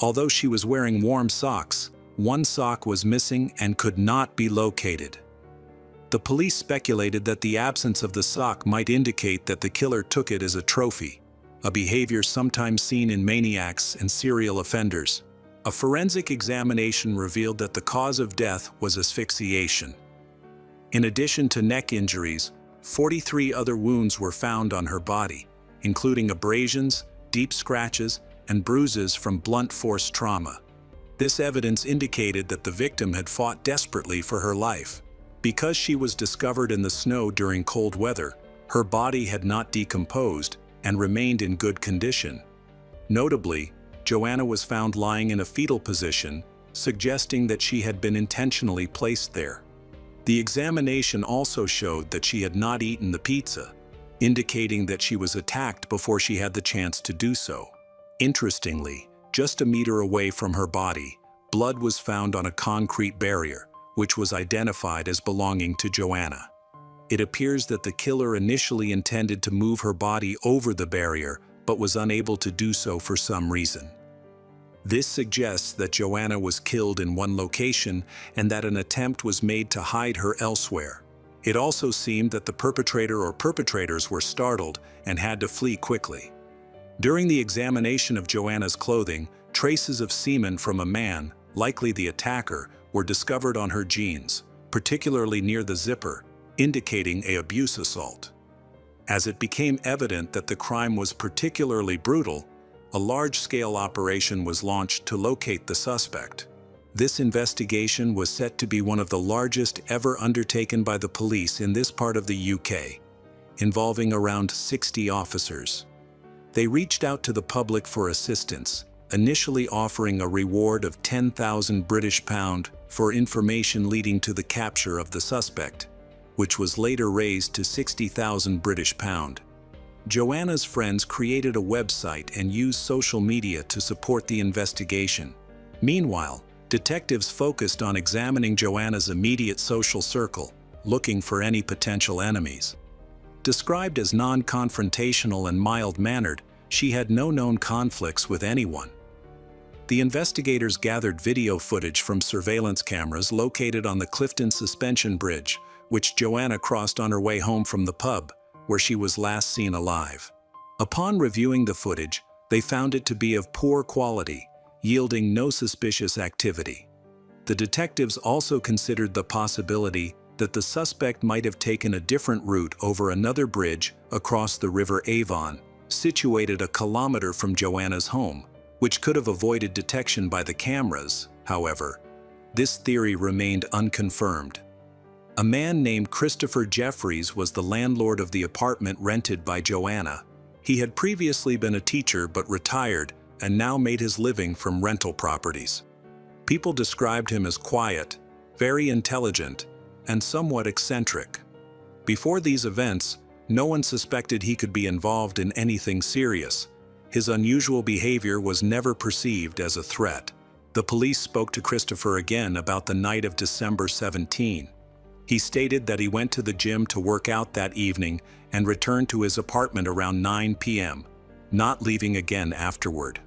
Although she was wearing warm socks, one sock was missing and could not be located. The police speculated that the absence of the sock might indicate that the killer took it as a trophy, a behavior sometimes seen in maniacs and serial offenders. A forensic examination revealed that the cause of death was asphyxiation. In addition to neck injuries, 43 other wounds were found on her body, including abrasions, deep scratches, and bruises from blunt force trauma. This evidence indicated that the victim had fought desperately for her life. Because she was discovered in the snow during cold weather, her body had not decomposed and remained in good condition. Notably, Joanna was found lying in a fetal position, suggesting that she had been intentionally placed there. The examination also showed that she had not eaten the pizza, indicating that she was attacked before she had the chance to do so. Interestingly, just a meter away from her body, blood was found on a concrete barrier, which was identified as belonging to Joanna. It appears that the killer initially intended to move her body over the barrier, but was unable to do so for some reason. This suggests that Joanna was killed in one location and that an attempt was made to hide her elsewhere. It also seemed that the perpetrator or perpetrators were startled and had to flee quickly. During the examination of Joanna's clothing, traces of semen from a man, likely the attacker, were discovered on her jeans, particularly near the zipper, indicating an abuse assault. As it became evident that the crime was particularly brutal, a large-scale operation was launched to locate the suspect. This investigation was set to be one of the largest ever undertaken by the police in this part of the UK, involving around 60 officers. They reached out to the public for assistance, initially offering a reward of £10,000 for information leading to the capture of the suspect, which was later raised to £60,000. Joanna's friends created a website and used social media to support the investigation. Meanwhile, detectives focused on examining Joanna's immediate social circle, looking for any potential enemies. Described as non-confrontational and mild-mannered, she had no known conflicts with anyone. The investigators gathered video footage from surveillance cameras located on the Clifton Suspension Bridge, which Joanna crossed on her way home from the pub, where she was last seen alive. Upon reviewing the footage, they found it to be of poor quality, yielding no suspicious activity. The detectives also considered the possibility that the suspect might have taken a different route over another bridge across the River Avon, situated a kilometer from Joanna's home, which could have avoided detection by the cameras. However, this theory remained unconfirmed. A man named Christopher Jeffries was the landlord of the apartment rented by Joanna. He had previously been a teacher but retired and now made his living from rental properties. People described him as quiet, very intelligent, and somewhat eccentric. Before these events, no one suspected he could be involved in anything serious. His unusual behavior was never perceived as a threat. The police spoke to Christopher again about the night of December 17. He stated that he went to the gym to work out that evening and returned to his apartment around 9 p.m., not leaving again afterward.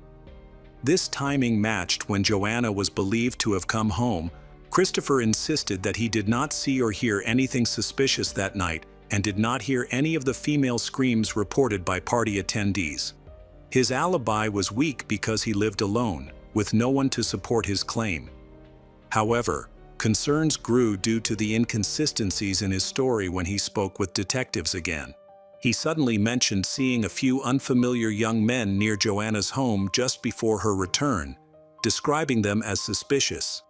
This timing matched when Joanna was believed to have come home. Christopher insisted that he did not see or hear anything suspicious that night and did not hear any of the female screams reported by party attendees. His alibi was weak because he lived alone, with no one to support his claim. However, concerns grew due to the inconsistencies in his story when he spoke with detectives again. He suddenly mentioned seeing a few unfamiliar young men near Joanna's home just before her return, describing them as suspicious.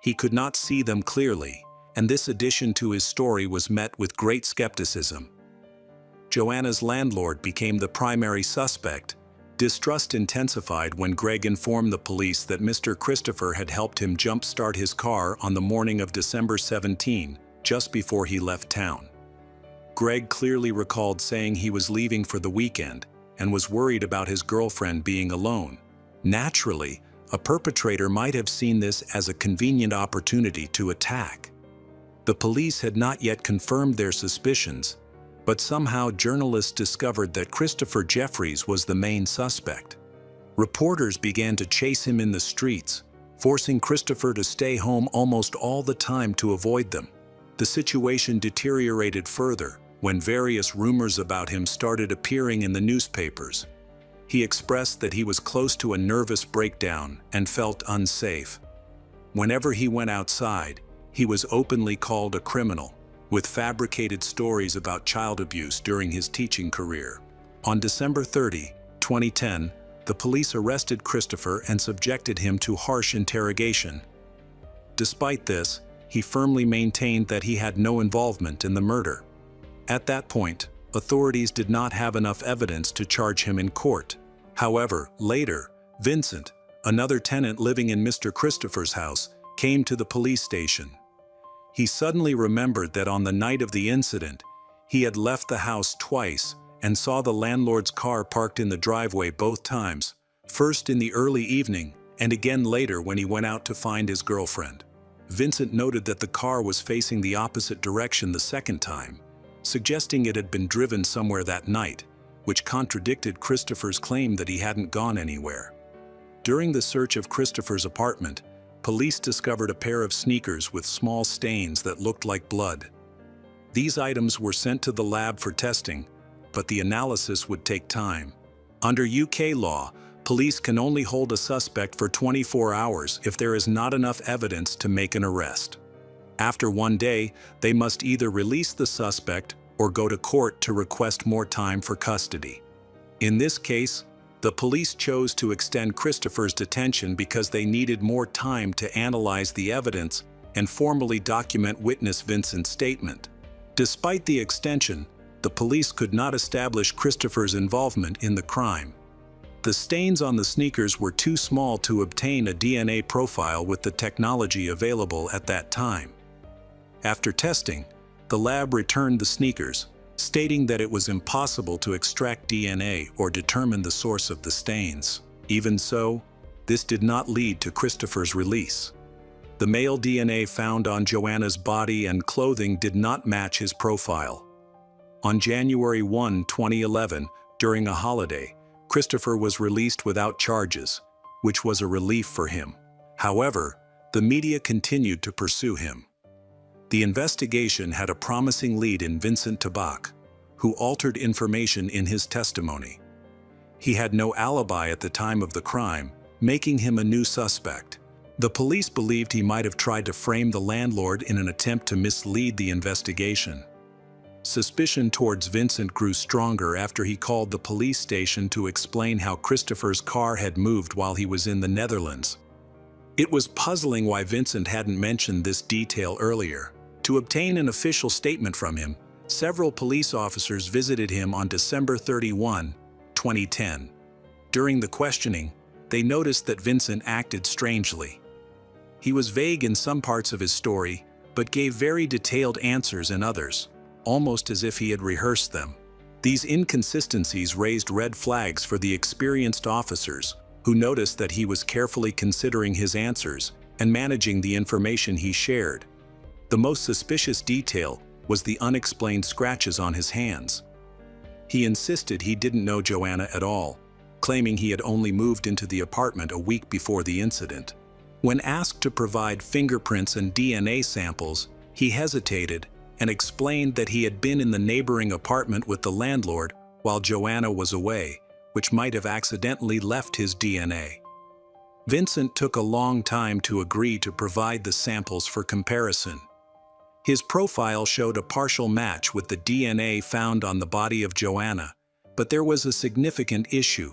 He could not see them clearly, and this addition to his story was met with great skepticism. Joanna's landlord became the primary suspect. Distrust intensified when Greg informed the police that Mr. Christopher had helped him jump-start his car on the morning of December 17, just before he left town. Greg clearly recalled saying he was leaving for the weekend and was worried about his girlfriend being alone. Naturally, a perpetrator might have seen this as a convenient opportunity to attack. The police had not yet confirmed their suspicions, but somehow journalists discovered that Christopher Jeffries was the main suspect. Reporters began to chase him in the streets, forcing Christopher to stay home almost all the time to avoid them. The situation deteriorated further when various rumors about him started appearing in the newspapers. He expressed that he was close to a nervous breakdown and felt unsafe. Whenever he went outside, he was openly called a criminal, with fabricated stories about child abuse during his teaching career. On December 30, 2010, the police arrested Christopher and subjected him to harsh interrogation. Despite this, he firmly maintained that he had no involvement in the murder. At that point, authorities did not have enough evidence to charge him in court. However, later, Vincent, another tenant living in Mr. Christopher's house, came to the police station. He suddenly remembered that on the night of the incident, he had left the house twice and saw the landlord's car parked in the driveway both times, first in the early evening and again later when he went out to find his girlfriend. Vincent noted that the car was facing the opposite direction the second time, suggesting it had been driven somewhere that night, which contradicted Christopher's claim that he hadn't gone anywhere. During the search of Christopher's apartment, police discovered a pair of sneakers with small stains that looked like blood. These items were sent to the lab for testing, but the analysis would take time. Under UK law, police can only hold a suspect for 24 hours if there is not enough evidence to make an arrest. After one day, they must either release the suspect or go to court to request more time for custody. In this case, the police chose to extend Christopher's detention because they needed more time to analyze the evidence and formally document witness Vincent's statement. Despite the extension, the police could not establish Christopher's involvement in the crime. The stains on the sneakers were too small to obtain a DNA profile with the technology available at that time. After testing, the lab returned the sneakers, stating that it was impossible to extract DNA or determine the source of the stains. Even so, this did not lead to Christopher's release. The male DNA found on Joanna's body and clothing did not match his profile. On January 1, 2011, during a holiday, Christopher was released without charges, which was a relief for him. However, the media continued to pursue him. The investigation had a promising lead in Vincent Tabak, who altered information in his testimony. He had no alibi at the time of the crime, making him a new suspect. The police believed he might have tried to frame the landlord in an attempt to mislead the investigation. Suspicion towards Vincent grew stronger after he called the police station to explain how Christopher's car had moved while he was in the Netherlands. It was puzzling why Vincent hadn't mentioned this detail earlier. To obtain an official statement from him, several police officers visited him on December 31, 2010. During the questioning, they noticed that Vincent acted strangely. He was vague in some parts of his story, but gave very detailed answers in others, almost as if he had rehearsed them. These inconsistencies raised red flags for the experienced officers, who noticed that he was carefully considering his answers and managing the information he shared. The most suspicious detail was the unexplained scratches on his hands. He insisted he didn't know Joanna at all, claiming he had only moved into the apartment a week before the incident. When asked to provide fingerprints and DNA samples, he hesitated and explained that he had been in the neighboring apartment with the landlord while Joanna was away, which might have accidentally left his DNA. Vincent took a long time to agree to provide the samples for comparison. His profile showed a partial match with the DNA found on the body of Joanna, but there was a significant issue.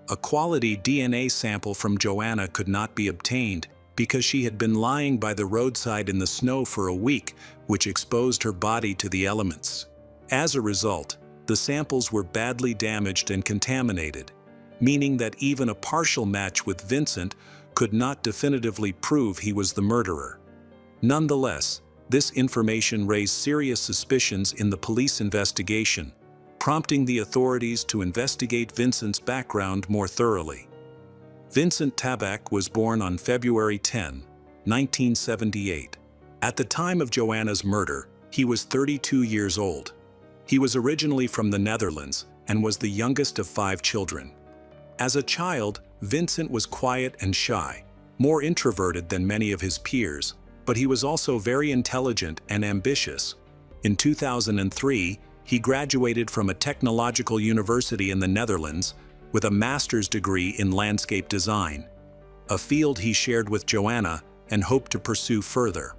A quality DNA sample from Joanna could not be obtained because she had been lying by the roadside in the snow for a week, which exposed her body to the elements. As a result, the samples were badly damaged and contaminated, meaning that even a partial match with Vincent could not definitively prove he was the murderer. Nonetheless, this information raised serious suspicions in the police investigation, prompting the authorities to investigate Vincent's background more thoroughly. Vincent Tabak was born on February 10, 1978. At the time of Joanna's murder, he was 32 years old. He was originally from the Netherlands and was the youngest of 5 children. As a child, Vincent was quiet and shy, more introverted than many of his peers, but he was also very intelligent and ambitious. In 2003, he graduated from a technological university in the Netherlands with a master's degree in landscape design, a field he shared with Joanna and hoped to pursue further.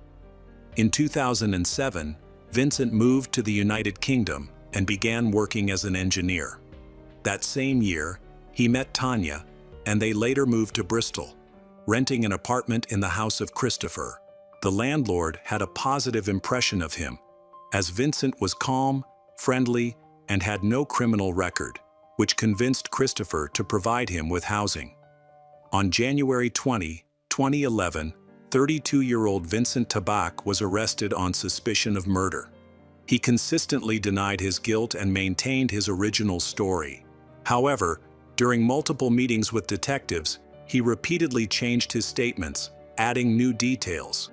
In 2007, Vincent moved to the United Kingdom and began working as an engineer. That same year, he met Tanya, and they later moved to Bristol, renting an apartment in the house of Christopher. The landlord had a positive impression of him, as Vincent was calm, friendly, and had no criminal record, which convinced Christopher to provide him with housing. On January 20, 2011, 32-year-old Vincent Tabak was arrested on suspicion of murder. He consistently denied his guilt and maintained his original story. However, during multiple meetings with detectives, he repeatedly changed his statements, adding new details.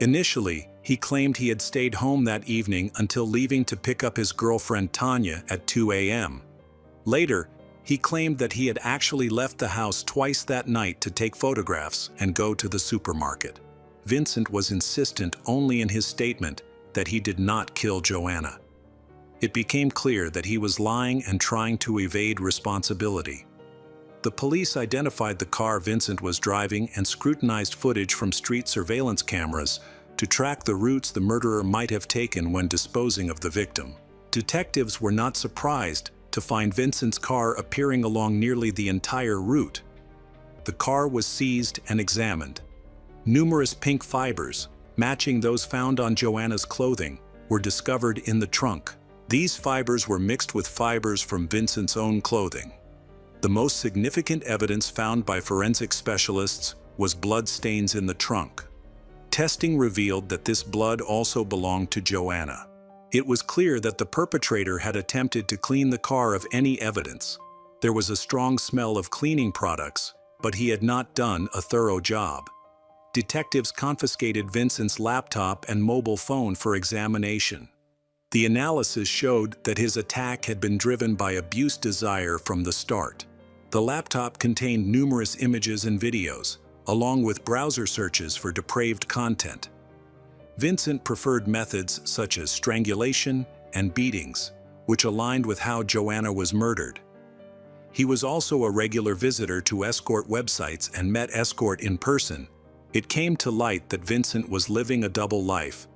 Initially, he claimed he had stayed home that evening until leaving to pick up his girlfriend Tanya at 2 a.m. Later, he claimed that he had actually left the house twice that night to take photographs and go to the supermarket. Vincent was insistent only in his statement that he did not kill Joanna. It became clear that he was lying and trying to evade responsibility. The police identified the car Vincent was driving and scrutinized footage from street surveillance cameras to track the routes the murderer might have taken when disposing of the victim. Detectives were not surprised to find Vincent's car appearing along nearly the entire route. The car was seized and examined. Numerous pink fibers, matching those found on Joanna's clothing, were discovered in the trunk. These fibers were mixed with fibers from Vincent's own clothing. The most significant evidence found by forensic specialists was blood stains in the trunk. Testing revealed that this blood also belonged to Joanna. It was clear that the perpetrator had attempted to clean the car of any evidence. There was a strong smell of cleaning products, but he had not done a thorough job. Detectives confiscated Vincent's laptop and mobile phone for examination. The analysis showed that his attack had been driven by abuse desire from the start. The laptop contained numerous images and videos, along with browser searches for depraved content. Vincent preferred methods such as strangulation and beatings, which aligned with how Joanna was murdered. He was also a regular visitor to escort websites and met escort in person. It came to light that Vincent was living a double life.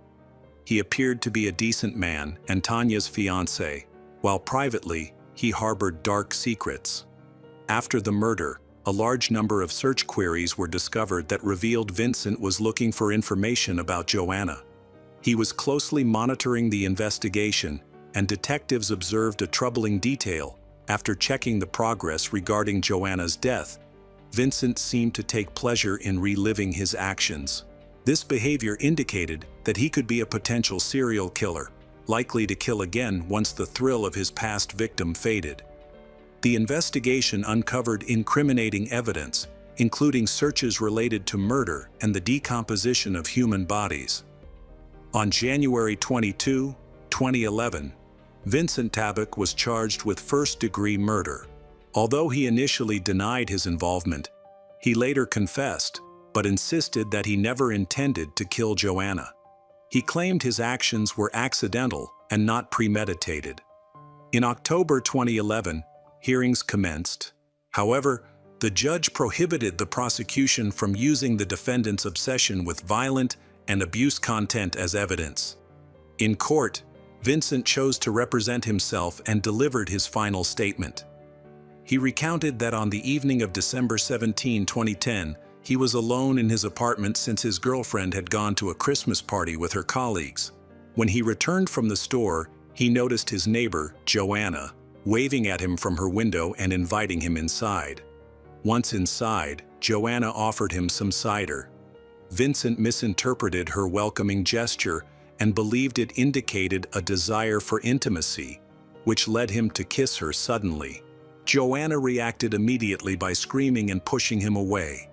He appeared to be a decent man and Tanya's fiancé, while privately, he harbored dark secrets. After the murder, a large number of search queries were discovered that revealed Vincent was looking for information about Joanna. He was closely monitoring the investigation, and detectives observed a troubling detail. After checking the progress regarding Joanna's death, Vincent seemed to take pleasure in reliving his actions. This behavior indicated that he could be a potential serial killer, likely to kill again once the thrill of his past victim faded. The investigation uncovered incriminating evidence, including searches related to murder and the decomposition of human bodies. On January 22, 2011, Vincent Tabak was charged with first-degree murder. Although he initially denied his involvement, he later confessed, but insisted that he never intended to kill Joanna. He claimed his actions were accidental and not premeditated. In October 2011, hearings commenced. However, the judge prohibited the prosecution from using the defendant's obsession with violent and abuse content as evidence. In court, Vincent chose to represent himself and delivered his final statement. He recounted that on the evening of December 17, 2010, he was alone in his apartment since his girlfriend had gone to a Christmas party with her colleagues. When he returned from the store, he noticed his neighbor, Joanna, waving at him from her window and inviting him inside. Once inside, Joanna offered him some cider. Vincent misinterpreted her welcoming gesture and believed it indicated a desire for intimacy, which led him to kiss her suddenly. Joanna reacted immediately by screaming and pushing him away.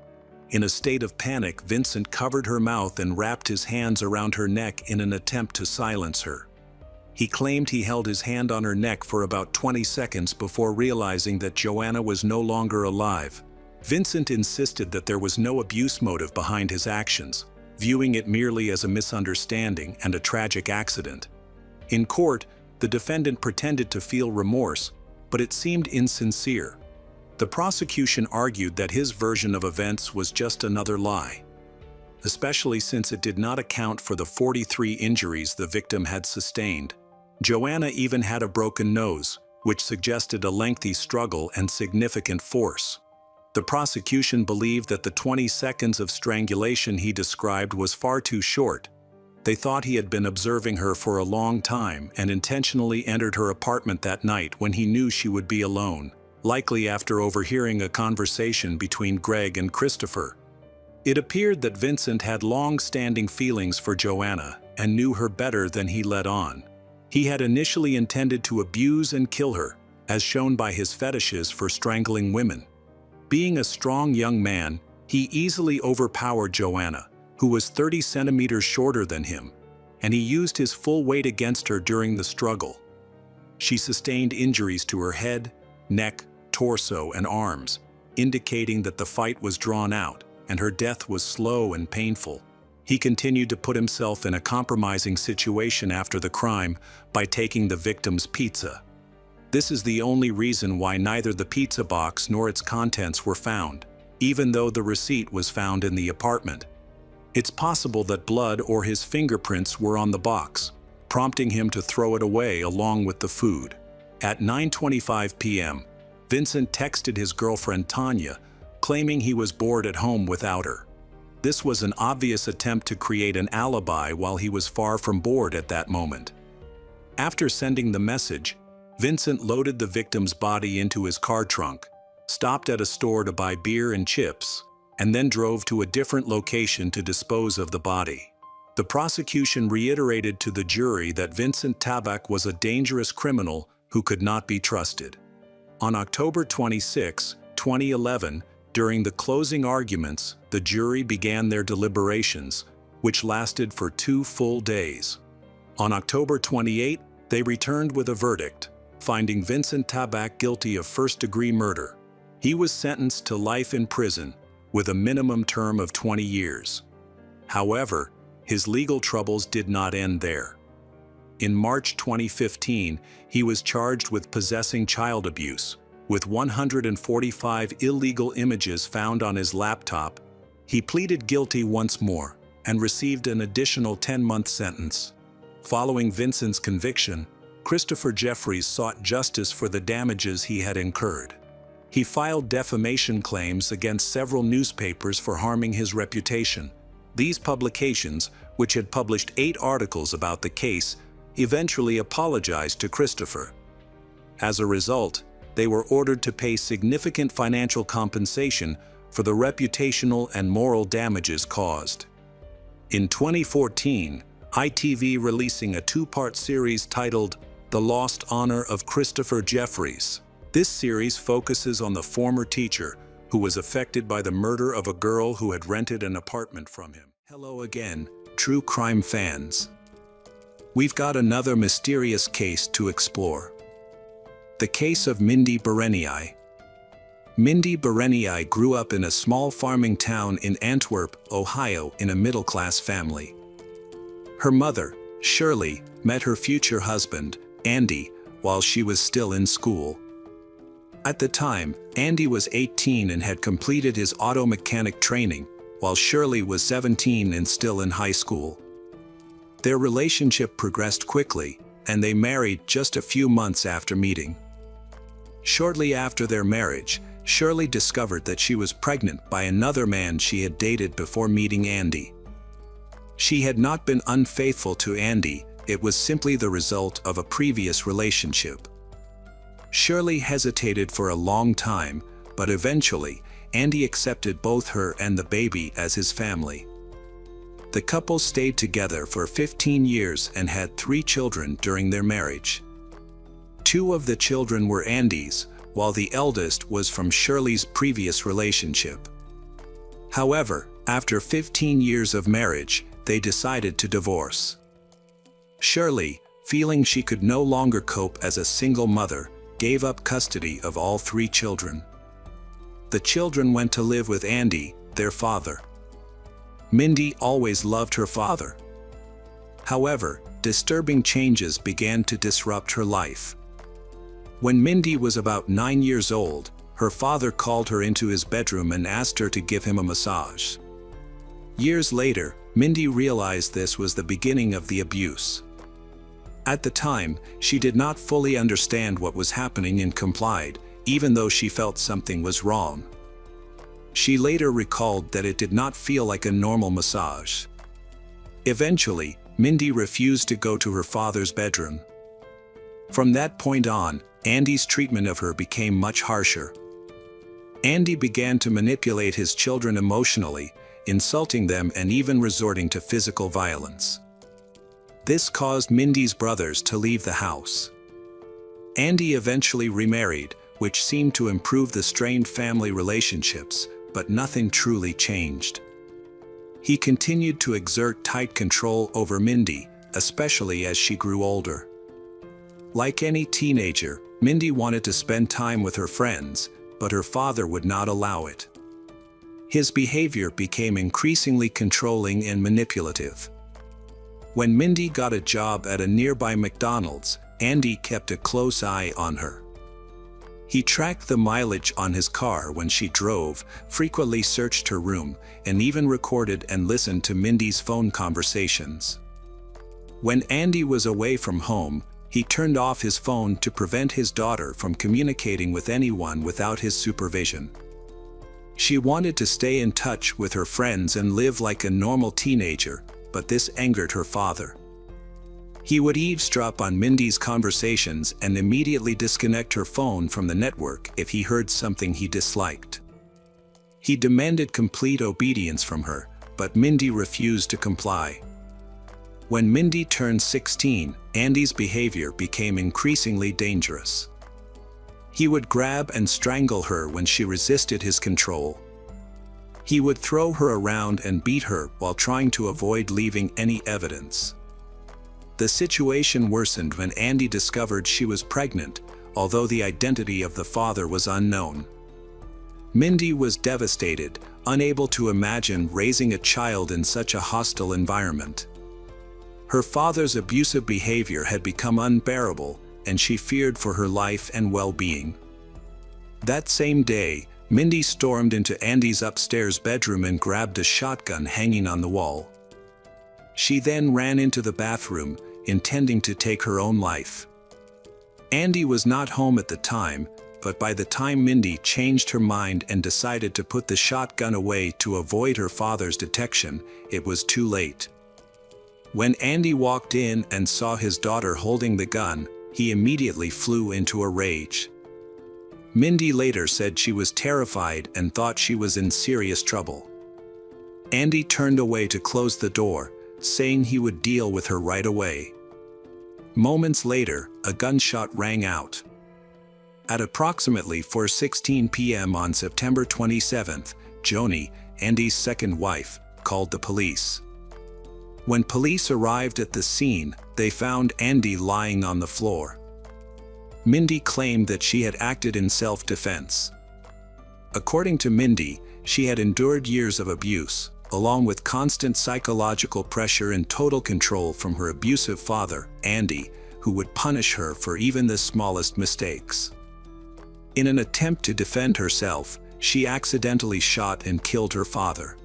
In a state of panic, Vincent covered her mouth and wrapped his hands around her neck in an attempt to silence her. He claimed he held his hand on her neck for about 20 seconds before realizing that Joanna was no longer alive. Vincent insisted that there was no abuse motive behind his actions, viewing it merely as a misunderstanding and a tragic accident. In court, the defendant pretended to feel remorse, but it seemed insincere. The prosecution argued that his version of events was just another lie, especially since it did not account for the 43 injuries the victim had sustained. Joanna even had a broken nose, which suggested a lengthy struggle and significant force. The prosecution believed that the 20 seconds of strangulation he described was far too short. They thought he had been observing her for a long time and intentionally entered her apartment that night when he knew she would be alone, likely after overhearing a conversation between Greg and Christopher. It appeared that Vincent had long-standing feelings for Joanna and knew her better than he let on. He had initially intended to abuse and kill her, as shown by his fetishes for strangling women. Being a strong young man, he easily overpowered Joanna, who was 30 centimeters shorter than him, and he used his full weight against her during the struggle. She sustained injuries to her head, neck, torso, and arms, indicating that the fight was drawn out, and her death was slow and painful. He continued to put himself in a compromising situation after the crime by taking the victim's pizza. This is the only reason why neither the pizza box nor its contents were found, even though the receipt was found in the apartment. It's possible that blood or his fingerprints were on the box, prompting him to throw it away along with the food. At 9:25 p.m., Vincent texted his girlfriend Tanya, claiming he was bored at home without her. This was an obvious attempt to create an alibi while he was far from bored at that moment. After sending the message, Vincent loaded the victim's body into his car trunk, stopped at a store to buy beer and chips, and then drove to a different location to dispose of the body. The prosecution reiterated to the jury that Vincent Tabak was a dangerous criminal who could not be trusted. On October 26, 2011, during the closing arguments, the jury began their deliberations, which lasted for 2 full days. On October 28, they returned with a verdict, finding Vincent Tabak guilty of first-degree murder. He was sentenced to life in prison, with a minimum term of 20 years. However, his legal troubles did not end there. In March 2015, he was charged with possessing child abuse, with 145 illegal images found on his laptop. He pleaded guilty once more and received an additional 10-month sentence. Following Vincent's conviction, Christopher Jeffries sought justice for the damages he had incurred. He filed defamation claims against several newspapers for harming his reputation. These publications, which had published 8 articles about the case, eventually apologized to Christopher. As a result, they were ordered to pay significant financial compensation for the reputational and moral damages caused. In 2014, ITV releasing a 2-part series titled The Lost Honor of Christopher Jeffries. This series focuses on the former teacher who was affected by the murder of a girl who had rented an apartment from him. Hello again, true crime fans. We've got another mysterious case to explore. The case of Mindy Berenyi. Mindy Berenyi grew up in a small farming town in Antwerp, Ohio, in a middle-class family. Her mother, Shirley, met her future husband, Andy, while she was still in school. At the time, Andy was 18 and had completed his auto mechanic training, while Shirley was 17 and still in high school. Their relationship progressed quickly, and they married just a few months after meeting. Shortly after their marriage, Shirley discovered that she was pregnant by another man she had dated before meeting Andy. She had not been unfaithful to Andy, it was simply the result of a previous relationship. Shirley hesitated for a long time, but eventually, Andy accepted both her and the baby as his family. The couple stayed together for 15 years and had 3 children during their marriage. 2 of the children were Andy's, while the eldest was from Shirley's previous relationship. However, after 15 years of marriage, they decided to divorce. Shirley, feeling she could no longer cope as a single mother, gave up custody of all 3 children. The children went to live with Andy, their father. Mindy always loved her father. However, disturbing changes began to disrupt her life. When Mindy was about 9 years old, her father called her into his bedroom and asked her to give him a massage. Years later, Mindy realized this was the beginning of the abuse. At the time, she did not fully understand what was happening and complied, even though she felt something was wrong. She later recalled that it did not feel like a normal massage. Eventually, Mindy refused to go to her father's bedroom. From that point on, Andy's treatment of her became much harsher. Andy began to manipulate his children emotionally, insulting them and even resorting to physical violence. This caused Mindy's brothers to leave the house. Andy eventually remarried, which seemed to improve the strained family relationships, but nothing truly changed. He continued to exert tight control over Mindy, especially as she grew older. Like any teenager, Mindy wanted to spend time with her friends, but her father would not allow it. His behavior became increasingly controlling and manipulative. When Mindy got a job at a nearby McDonald's, Andy kept a close eye on her. He tracked the mileage on his car when she drove, frequently searched her room, and even recorded and listened to Mindy's phone conversations. When Andy was away from home, he turned off his phone to prevent his daughter from communicating with anyone without his supervision. She wanted to stay in touch with her friends and live like a normal teenager, but this angered her father. He would eavesdrop on Mindy's conversations and immediately disconnect her phone from the network if he heard something he disliked. He demanded complete obedience from her, but Mindy refused to comply. When Mindy turned 16, Andy's behavior became increasingly dangerous. He would grab and strangle her when she resisted his control. He would throw her around and beat her while trying to avoid leaving any evidence. The situation worsened when Andy discovered she was pregnant, although the identity of the father was unknown. Mindy was devastated, unable to imagine raising a child in such a hostile environment. Her father's abusive behavior had become unbearable, and she feared for her life and well-being. That same day, Mindy stormed into Andy's upstairs bedroom and grabbed a shotgun hanging on the wall. She then ran into the bathroom, intending to take her own life. Andy was not home at the time, but by the time Mindy changed her mind and decided to put the shotgun away to avoid her father's detection, it was too late. When Andy walked in and saw his daughter holding the gun, he immediately flew into a rage. Mindy later said she was terrified and thought she was in serious trouble. Andy turned away to close the door, saying he would deal with her right away. Moments later, a gunshot rang out. At approximately 4:16 p.m. on September 27th, Joni, Andy's second wife, called the police. When police arrived at the scene, they found Andy lying on the floor. Mindy claimed that she had acted in self-defense. According to Mindy, she had endured years of abuse, along with constant psychological pressure and total control from her abusive father, Andy, who would punish her for even the smallest mistakes. In an attempt to defend herself, she accidentally shot and killed her father.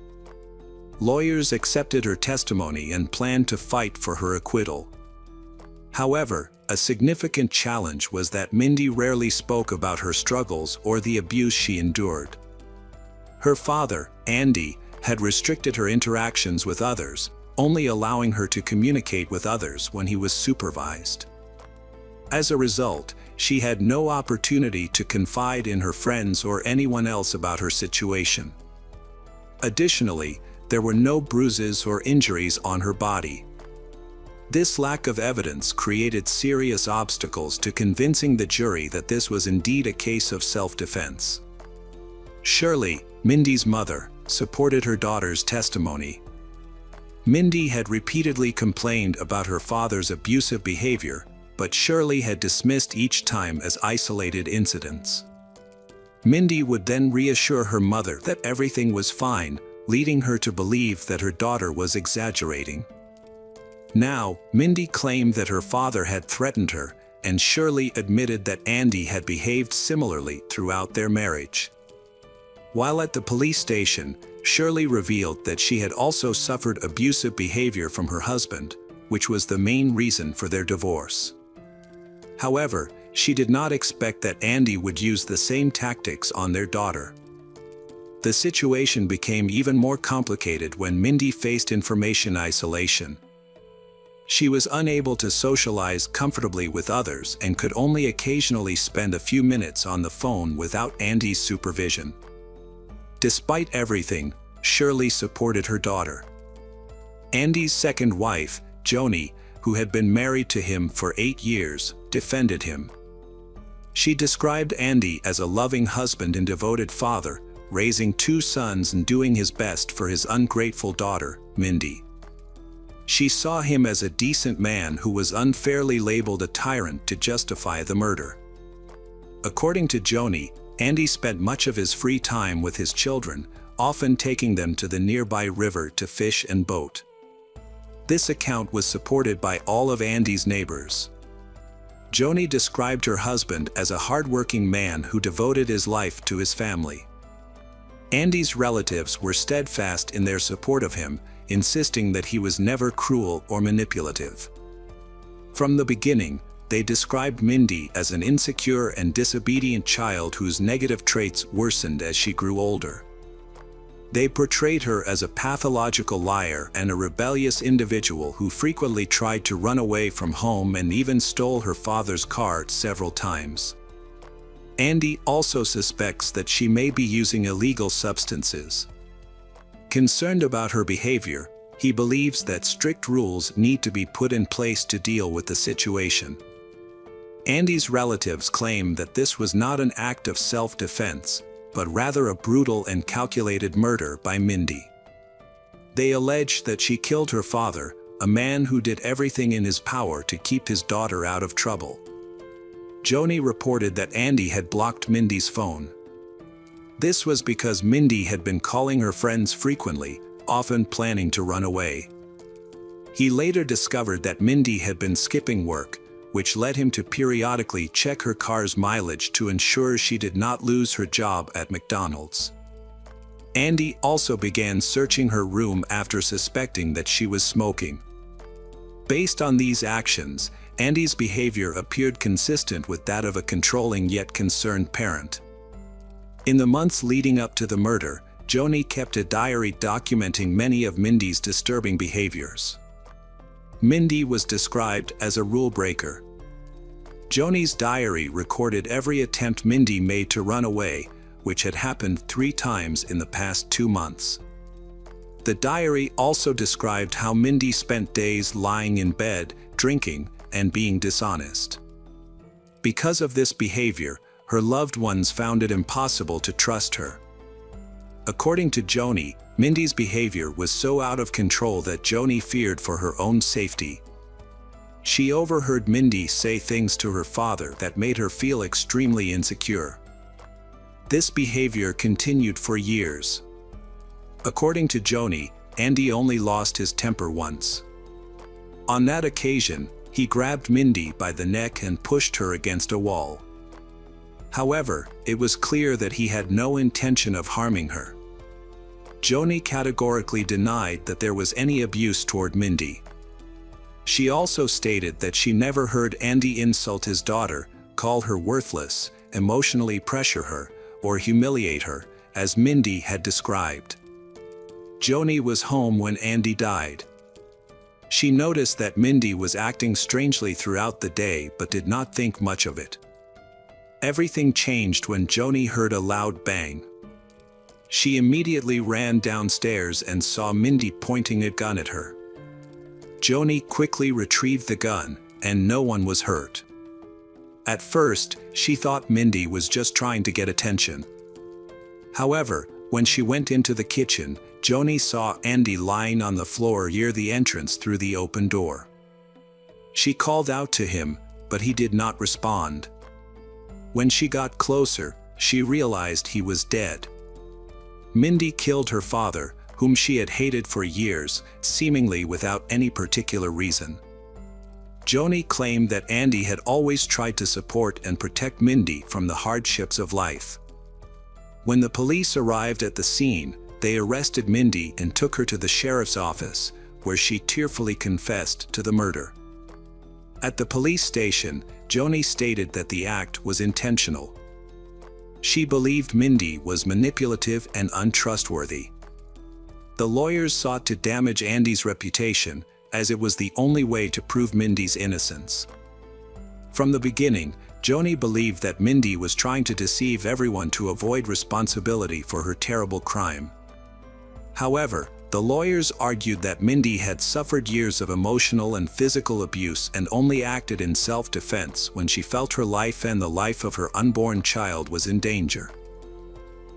Lawyers accepted her testimony and planned to fight for her acquittal. However, a significant challenge was that Mindy rarely spoke about her struggles or the abuse she endured. Her father, Andy, had restricted her interactions with others, only allowing her to communicate with others when he was supervised. As a result, she had no opportunity to confide in her friends or anyone else about her situation. Additionally, there were no bruises or injuries on her body. This lack of evidence created serious obstacles to convincing the jury that this was indeed a case of self-defense. Shirley, Mindy's mother, supported her daughter's testimony. Mindy had repeatedly complained about her father's abusive behavior, but Shirley had dismissed each time as isolated incidents. Mindy would then reassure her mother that everything was fine, leading her to believe that her daughter was exaggerating. Now, Mindy claimed that her father had threatened her, and Shirley admitted that Andy had behaved similarly throughout their marriage. While at the police station, Shirley revealed that she had also suffered abusive behavior from her husband, which was the main reason for their divorce. However, she did not expect that Andy would use the same tactics on their daughter. The situation became even more complicated when Mindy faced information isolation. She was unable to socialize comfortably with others and could only occasionally spend a few minutes on the phone without Andy's supervision. Despite everything, Shirley supported her daughter. Andy's second wife, Joni, who had been married to him for 8 years, defended him. She described Andy as a loving husband and devoted father, raising 2 sons and doing his best for his ungrateful daughter, Mindy. She saw him as a decent man who was unfairly labeled a tyrant to justify the murder. According to Joni, Andy spent much of his free time with his children, often taking them to the nearby river to fish and boat. This account was supported by all of Andy's neighbors. Joni described her husband as a hardworking man who devoted his life to his family. Andy's relatives were steadfast in their support of him, insisting that he was never cruel or manipulative. From the beginning, they described Mindy as an insecure and disobedient child whose negative traits worsened as she grew older. They portrayed her as a pathological liar and a rebellious individual who frequently tried to run away from home and even stole her father's car several times. Andy also suspects that she may be using illegal substances. Concerned about her behavior, he believes that strict rules need to be put in place to deal with the situation. Andy's relatives claim that this was not an act of self-defense, but rather a brutal and calculated murder by Mindy. They allege that she killed her father, a man who did everything in his power to keep his daughter out of trouble. Joni reported that Andy had blocked Mindy's phone. This was because Mindy had been calling her friends frequently, often planning to run away. He later discovered that Mindy had been skipping work, which led him to periodically check her car's mileage to ensure she did not lose her job at McDonald's. Andy also began searching her room after suspecting that she was smoking. Based on these actions, Andy's behavior appeared consistent with that of a controlling yet concerned parent. In the months leading up to the murder, Joni kept a diary documenting many of Mindy's disturbing behaviors. Mindy was described as a rule breaker. Joni's diary recorded every attempt Mindy made to run away, which had happened 3 times in the past 2 months. The diary also described how Mindy spent days lying in bed, drinking, and being dishonest. Because of this behavior, her loved ones found it impossible to trust her. According to Joni, Mindy's behavior was so out of control that Joni feared for her own safety. She overheard Mindy say things to her father that made her feel extremely insecure. This behavior continued for years. According to Joni, Andy only lost his temper once. On that occasion, he grabbed Mindy by the neck and pushed her against a wall. However, it was clear that he had no intention of harming her. Joni categorically denied that there was any abuse toward Mindy. She also stated that she never heard Andy insult his daughter, call her worthless, emotionally pressure her, or humiliate her, as Mindy had described. Joni was home when Andy died. She noticed that Mindy was acting strangely throughout the day but did not think much of it. Everything changed when Joni heard a loud bang. She immediately ran downstairs and saw Mindy pointing a gun at her. Joni quickly retrieved the gun, and no one was hurt. At first, she thought Mindy was just trying to get attention. However, when she went into the kitchen, Joni saw Andy lying on the floor near the entrance through the open door. She called out to him, but he did not respond. When she got closer, she realized he was dead. Mindy killed her father, whom she had hated for years, seemingly without any particular reason. Joni claimed that Andy had always tried to support and protect Mindy from the hardships of life. When the police arrived at the scene, they arrested Mindy and took her to the sheriff's office, where she tearfully confessed to the murder. At the police station, Joni stated that the act was intentional. She believed Mindy was manipulative and untrustworthy. The lawyers sought to damage Andy's reputation, as it was the only way to prove Mindy's innocence. From the beginning, Joni believed that Mindy was trying to deceive everyone to avoid responsibility for her terrible crime. However, the lawyers argued that Mindy had suffered years of emotional and physical abuse and only acted in self-defense when she felt her life and the life of her unborn child was in danger.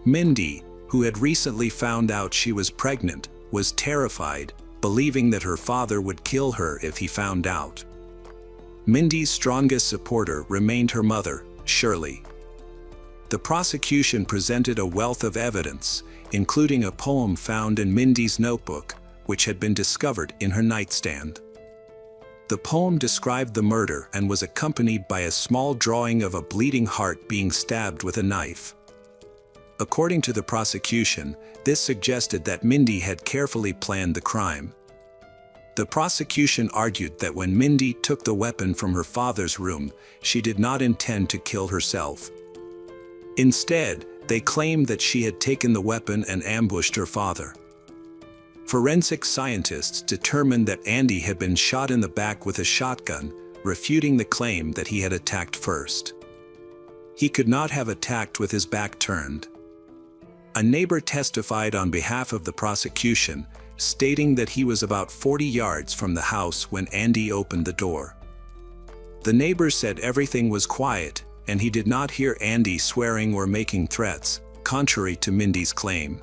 Mindy, who had recently found out she was pregnant, was terrified, believing that her father would kill her if he found out. Mindy's strongest supporter remained her mother, Shirley. The prosecution presented a wealth of evidence, including a poem found in Mindy's notebook, which had been discovered in her nightstand. The poem described the murder and was accompanied by a small drawing of a bleeding heart being stabbed with a knife. According to the prosecution, this suggested that Mindy had carefully planned the crime. The prosecution argued that when Mindy took the weapon from her father's room, she did not intend to kill herself. Instead, they claimed that she had taken the weapon and ambushed her father. Forensic scientists determined that Andy had been shot in the back with a shotgun, refuting the claim that he had attacked first. He could not have attacked with his back turned. A neighbor testified on behalf of the prosecution, stating that he was about 40 yards from the house when Andy opened the door. The neighbor said everything was quiet, and he did not hear Andy swearing or making threats, contrary to Mindy's claim.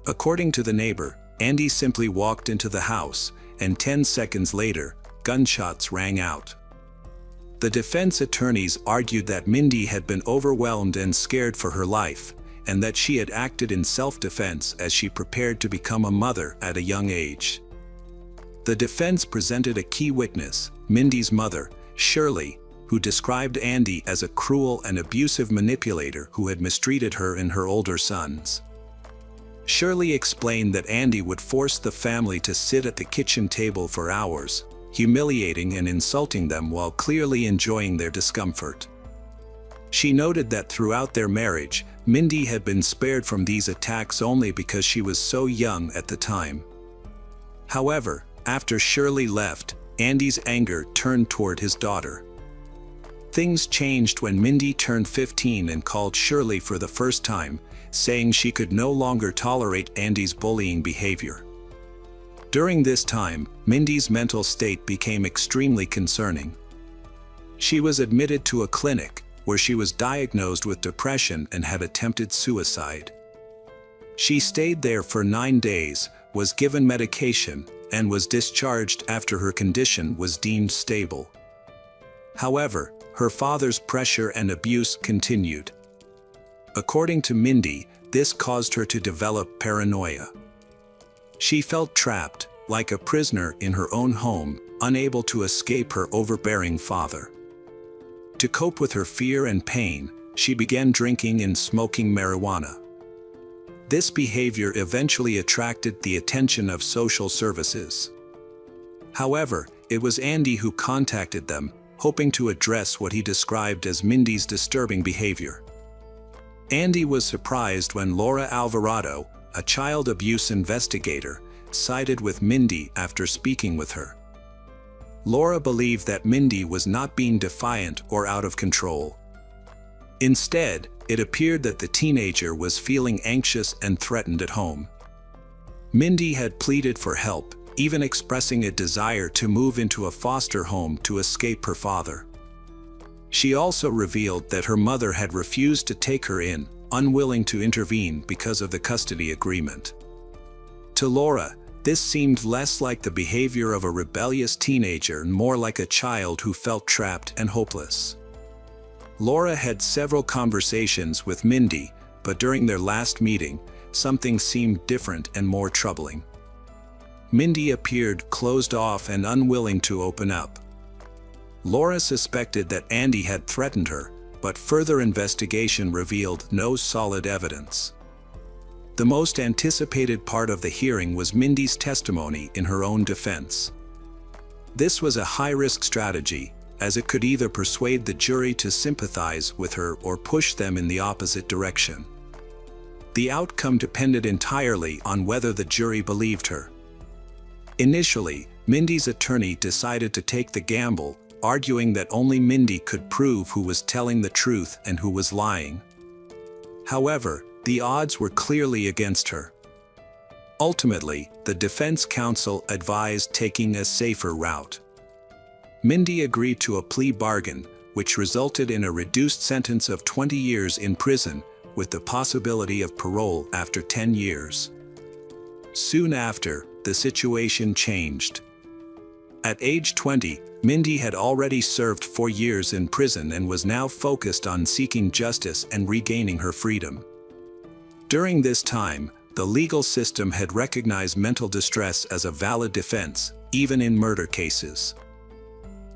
According to the neighbor, Andy simply walked into the house, and 10 seconds later, gunshots rang out. The defense attorneys argued that Mindy had been overwhelmed and scared for her life, and that she had acted in self-defense as she prepared to become a mother at a young age. The defense presented a key witness, Mindy's mother, Shirley, who described Andy as a cruel and abusive manipulator who had mistreated her and her older sons. Shirley explained that Andy would force the family to sit at the kitchen table for hours, humiliating and insulting them while clearly enjoying their discomfort. She noted that throughout their marriage, Mindy had been spared from these attacks only because she was so young at the time. However, after Shirley left, Andy's anger turned toward his daughter. Things changed when Mindy turned 15 and called Shirley for the first time, saying she could no longer tolerate Andy's bullying behavior. During this time, Mindy's mental state became extremely concerning. She was admitted to a clinic, where she was diagnosed with depression and had attempted suicide. She stayed there for 9 days, was given medication, and was discharged after her condition was deemed stable. However, her father's pressure and abuse continued. According to Mindy, this caused her to develop paranoia. She felt trapped, like a prisoner in her own home, unable to escape her overbearing father. To cope with her fear and pain, she began drinking and smoking marijuana. This behavior eventually attracted the attention of social services. However, it was Andy who contacted them, hoping to address what he described as Mindy's disturbing behavior. Andy was surprised when Laura Alvarado, a child abuse investigator, sided with Mindy after speaking with her. Laura believed that Mindy was not being defiant or out of control. Instead, it appeared that the teenager was feeling anxious and threatened at home. Mindy had pleaded for help, even expressing a desire to move into a foster home to escape her father. She also revealed that her mother had refused to take her in, unwilling to intervene because of the custody agreement. To Laura, this seemed less like the behavior of a rebellious teenager and more like a child who felt trapped and hopeless. Laura had several conversations with Mindy, but during their last meeting, something seemed different and more troubling. Mindy appeared closed off and unwilling to open up. Laura suspected that Andy had threatened her, but further investigation revealed no solid evidence. The most anticipated part of the hearing was Mindy's testimony in her own defense. This was a high-risk strategy, as it could either persuade the jury to sympathize with her or push them in the opposite direction. The outcome depended entirely on whether the jury believed her. Initially, Mindy's attorney decided to take the gamble, arguing that only Mindy could prove who was telling the truth and who was lying. However, the odds were clearly against her. Ultimately, the defense counsel advised taking a safer route. Mindy agreed to a plea bargain, which resulted in a reduced sentence of 20 years in prison, with the possibility of parole after 10 years. Soon after, the situation changed. At age 20, Mindy had already served 4 years in prison and was now focused on seeking justice and regaining her freedom. During this time, the legal system had recognized mental distress as a valid defense, even in murder cases.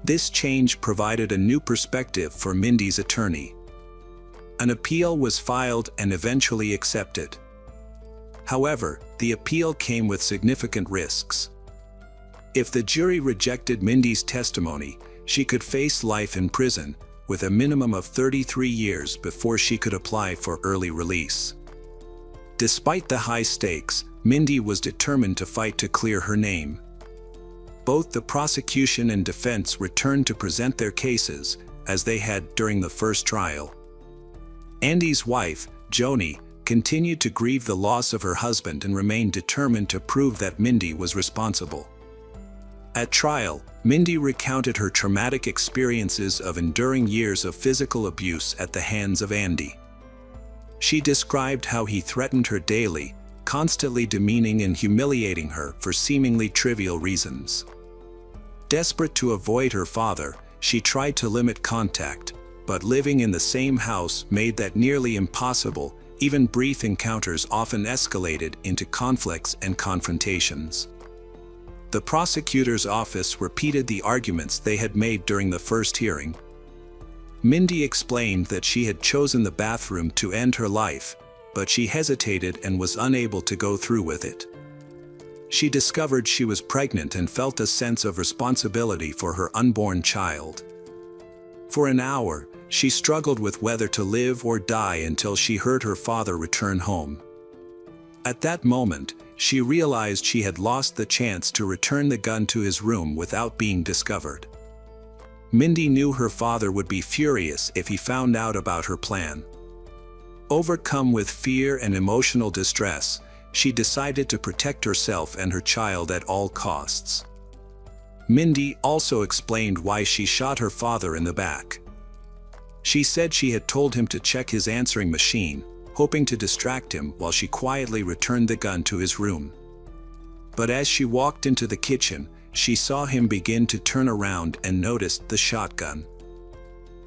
This change provided a new perspective for Mindy's attorney. An appeal was filed and eventually accepted. However, the appeal came with significant risks. If the jury rejected Mindy's testimony, she could face life in prison, with a minimum of 33 years before she could apply for early release. Despite the high stakes, Mindy was determined to fight to clear her name. Both the prosecution and defense returned to present their cases, as they had during the first trial. Andy's wife, Joni, continued to grieve the loss of her husband and remained determined to prove that Mindy was responsible. At trial, Mindy recounted her traumatic experiences of enduring years of physical abuse at the hands of Andy. She described how he threatened her daily, constantly demeaning and humiliating her for seemingly trivial reasons. Desperate to avoid her father, she tried to limit contact, but living in the same house made that nearly impossible. Even brief encounters often escalated into conflicts and confrontations. The prosecutor's office repeated the arguments they had made during the first hearing. Mindy explained that she had chosen the bathroom to end her life, but she hesitated and was unable to go through with it. She discovered she was pregnant and felt a sense of responsibility for her unborn child. For an hour, she struggled with whether to live or die until she heard her father return home. At that moment, she realized she had lost the chance to return the gun to his room without being discovered. Mindy knew her father would be furious if he found out about her plan. Overcome with fear and emotional distress, she decided to protect herself and her child at all costs. Mindy also explained why she shot her father in the back. She said she had told him to check his answering machine, hoping to distract him while she quietly returned the gun to his room. But as she walked into the kitchen, she saw him begin to turn around and noticed the shotgun.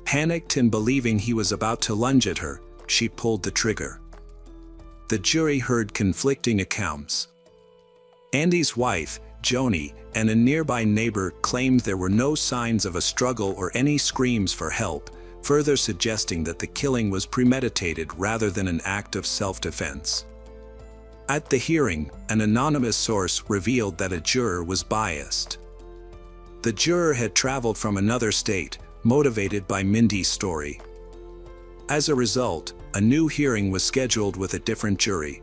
Panicked and believing he was about to lunge at her, she pulled the trigger. The jury heard conflicting accounts. Andy's wife, Joni, and a nearby neighbor claimed there were no signs of a struggle or any screams for help, further suggesting that the killing was premeditated rather than an act of self-defense. At the hearing, an anonymous source revealed that a juror was biased. The juror had traveled from another state, motivated by Mindy's story. As a result, a new hearing was scheduled with a different jury.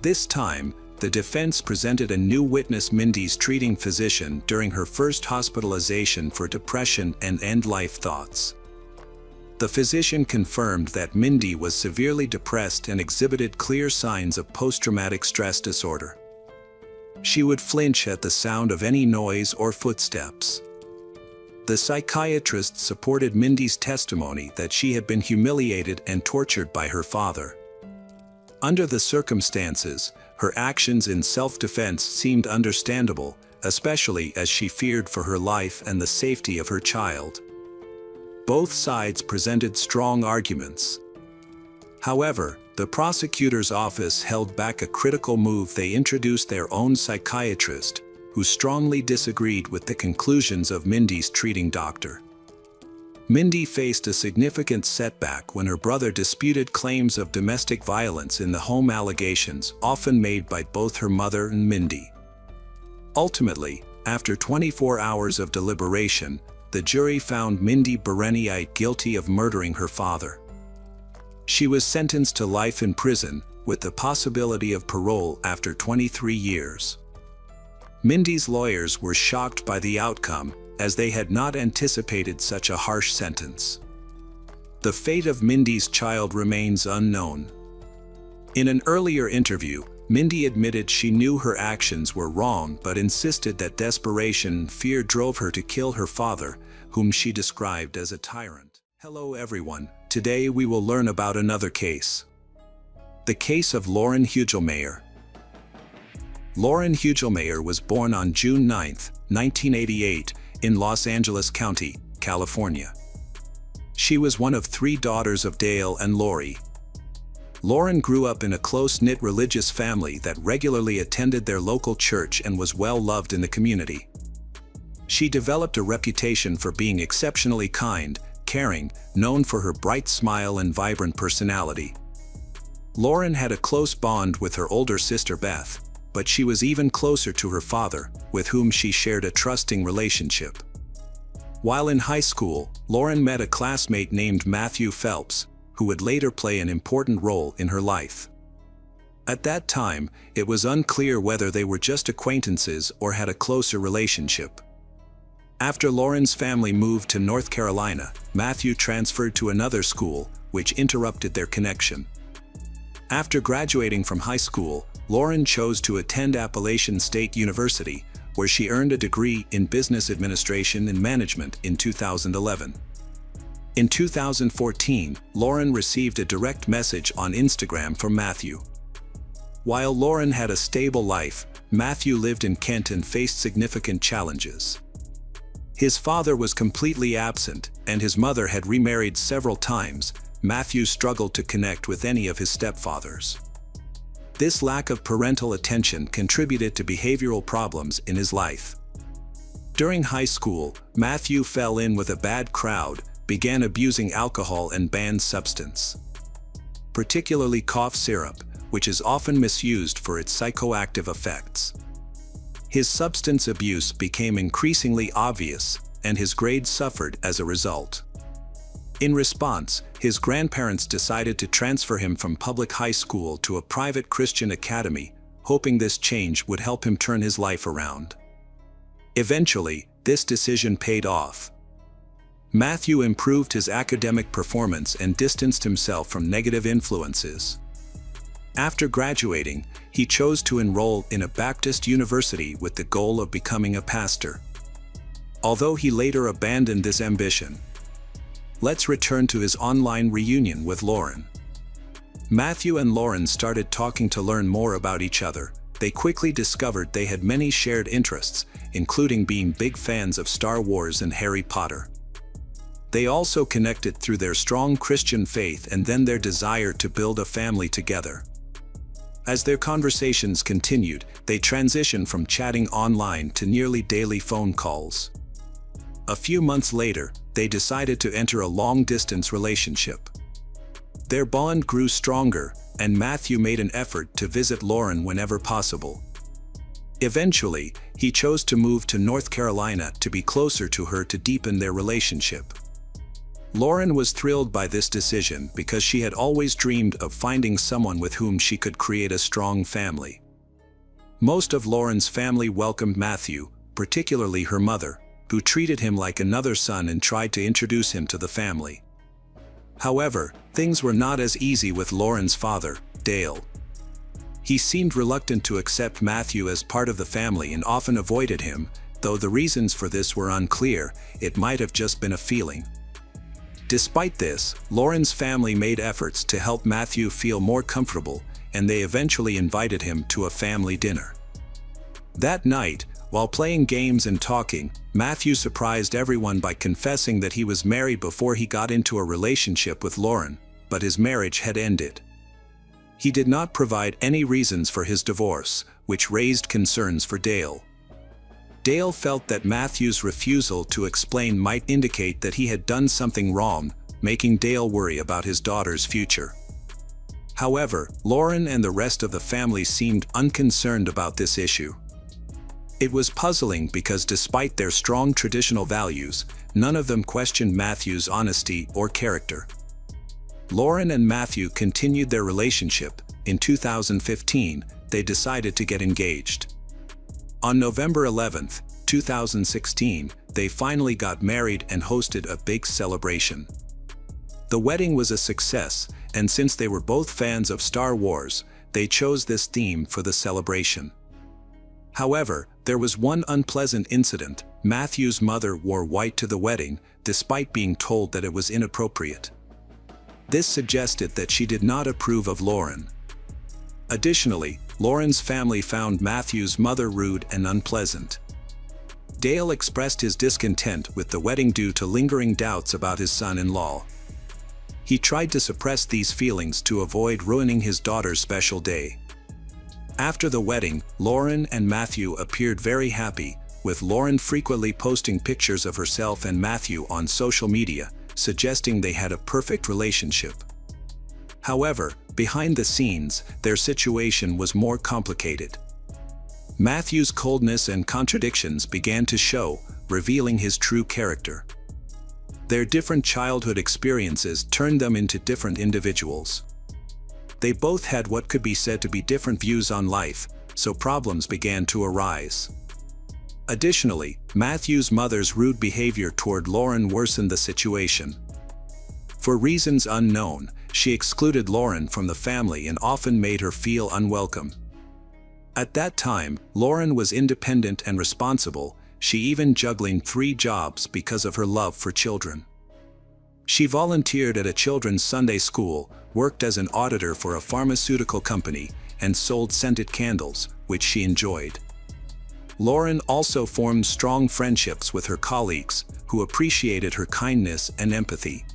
This time, the defense presented a new witness, Mindy's treating physician, during her first hospitalization for depression and end-life thoughts. The physician confirmed that Mindy was severely depressed and exhibited clear signs of post-traumatic stress disorder. She would flinch at the sound of any noise or footsteps. The psychiatrist supported Mindy's testimony that she had been humiliated and tortured by her father. Under the circumstances, her actions in self-defense seemed understandable, especially as she feared for her life and the safety of her child. Both sides presented strong arguments. However, the prosecutor's office held back a critical move. They introduced their own psychiatrist, who strongly disagreed with the conclusions of Mindy's treating doctor. Mindy faced a significant setback when her brother disputed claims of domestic violence in the home, allegations often made by both her mother and Mindy. Ultimately, after 24 hours of deliberation, the jury found Mindy Bereniite guilty of murdering her father. She was sentenced to life in prison, with the possibility of parole after 23 years. Mindy's lawyers were shocked by the outcome, as they had not anticipated such a harsh sentence. The fate of Mindy's child remains unknown. In an earlier interview, Mindy admitted she knew her actions were wrong but insisted that desperation and fear drove her to kill her father, whom she described as a tyrant. Hello everyone, today we will learn about another case. The case of Lauren Hugelmayer. Lauren Hugelmayer was born on June 9, 1988, in Los Angeles County, California. She was one of 3 daughters of Dale and Lori. Lauren grew up in a close-knit religious family that regularly attended their local church and was well loved in the community. She developed a reputation for being exceptionally kind, caring, known for her bright smile and vibrant personality. Lauren had a close bond with her older sister Beth, but she was even closer to her father, with whom she shared a trusting relationship. While in high school, Lauren met a classmate named Matthew Phelps, who would later play an important role in her life. At that time, it was unclear whether they were just acquaintances or had a closer relationship. After Lauren's family moved to North Carolina, Matthew transferred to another school, which interrupted their connection. After graduating from high school, Lauren chose to attend Appalachian State University, where she earned a degree in business administration and management in 2011. In 2014, Lauren received a direct message on Instagram from Matthew. While Lauren had a stable life, Matthew lived in Kent and faced significant challenges. His father was completely absent, and his mother had remarried several times. Matthew struggled to connect with any of his stepfathers. This lack of parental attention contributed to behavioral problems in his life. During high school, Matthew fell in with a bad crowd, began abusing alcohol and banned substance, particularly cough syrup, which is often misused for its psychoactive effects. His substance abuse became increasingly obvious, and his grades suffered as a result. In response, his grandparents decided to transfer him from public high school to a private Christian academy, hoping this change would help him turn his life around. Eventually, this decision paid off. Matthew improved his academic performance and distanced himself from negative influences. After graduating, he chose to enroll in a Baptist university with the goal of becoming a pastor. Although he later abandoned this ambition. Let's return to his online reunion with Lauren. Matthew and Lauren started talking to learn more about each other. They quickly discovered they had many shared interests, including being big fans of Star Wars and Harry Potter. They also connected through their strong Christian faith and then their desire to build a family together. As their conversations continued, they transitioned from chatting online to nearly daily phone calls. A few months later, they decided to enter a long-distance relationship. Their bond grew stronger, and Matthew made an effort to visit Lauren whenever possible. Eventually, he chose to move to North Carolina to be closer to her to deepen their relationship. Lauren was thrilled by this decision because she had always dreamed of finding someone with whom she could create a strong family. Most of Lauren's family welcomed Matthew, particularly her mother, who treated him like another son and tried to introduce him to the family. However, things were not as easy with Lauren's father, Dale. He seemed reluctant to accept Matthew as part of the family and often avoided him, though the reasons for this were unclear. It might have just been a feeling. Despite this, Lauren's family made efforts to help Matthew feel more comfortable, and they eventually invited him to a family dinner. That night, while playing games and talking, Matthew surprised everyone by confessing that he was married before he got into a relationship with Lauren, but his marriage had ended. He did not provide any reasons for his divorce, which raised concerns for Dale. Dale felt that Matthew's refusal to explain might indicate that he had done something wrong, making Dale worry about his daughter's future. However, Lauren and the rest of the family seemed unconcerned about this issue. It was puzzling because despite their strong traditional values, none of them questioned Matthew's honesty or character. Lauren and Matthew continued their relationship. In 2015, they decided to get engaged. On November 11, 2016, they finally got married and hosted a big celebration. The wedding was a success, and since they were both fans of Star Wars, they chose this theme for the celebration. However, there was one unpleasant incident. Matthew's mother wore white to the wedding, despite being told that it was inappropriate. This suggested that she did not approve of Lauren. Additionally, Lauren's family found Matthew's mother rude and unpleasant. Dale expressed his discontent with the wedding due to lingering doubts about his son-in-law. He tried to suppress these feelings to avoid ruining his daughter's special day. After the wedding, Lauren and Matthew appeared very happy, with Lauren frequently posting pictures of herself and Matthew on social media, suggesting they had a perfect relationship. However, behind the scenes, their situation was more complicated. Matthew's coldness and contradictions began to show, revealing his true character. Their different childhood experiences turned them into different individuals. They both had what could be said to be different views on life, so problems began to arise. Additionally, Matthew's mother's rude behavior toward Lauren worsened the situation. For reasons unknown, she excluded Lauren from the family and often made her feel unwelcome. At that time, Lauren was independent and responsible, she even juggling 3 jobs because of her love for children. She volunteered at a children's Sunday school, worked as an auditor for a pharmaceutical company, and sold scented candles, which she enjoyed. Lauren also formed strong friendships with her colleagues, who appreciated her kindness and empathy.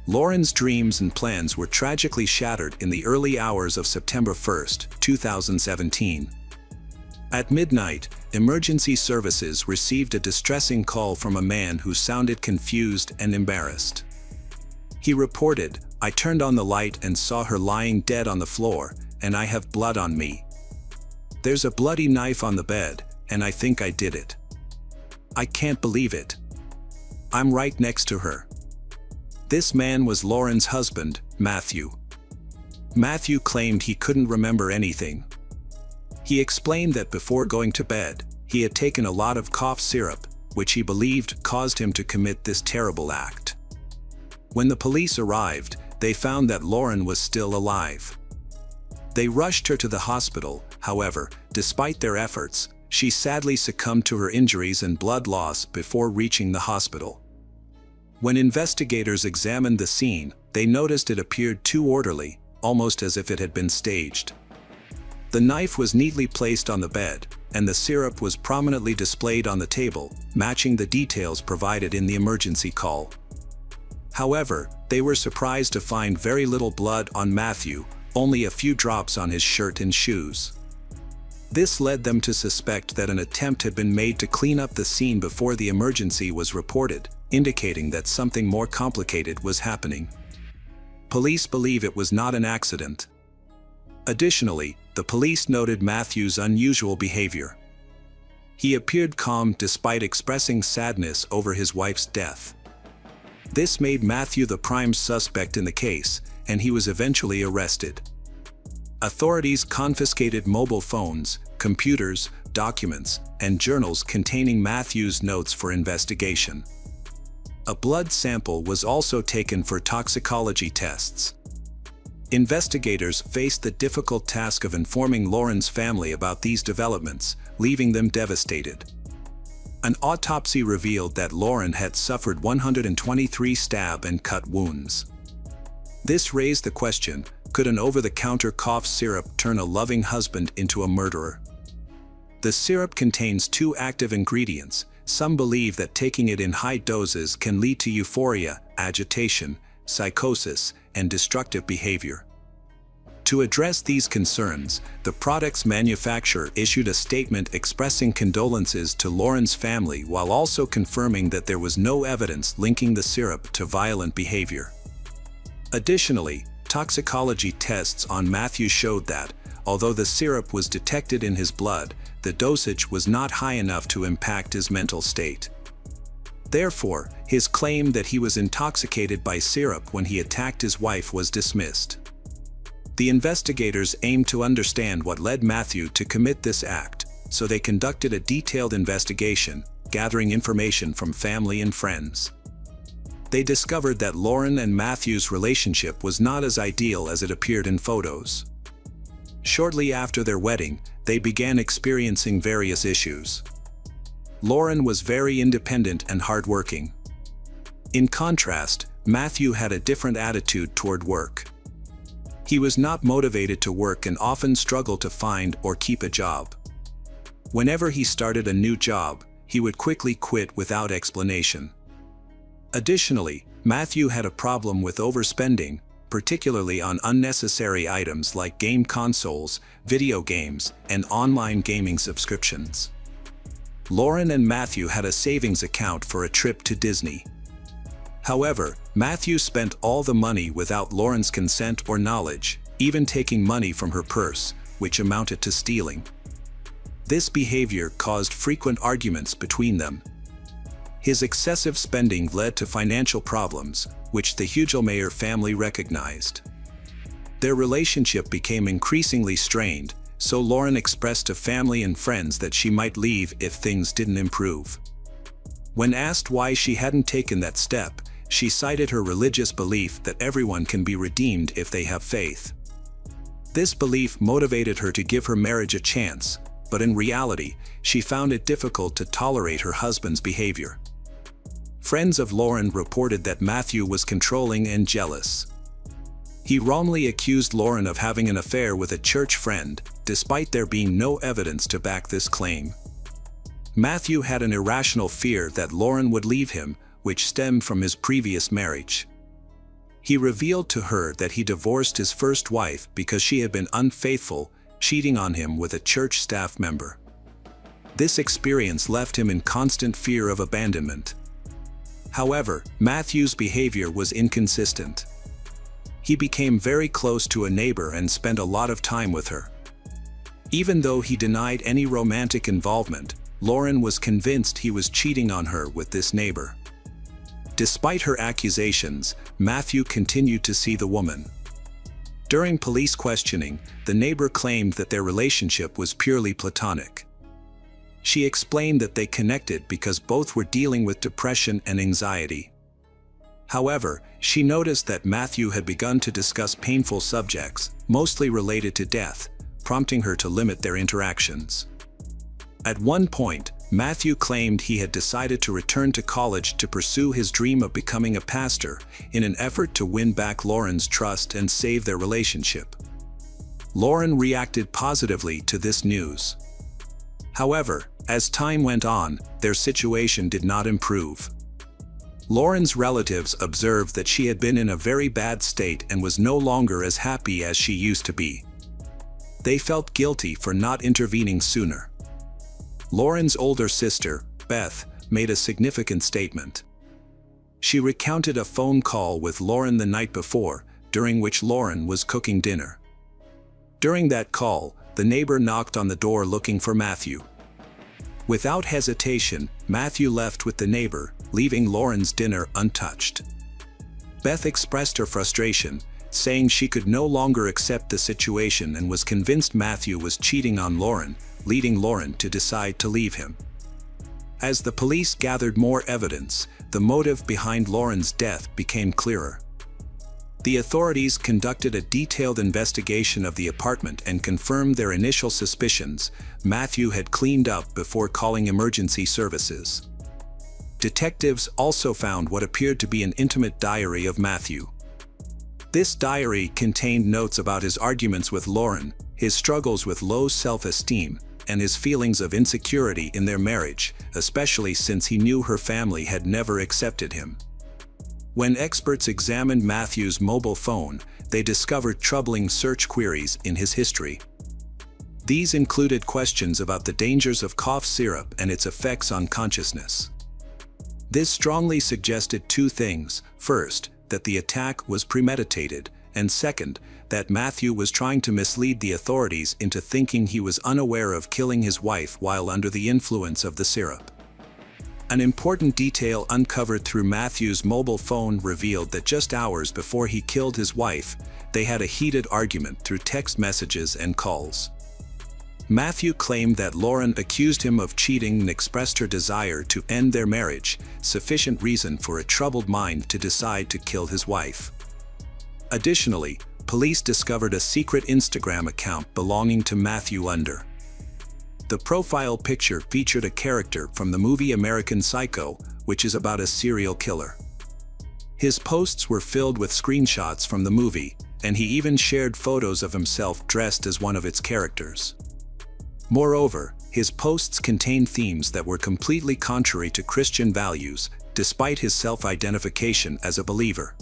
Lauren's dreams and plans were tragically shattered in the early hours of September 1, 2017. At midnight, emergency services received a distressing call from a man who sounded confused and embarrassed. He reported, "I turned on the light and saw her lying dead on the floor, and I have blood on me. There's a bloody knife on the bed, and I think I did it. I can't believe it. I'm right next to her." This man was Lauren's husband, Matthew. Matthew claimed he couldn't remember anything. He explained that before going to bed, he had taken a lot of cough syrup, which he believed caused him to commit this terrible act. When the police arrived, they found that Lauren was still alive. They rushed her to the hospital. However, despite their efforts, she sadly succumbed to her injuries and blood loss before reaching the hospital. When investigators examined the scene, they noticed it appeared too orderly, almost as if it had been staged. The knife was neatly placed on the bed, and the syrup was prominently displayed on the table, matching the details provided in the emergency call. However, they were surprised to find very little blood on Matthew, only a few drops on his shirt and shoes. This led them to suspect that an attempt had been made to clean up the scene before the emergency was reported, indicating that something more complicated was happening. Police believe it was not an accident. Additionally, the police noted Matthew's unusual behavior. He appeared calm despite expressing sadness over his wife's death. This made Matthew the prime suspect in the case, and he was eventually arrested. Authorities confiscated mobile phones, computers, documents, and journals containing Matthew's notes for investigation. A blood sample was also taken for toxicology tests. Investigators faced the difficult task of informing Lauren's family about these developments, leaving them devastated. An autopsy revealed that Lauren had suffered 123 stab and cut wounds. This raised the question, could an over-the-counter cough syrup turn a loving husband into a murderer? The syrup contains two active ingredients. Some believe that taking it in high doses can lead to euphoria, agitation, psychosis, and destructive behavior. To address these concerns, the product's manufacturer issued a statement expressing condolences to Lauren's family while also confirming that there was no evidence linking the syrup to violent behavior. Additionally, toxicology tests on Matthew showed that, although the syrup was detected in his blood, the dosage was not high enough to impact his mental state. Therefore, his claim that he was intoxicated by syrup when he attacked his wife was dismissed. The investigators aimed to understand what led Matthew to commit this act, so they conducted a detailed investigation, gathering information from family and friends. They discovered that Lauren and Matthew's relationship was not as ideal as it appeared in photos. Shortly after their wedding, they began experiencing various issues. Lauren was very independent and hardworking. In contrast, Matthew had a different attitude toward work. He was not motivated to work and often struggled to find or keep a job. Whenever he started a new job, he would quickly quit without explanation. Additionally, Matthew had a problem with overspending, particularly on unnecessary items like game consoles, video games, and online gaming subscriptions. Lauren and Matthew had a savings account for a trip to Disney. However, Matthew spent all the money without Lauren's consent or knowledge, even taking money from her purse, which amounted to stealing. This behavior caused frequent arguments between them. His excessive spending led to financial problems, which the Hugelmayer family recognized. Their relationship became increasingly strained, so Lauren expressed to family and friends that she might leave if things didn't improve. When asked why she hadn't taken that step, she cited her religious belief that everyone can be redeemed if they have faith. This belief motivated her to give her marriage a chance, but in reality, she found it difficult to tolerate her husband's behavior. Friends of Lauren reported that Matthew was controlling and jealous. He wrongly accused Lauren of having an affair with a church friend, despite there being no evidence to back this claim. Matthew had an irrational fear that Lauren would leave him, which stemmed from his previous marriage. He revealed to her that he divorced his first wife because she had been unfaithful, cheating on him with a church staff member. This experience left him in constant fear of abandonment. However, Matthew's behavior was inconsistent. He became very close to a neighbor and spent a lot of time with her. Even though he denied any romantic involvement, Lauren was convinced he was cheating on her with this neighbor. Despite her accusations, Matthew continued to see the woman. During police questioning, the neighbor claimed that their relationship was purely platonic. She explained that they connected because both were dealing with depression and anxiety. However, she noticed that Matthew had begun to discuss painful subjects, mostly related to death, prompting her to limit their interactions. At one point, Matthew claimed he had decided to return to college to pursue his dream of becoming a pastor, in an effort to win back Lauren's trust and save their relationship. Lauren reacted positively to this news. However, as time went on, their situation did not improve. Lauren's relatives observed that she had been in a very bad state and was no longer as happy as she used to be. They felt guilty for not intervening sooner. Lauren's older sister, Beth, made a significant statement. She recounted a phone call with Lauren the night before, during which Lauren was cooking dinner. During that call, the neighbor knocked on the door looking for Matthew. Without hesitation, Matthew left with the neighbor, leaving Lauren's dinner untouched. Beth expressed her frustration, saying she could no longer accept the situation and was convinced Matthew was cheating on Lauren, leading Lauren to decide to leave him. As the police gathered more evidence, the motive behind Lauren's death became clearer. The authorities conducted a detailed investigation of the apartment and confirmed their initial suspicions. Matthew had cleaned up before calling emergency services. Detectives also found what appeared to be an intimate diary of Matthew. This diary contained notes about his arguments with Lauren, his struggles with low self-esteem, and his feelings of insecurity in their marriage, especially since he knew her family had never accepted him. When experts examined Matthew's mobile phone, they discovered troubling search queries in his history. These included questions about the dangers of cough syrup and its effects on consciousness. This strongly suggested two things: first, that the attack was premeditated, and second, that Matthew was trying to mislead the authorities into thinking he was unaware of killing his wife while under the influence of the syrup. An important detail uncovered through Matthew's mobile phone revealed that just hours before he killed his wife, they had a heated argument through text messages and calls. Matthew claimed that Lauren accused him of cheating and expressed her desire to end their marriage, sufficient reason for a troubled mind to decide to kill his wife. Additionally, police discovered a secret Instagram account belonging to Matthew Under. The profile picture featured a character from the movie American Psycho, which is about a serial killer. His posts were filled with screenshots from the movie, and he even shared photos of himself dressed as one of its characters. Moreover, his posts contained themes that were completely contrary to Christian values, despite his self-identification as a believer.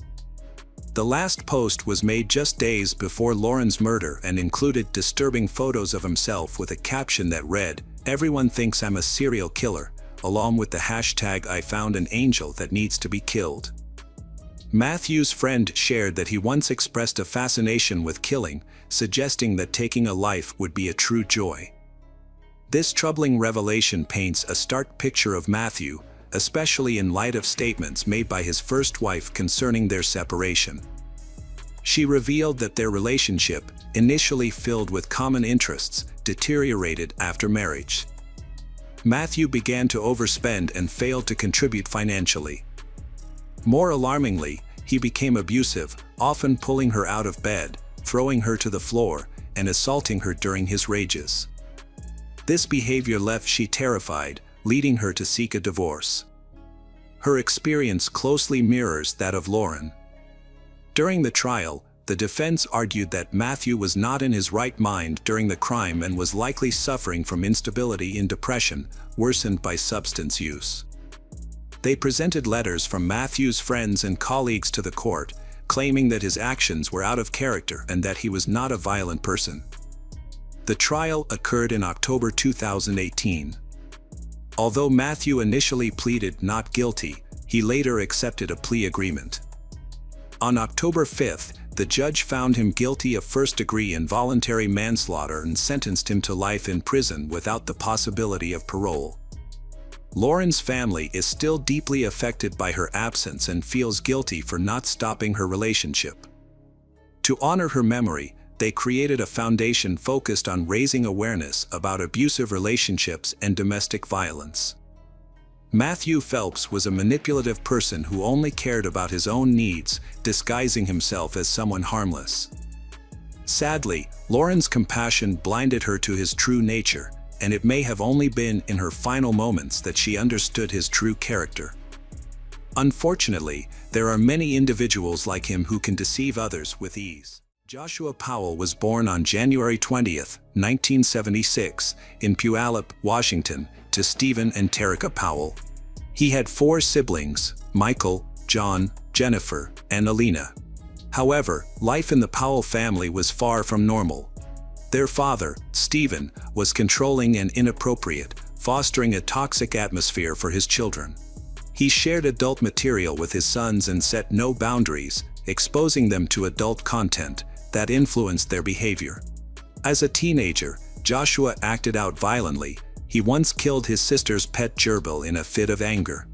The last post was made just days before Lauren's murder and included disturbing photos of himself with a caption that read, "Everyone thinks I'm a serial killer," along with the hashtag "I found an angel that needs to be killed." Matthew's friend shared that he once expressed a fascination with killing, suggesting that taking a life would be a true joy. This troubling revelation paints a stark picture of Matthew, especially in light of statements made by his first wife concerning their separation. She revealed that their relationship, initially filled with common interests, deteriorated after marriage. Matthew began to overspend and failed to contribute financially. More alarmingly, he became abusive, often pulling her out of bed, throwing her to the floor, and assaulting her during his rages. This behavior left she terrified, leading her to seek a divorce. Her experience closely mirrors that of Lauren. During the trial, the defense argued that Matthew was not in his right mind during the crime and was likely suffering from instability and depression, worsened by substance use. They presented letters from Matthew's friends and colleagues to the court, claiming that his actions were out of character and that he was not a violent person. The trial occurred in October 2018. Although Matthew initially pleaded not guilty, he later accepted a plea agreement. On October 5th, the judge found him guilty of first-degree involuntary manslaughter and sentenced him to life in prison without the possibility of parole. Lauren's family is still deeply affected by her absence and feels guilty for not stopping her relationship. To honor her memory, they created a foundation focused on raising awareness about abusive relationships and domestic violence. Matthew Phelps was a manipulative person who only cared about his own needs, disguising himself as someone harmless. Sadly, Lauren's compassion blinded her to his true nature, and it may have only been in her final moments that she understood his true character. Unfortunately, there are many individuals like him who can deceive others with ease. Joshua Powell was born on January 20, 1976, in Puyallup, Washington, to Stephen and Terica Powell. He had 4 siblings: Michael, John, Jennifer, and Alina. However, life in the Powell family was far from normal. Their father, Stephen, was controlling and inappropriate, fostering a toxic atmosphere for his children. He shared adult material with his sons and set no boundaries, exposing them to adult content that influenced their behavior. As a teenager, Joshua acted out violently. He once killed his sister's pet gerbil in a fit of anger.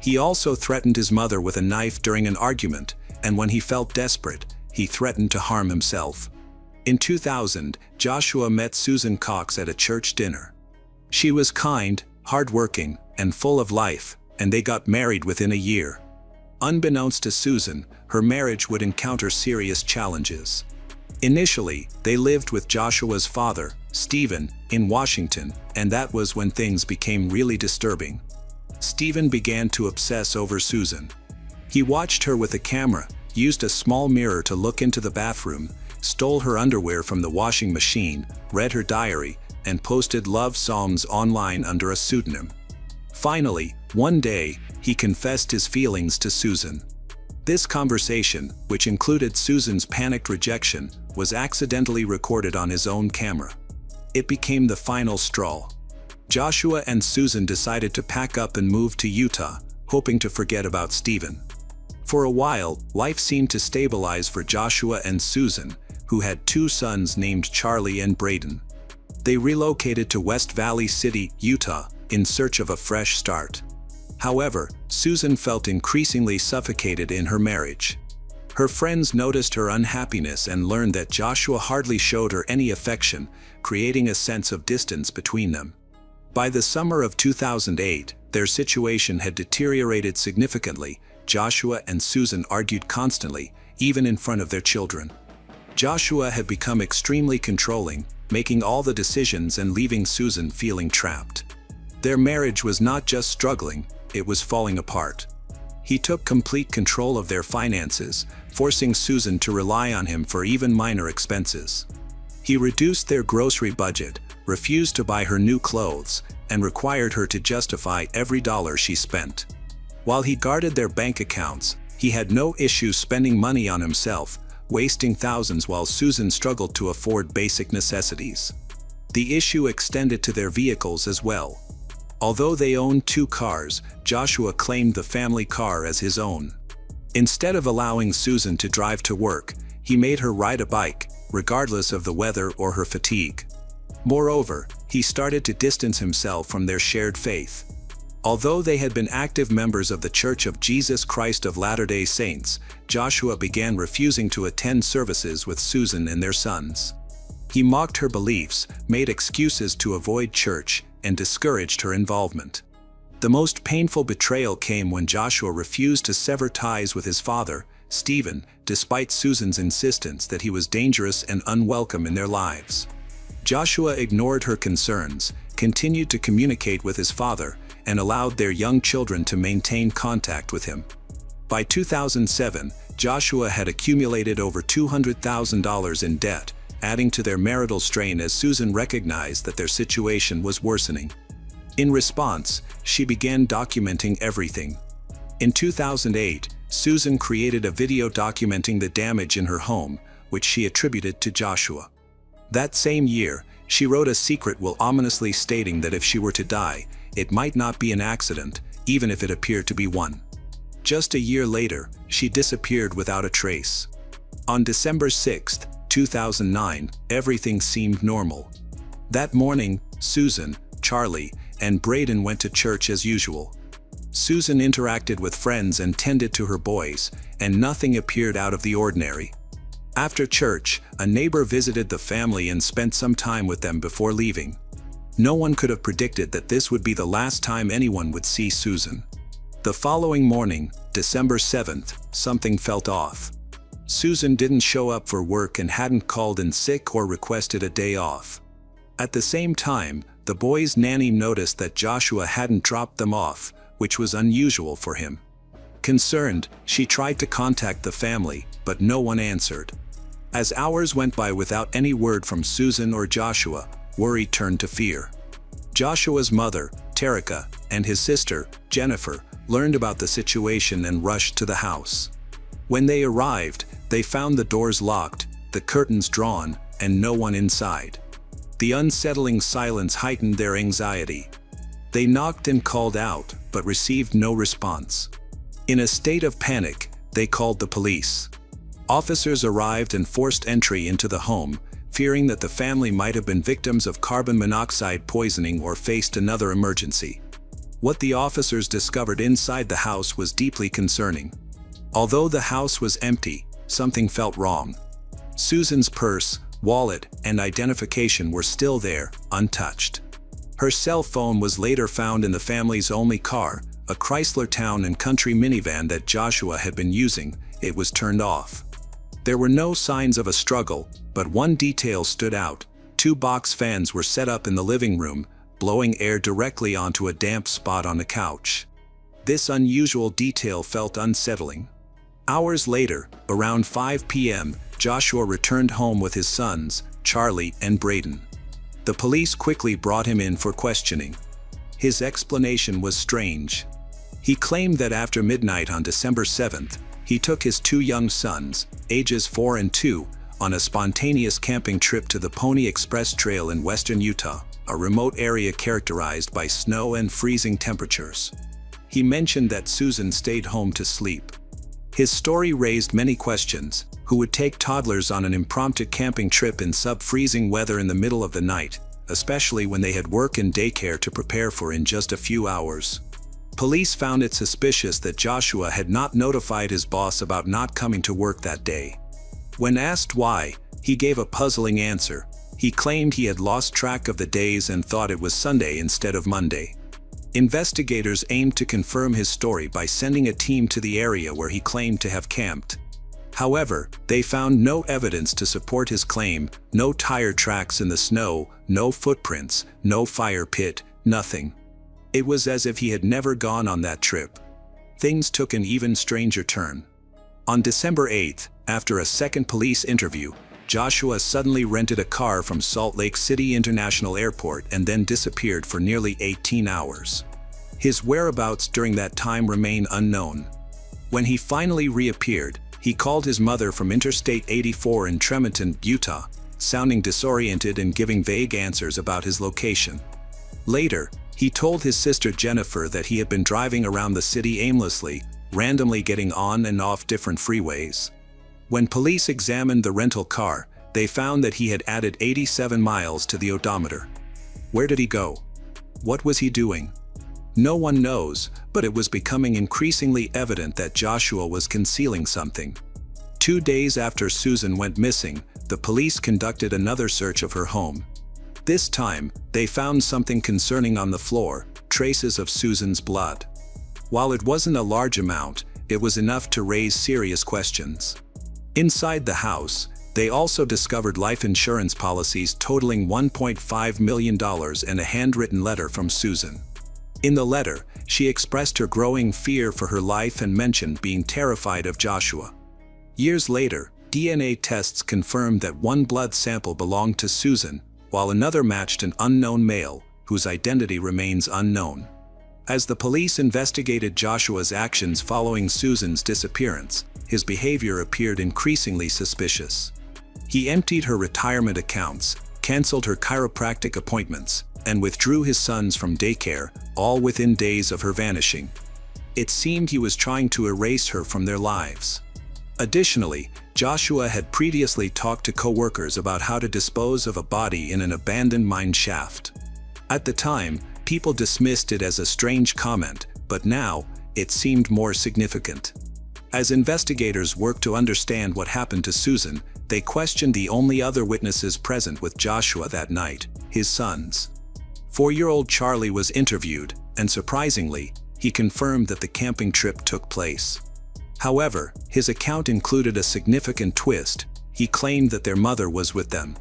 He also threatened his mother with a knife during an argument, and when he felt desperate, he threatened to harm himself. In 2000, Joshua met Susan Cox at a church dinner. She was kind, hardworking, and full of life, and they got married within a year. Unbeknownst to Susan, her marriage would encounter serious challenges. Initially, they lived with Joshua's father, Stephen, in Washington, and that was when things became really disturbing. Stephen began to obsess over Susan. He watched her with a camera, used a small mirror to look into the bathroom, stole her underwear from the washing machine, read her diary, and posted love songs online under a pseudonym. Finally, one day, he confessed his feelings to Susan. This conversation, which included Susan's panicked rejection, was accidentally recorded on his own camera. It became the final straw. Joshua and Susan decided to pack up and move to Utah, hoping to forget about Stephen. For a while, life seemed to stabilize for Joshua and Susan, who had 2 sons named Charlie and Braden. They relocated to West Valley City, Utah, in search of a fresh start. However, Susan felt increasingly suffocated in her marriage. Her friends noticed her unhappiness and learned that Joshua hardly showed her any affection, creating a sense of distance between them. By the summer of 2008, their situation had deteriorated significantly. Joshua and Susan argued constantly, even in front of their children. Joshua had become extremely controlling, making all the decisions and leaving Susan feeling trapped. Their marriage was not just struggling, it was falling apart. He took complete control of their finances, forcing Susan to rely on him for even minor expenses. He reduced their grocery budget, refused to buy her new clothes, and required her to justify every dollar she spent. While he guarded their bank accounts, he had no issue spending money on himself, wasting thousands while Susan struggled to afford basic necessities. The issue extended to their vehicles as well. Although they owned 2 cars, Joshua claimed the family car as his own. Instead of allowing Susan to drive to work, he made her ride a bike, regardless of the weather or her fatigue. Moreover, he started to distance himself from their shared faith. Although they had been active members of the Church of Jesus Christ of Latter-day Saints, Joshua began refusing to attend services with Susan and their sons. He mocked her beliefs, made excuses to avoid church, and discouraged her involvement. The most painful betrayal came when Joshua refused to sever ties with his father, Stephen, despite Susan's insistence that he was dangerous and unwelcome in their lives. Joshua ignored her concerns, continued to communicate with his father, and allowed their young children to maintain contact with him. By 2007, Joshua had accumulated over $200,000 in debt, adding to their marital strain as Susan recognized that their situation was worsening. In response, she began documenting everything. In 2008, Susan created a video documenting the damage in her home, which she attributed to Joshua. That same year, she wrote a secret will ominously stating that if she were to die, it might not be an accident, even if it appeared to be one. Just a year later, she disappeared without a trace. On December 6, 2009, everything seemed normal. That morning, Susan, Charlie, and Braden went to church as usual. Susan interacted with friends and tended to her boys, and nothing appeared out of the ordinary. After church, a neighbor visited the family and spent some time with them before leaving. No one could have predicted that this would be the last time anyone would see Susan. The following morning, December 7th, something felt off. Susan didn't show up for work and hadn't called in sick or requested a day off. At the same time, the boys' nanny noticed that Joshua hadn't dropped them off, which was unusual for him. Concerned, she tried to contact the family, but no one answered. As hours went by without any word from Susan or Joshua, worry turned to fear. Joshua's mother, Terica, and his sister, Jennifer, learned about the situation and rushed to the house. When they arrived, they found the doors locked, the curtains drawn, and no one inside. The unsettling silence heightened their anxiety. They knocked and called out, but received no response. In a state of panic, they called the police. Officers arrived and forced entry into the home, fearing that the family might have been victims of carbon monoxide poisoning or faced another emergency. What the officers discovered inside the house was deeply concerning. Although the house was empty, something felt wrong. Susan's purse, wallet, and identification were still there, untouched. Her cell phone was later found in the family's only car, a Chrysler Town & Country minivan that Joshua had been using. It was turned off. There were no signs of a struggle, but one detail stood out. 2 box fans were set up in the living room, blowing air directly onto a damp spot on the couch. This unusual detail felt unsettling. Hours later, around 5 p.m., Joshua returned home with his sons, Charlie and Braden. The police quickly brought him in for questioning. His explanation was strange. He claimed that after midnight on December 7th, he took his 2 young sons, ages 4 and 2, on a spontaneous camping trip to the Pony Express Trail in western Utah, a remote area characterized by snow and freezing temperatures. He mentioned that Susan stayed home to sleep. His story raised many questions. Who would take toddlers on an impromptu camping trip in sub-freezing weather in the middle of the night, especially when they had work and daycare to prepare for in just a few hours? Police found it suspicious that Joshua had not notified his boss about not coming to work that day. When asked why, he gave a puzzling answer. He claimed he had lost track of the days and thought it was Sunday instead of Monday. Investigators aimed to confirm his story by sending a team to the area where he claimed to have camped. However, they found no evidence to support his claim: no tire tracks in the snow, no footprints, no fire pit, nothing. It was as if he had never gone on that trip. Things took an even stranger turn. On December 8th, after a second police interview, Joshua suddenly rented a car from Salt Lake City International Airport and then disappeared for nearly 18 hours. His whereabouts during that time remain unknown. When he finally reappeared, he called his mother from Interstate 84 in Tremonton, Utah, sounding disoriented and giving vague answers about his location. Later, he told his sister Jennifer that he had been driving around the city aimlessly, randomly getting on and off different freeways. When police examined the rental car, they found that he had added 87 miles to the odometer. Where did he go? What was he doing? No one knows, but it was becoming increasingly evident that Joshua was concealing something. 2 days after Susan went missing, the police conducted another search of her home. This time, they found something concerning on the floor: traces of Susan's blood. While it wasn't a large amount, it was enough to raise serious questions. Inside the house, they also discovered life insurance policies totaling $1.5 million and a handwritten letter from Susan. In the letter, she expressed her growing fear for her life and mentioned being terrified of Joshua. Years later, DNA tests confirmed that one blood sample belonged to Susan, while another matched an unknown male, whose identity remains unknown. As the police investigated Joshua's actions following Susan's disappearance, his behavior appeared increasingly suspicious. He emptied her retirement accounts, canceled her chiropractic appointments, and withdrew his sons from daycare, all within days of her vanishing. It seemed he was trying to erase her from their lives. Additionally, Joshua had previously talked to co-workers about how to dispose of a body in an abandoned mine shaft. At the time, People dismissed it as a strange comment, but now, it seemed more significant. As investigators worked to understand what happened to Susan, they questioned the only other witnesses present with Joshua that night, his sons. 4-year-old Charlie was interviewed, and surprisingly, he confirmed that the camping trip took place. However, his account included a significant twist. He claimed that their mother was with them.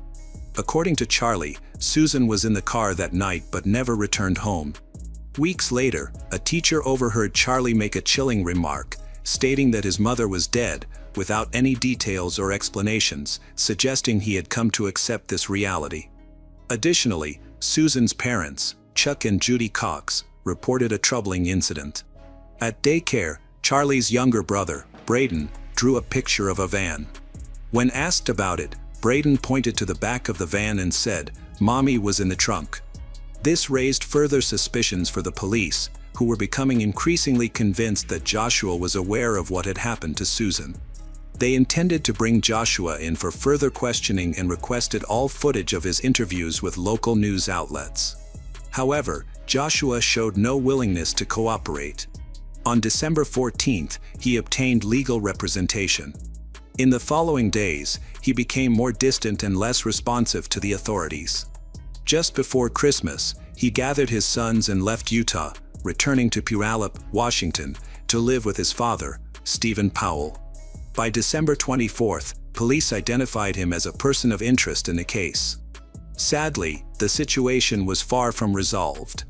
According to Charlie, Susan was in the car that night but never returned home. Weeks later, a teacher overheard Charlie make a chilling remark, stating that his mother was dead, without any details or explanations, suggesting he had come to accept this reality. Additionally, Susan's parents, Chuck and Judy Cox, reported a troubling incident. At daycare, Charlie's younger brother, Braden, drew a picture of a van. When asked about it, Braden pointed to the back of the van and said, "Mommy was in the trunk." This raised further suspicions for the police, who were becoming increasingly convinced that Joshua was aware of what had happened to Susan. They intended to bring Joshua in for further questioning and requested all footage of his interviews with local news outlets. However, Joshua showed no willingness to cooperate. On December 14th, he obtained legal representation. In the following days, he became more distant and less responsive to the authorities. Just before Christmas, he gathered his sons and left Utah, returning to Puyallup, Washington, to live with his father, Stephen Powell. By December 24th, police identified him as a person of interest in the case. Sadly, the situation was far from resolved.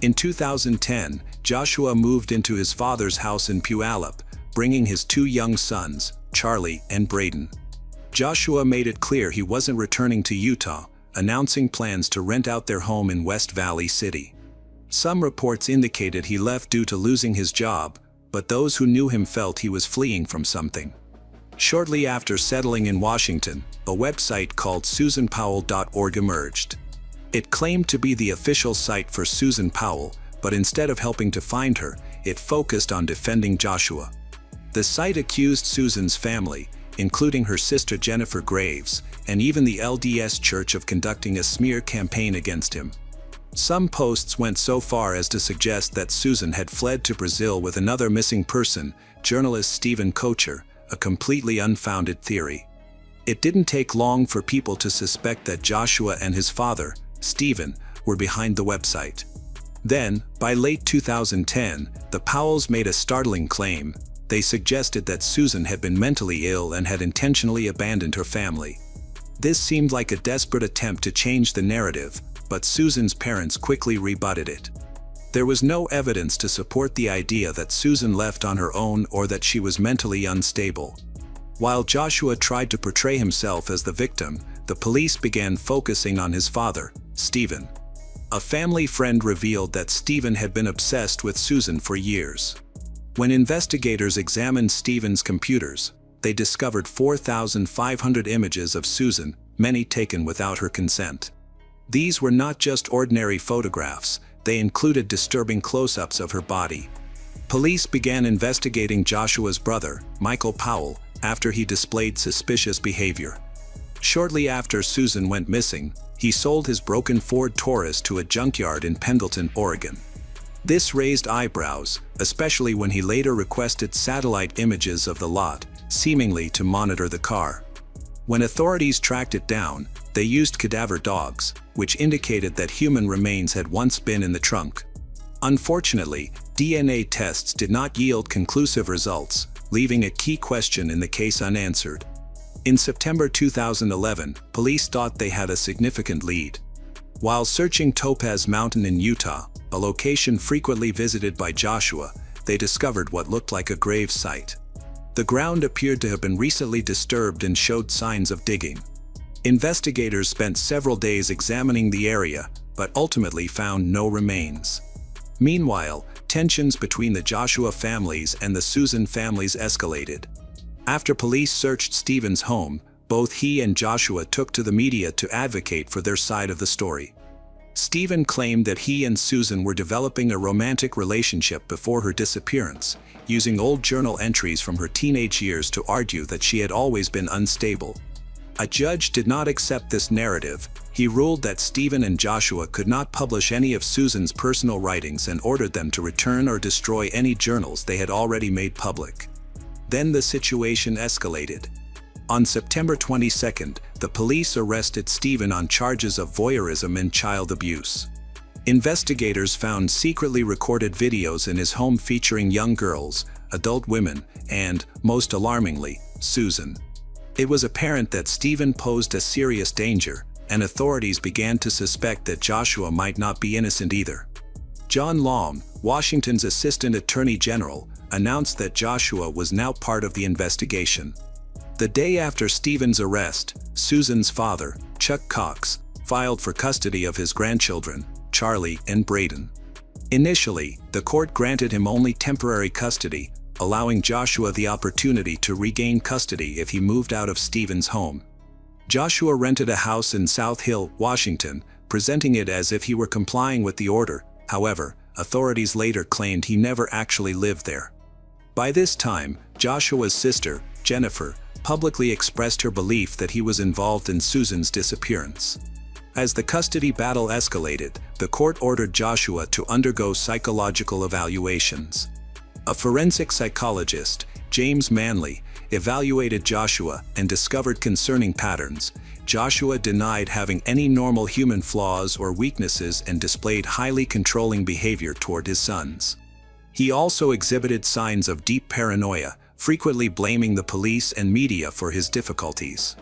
In 2010, Joshua moved into his father's house in Puyallup, bringing his 2 young sons, Charlie and Braden. Joshua made it clear he wasn't returning to Utah, announcing plans to rent out their home in West Valley City. Some reports indicated he left due to losing his job, but those who knew him felt he was fleeing from something. Shortly after settling in Washington, a website called SusanPowell.org emerged. It claimed to be the official site for Susan Powell, but instead of helping to find her, it focused on defending Joshua. The site accused Susan's family, including her sister Jennifer Graves, and even the LDS Church of conducting a smear campaign against him. Some posts went so far as to suggest that Susan had fled to Brazil with another missing person, journalist Stephen Kocher, a completely unfounded theory. It didn't take long for people to suspect that Joshua and his father, Stephen, were behind the website. Then, by late 2010, the Powells made a startling claim. They suggested that Susan had been mentally ill and had intentionally abandoned her family. This seemed like a desperate attempt to change the narrative, but Susan's parents quickly rebutted it. There was no evidence to support the idea that Susan left on her own or that she was mentally unstable. While Joshua tried to portray himself as the victim, the police began focusing on his father, Stephen. A family friend revealed that Stephen had been obsessed with Susan for years. When investigators examined Stephen's computers, they discovered 4,500 images of Susan, many taken without her consent. These were not just ordinary photographs, they included disturbing close-ups of her body. Police began investigating Joshua's brother, Michael Powell, after he displayed suspicious behavior. Shortly after Susan went missing, he sold his broken Ford Taurus to a junkyard in Pendleton, Oregon. This raised eyebrows, especially when he later requested satellite images of the lot, seemingly to monitor the car. When authorities tracked it down, they used cadaver dogs, which indicated that human remains had once been in the trunk. Unfortunately, DNA tests did not yield conclusive results, leaving a key question in the case unanswered. In September 2011, police thought they had a significant lead. While searching Topaz Mountain in Utah, a location frequently visited by Joshua, they discovered what looked like a grave site. The ground appeared to have been recently disturbed and showed signs of digging. Investigators spent several days examining the area, but ultimately found no remains. Meanwhile, tensions between the Joshua families and the Susan families escalated. After police searched Stephen's home, both he and Joshua took to the media to advocate for their side of the story. Stephen claimed that he and Susan were developing a romantic relationship before her disappearance, using old journal entries from her teenage years to argue that she had always been unstable. A judge did not accept this narrative. He ruled that Stephen and Joshua could not publish any of Susan's personal writings and ordered them to return or destroy any journals they had already made public. Then the situation escalated. On September 22, the police arrested Stephen on charges of voyeurism and child abuse. Investigators found secretly recorded videos in his home featuring young girls, adult women, and, most alarmingly, Susan. It was apparent that Stephen posed a serious danger, and authorities began to suspect that Joshua might not be innocent either. John Long, Washington's Assistant Attorney General, announced that Joshua was now part of the investigation. The day after Stephen's arrest, Susan's father, Chuck Cox, filed for custody of his grandchildren, Charlie and Braden. Initially, the court granted him only temporary custody, allowing Joshua the opportunity to regain custody if he moved out of Stephen's home. Joshua rented a house in South Hill, Washington, presenting it as if he were complying with the order. However, authorities later claimed he never actually lived there. By this time, Joshua's sister, Jennifer, publicly expressed her belief that he was involved in Susan's disappearance. As the custody battle escalated, the court ordered Joshua to undergo psychological evaluations. A forensic psychologist, James Manley, evaluated Joshua and discovered concerning patterns. Joshua denied having any normal human flaws or weaknesses and displayed highly controlling behavior toward his sons. He also exhibited signs of deep paranoia, frequently blaming the police and media for his difficulties.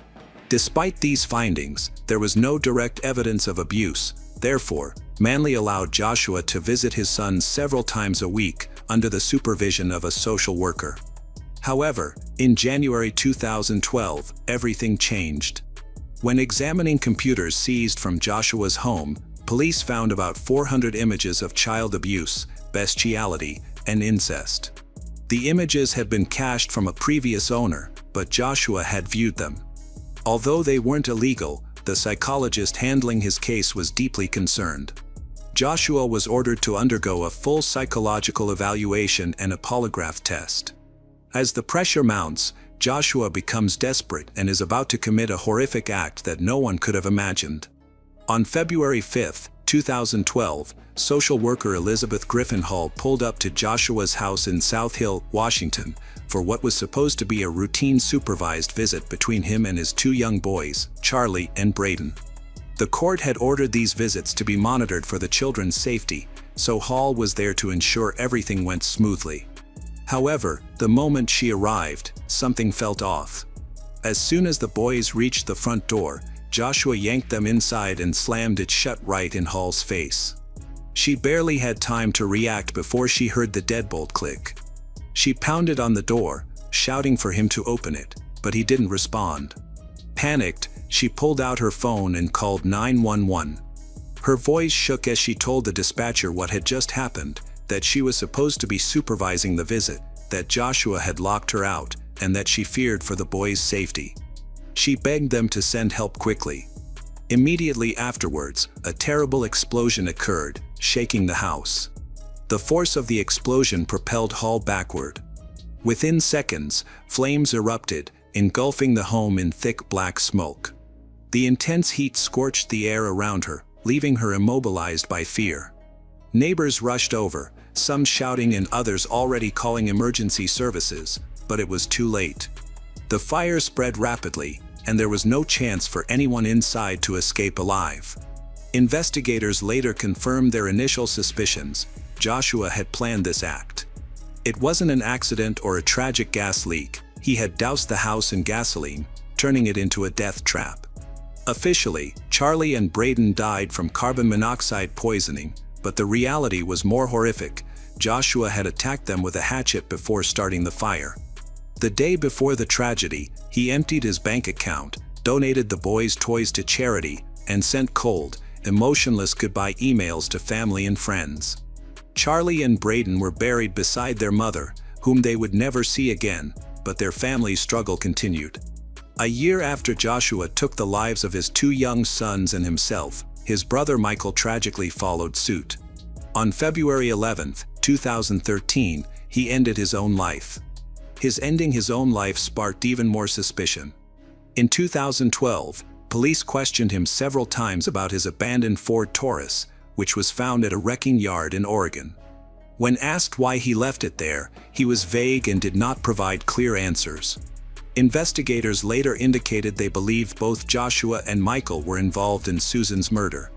Despite these findings, there was no direct evidence of abuse. Therefore, Manley allowed Joshua to visit his sons several times a week under the supervision of a social worker. However, in January 2012, everything changed. When examining computers seized from Joshua's home, police found about 400 images of child abuse, bestiality, and incest. The images had been cached from a previous owner, but Joshua had viewed them. Although they weren't illegal, the psychologist handling his case was deeply concerned. Joshua was ordered to undergo a full psychological evaluation and a polygraph test. As the pressure mounts, Joshua becomes desperate and is about to commit a horrific act that no one could have imagined. On February 5, 2012, social worker Elizabeth Griffin Hall pulled up to Joshua's house in South Hill, Washington, for what was supposed to be a routine supervised visit between him and his two young boys, Charlie and Braden. The court had ordered these visits to be monitored for the children's safety, so Hall was there to ensure everything went smoothly. However, the moment she arrived, something felt off. As soon as the boys reached the front door, Joshua yanked them inside and slammed it shut right in Hall's face. She barely had time to react before she heard the deadbolt click. She pounded on the door, shouting for him to open it, but he didn't respond. Panicked, she pulled out her phone and called 911. Her voice shook as she told the dispatcher what had just happened, that she was supposed to be supervising the visit, that Joshua had locked her out, and that she feared for the boys' safety. She begged them to send help quickly. Immediately afterwards, a terrible explosion occurred, shaking the house. The force of the explosion propelled Hall backward. Within seconds, flames erupted, engulfing the home in thick black smoke. The intense heat scorched the air around her, leaving her immobilized by fear. Neighbors rushed over, some shouting and others already calling emergency services, but it was too late. The fire spread rapidly, and there was no chance for anyone inside to escape alive. Investigators later confirmed their initial suspicions. Joshua had planned this act. It wasn't an accident or a tragic gas leak. He had doused the house in gasoline, turning it into a death trap. Officially, Charlie and Braden died from carbon monoxide poisoning, but the reality was more horrific. Joshua had attacked them with a hatchet before starting the fire. The day before the tragedy, he emptied his bank account, donated the boys' toys to charity, and sent cold, emotionless goodbye emails to family and friends. Charlie and Braden were buried beside their mother, whom they would never see again, but their family's struggle continued. A year after Joshua took the lives of his two young sons and himself, his brother Michael tragically followed suit. On February 11, 2013, he ended his own life. His ending his own life sparked even more suspicion. In 2012, Police questioned him several times about his abandoned Ford Taurus, which was found at a wrecking yard in Oregon. When asked why he left it there, he was vague and did not provide clear answers. Investigators later indicated they believed both Joshua and Michael were involved in Susan's murder.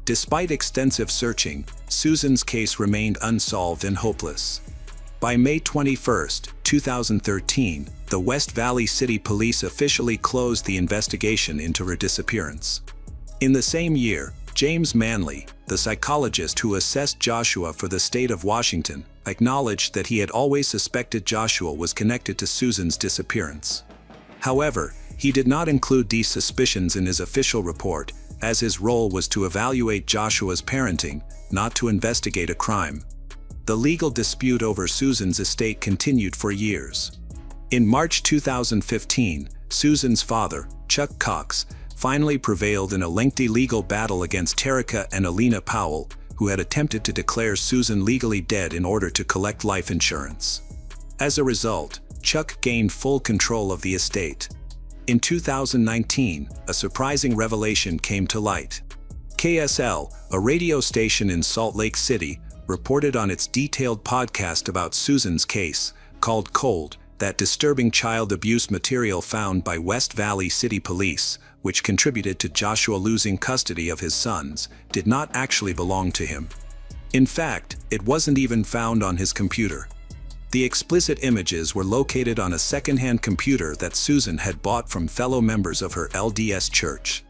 Despite extensive searching, Susan's case remained unsolved and hopeless. By May 21, 2013, the West Valley City Police officially closed the investigation into her disappearance. In the same year, James Manley, the psychologist who assessed Joshua for the state of Washington, acknowledged that he had always suspected Joshua was connected to Susan's disappearance. However, he did not include these suspicions in his official report, as his role was to evaluate Joshua's parenting, not to investigate a crime. The legal dispute over Susan's estate continued for years. In March 2015, Susan's father, Chuck Cox, finally prevailed in a lengthy legal battle against Terica and Alina Powell, who had attempted to declare Susan legally dead in order to collect life insurance. As a result, Chuck gained full control of the estate. In 2019, a surprising revelation came to light. KSL, a radio station in Salt Lake City, reported on its detailed podcast about Susan's case, called Cold, that disturbing child abuse material found by West Valley City Police, which contributed to Joshua losing custody of his sons, did not actually belong to him. In fact, it wasn't even found on his computer. The explicit images were located on a second-hand computer that Susan had bought from fellow members of her LDS church.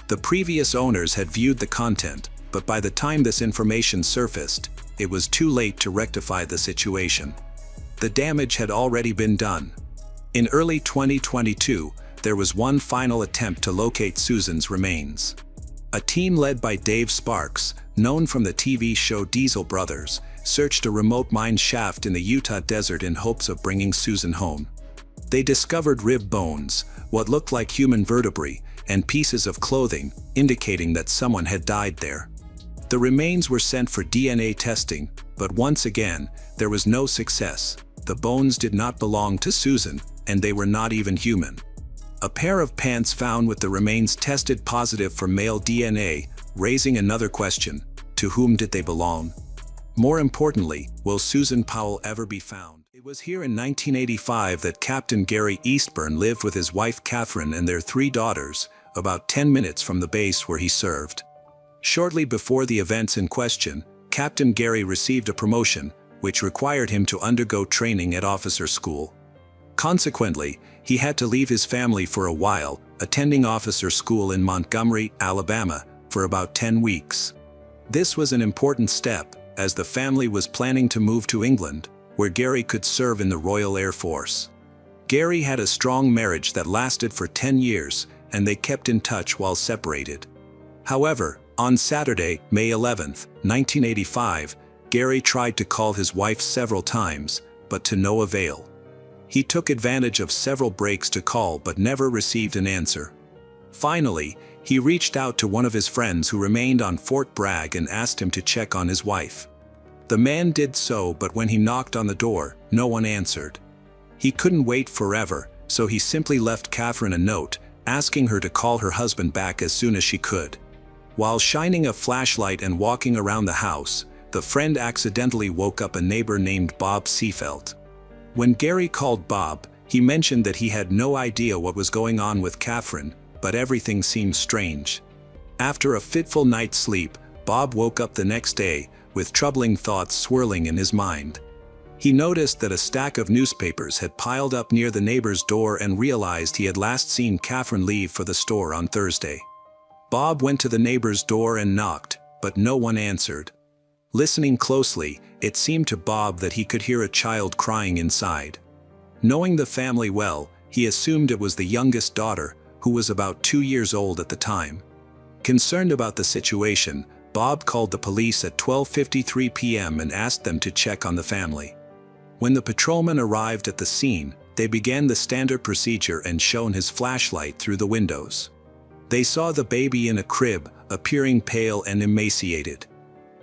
The previous owners had viewed the content, but by the time this information surfaced, it was too late to rectify the situation. The damage had already been done. In early 2022, there was one final attempt to locate Susan's remains. A team led by Dave Sparks, known from the TV show Diesel Brothers, searched a remote mine shaft in the Utah desert in hopes of bringing Susan home. They discovered rib bones, what looked like human vertebrae, and pieces of clothing, indicating that someone had died there. The remains were sent for DNA testing, but once again, there was no success. The bones did not belong to Susan, and they were not even human. A pair of pants found with the remains tested positive for male DNA, raising another question: to whom did they belong? More importantly, will Susan Powell ever be found? It was here in 1985 that Captain Gary Eastburn lived with his wife Catherine and their 3 daughters, about 10 minutes from the base where he served. Shortly before the events in question, Captain Gary received a promotion, which required him to undergo training at officer school. Consequently, he had to leave his family for a while, attending officer school in Montgomery, Alabama, for about 10 weeks. This was an important step, as the family was planning to move to England, where Gary could serve in the Royal Air Force. Gary had a strong marriage that lasted for 10 years, and they kept in touch while separated. However, on Saturday, May 11, 1985, Gary tried to call his wife several times, but to no avail. He took advantage of several breaks to call but never received an answer. Finally, he reached out to one of his friends who remained on Fort Bragg and asked him to check on his wife. The man did so, but when he knocked on the door, no one answered. He couldn't wait forever, so he simply left Catherine a note, asking her to call her husband back as soon as she could. While shining a flashlight and walking around the house, the friend accidentally woke up a neighbor named Bob Seafelt. When Gary called Bob, he mentioned that he had no idea what was going on with Catherine, but everything seemed strange. After a fitful night's sleep, Bob woke up the next day, with troubling thoughts swirling in his mind. He noticed that a stack of newspapers had piled up near the neighbor's door and realized he had last seen Catherine leave for the store on Thursday. Bob went to the neighbor's door and knocked, but no one answered. Listening closely, it seemed to Bob that he could hear a child crying inside. Knowing the family well, he assumed it was the youngest daughter, who was about 2 years old at the time. Concerned about the situation, Bob called the police at 12:53 p.m. and asked them to check on the family. When the patrolman arrived at the scene, they began the standard procedure and shone his flashlight through the windows. They saw the baby in a crib, appearing pale and emaciated.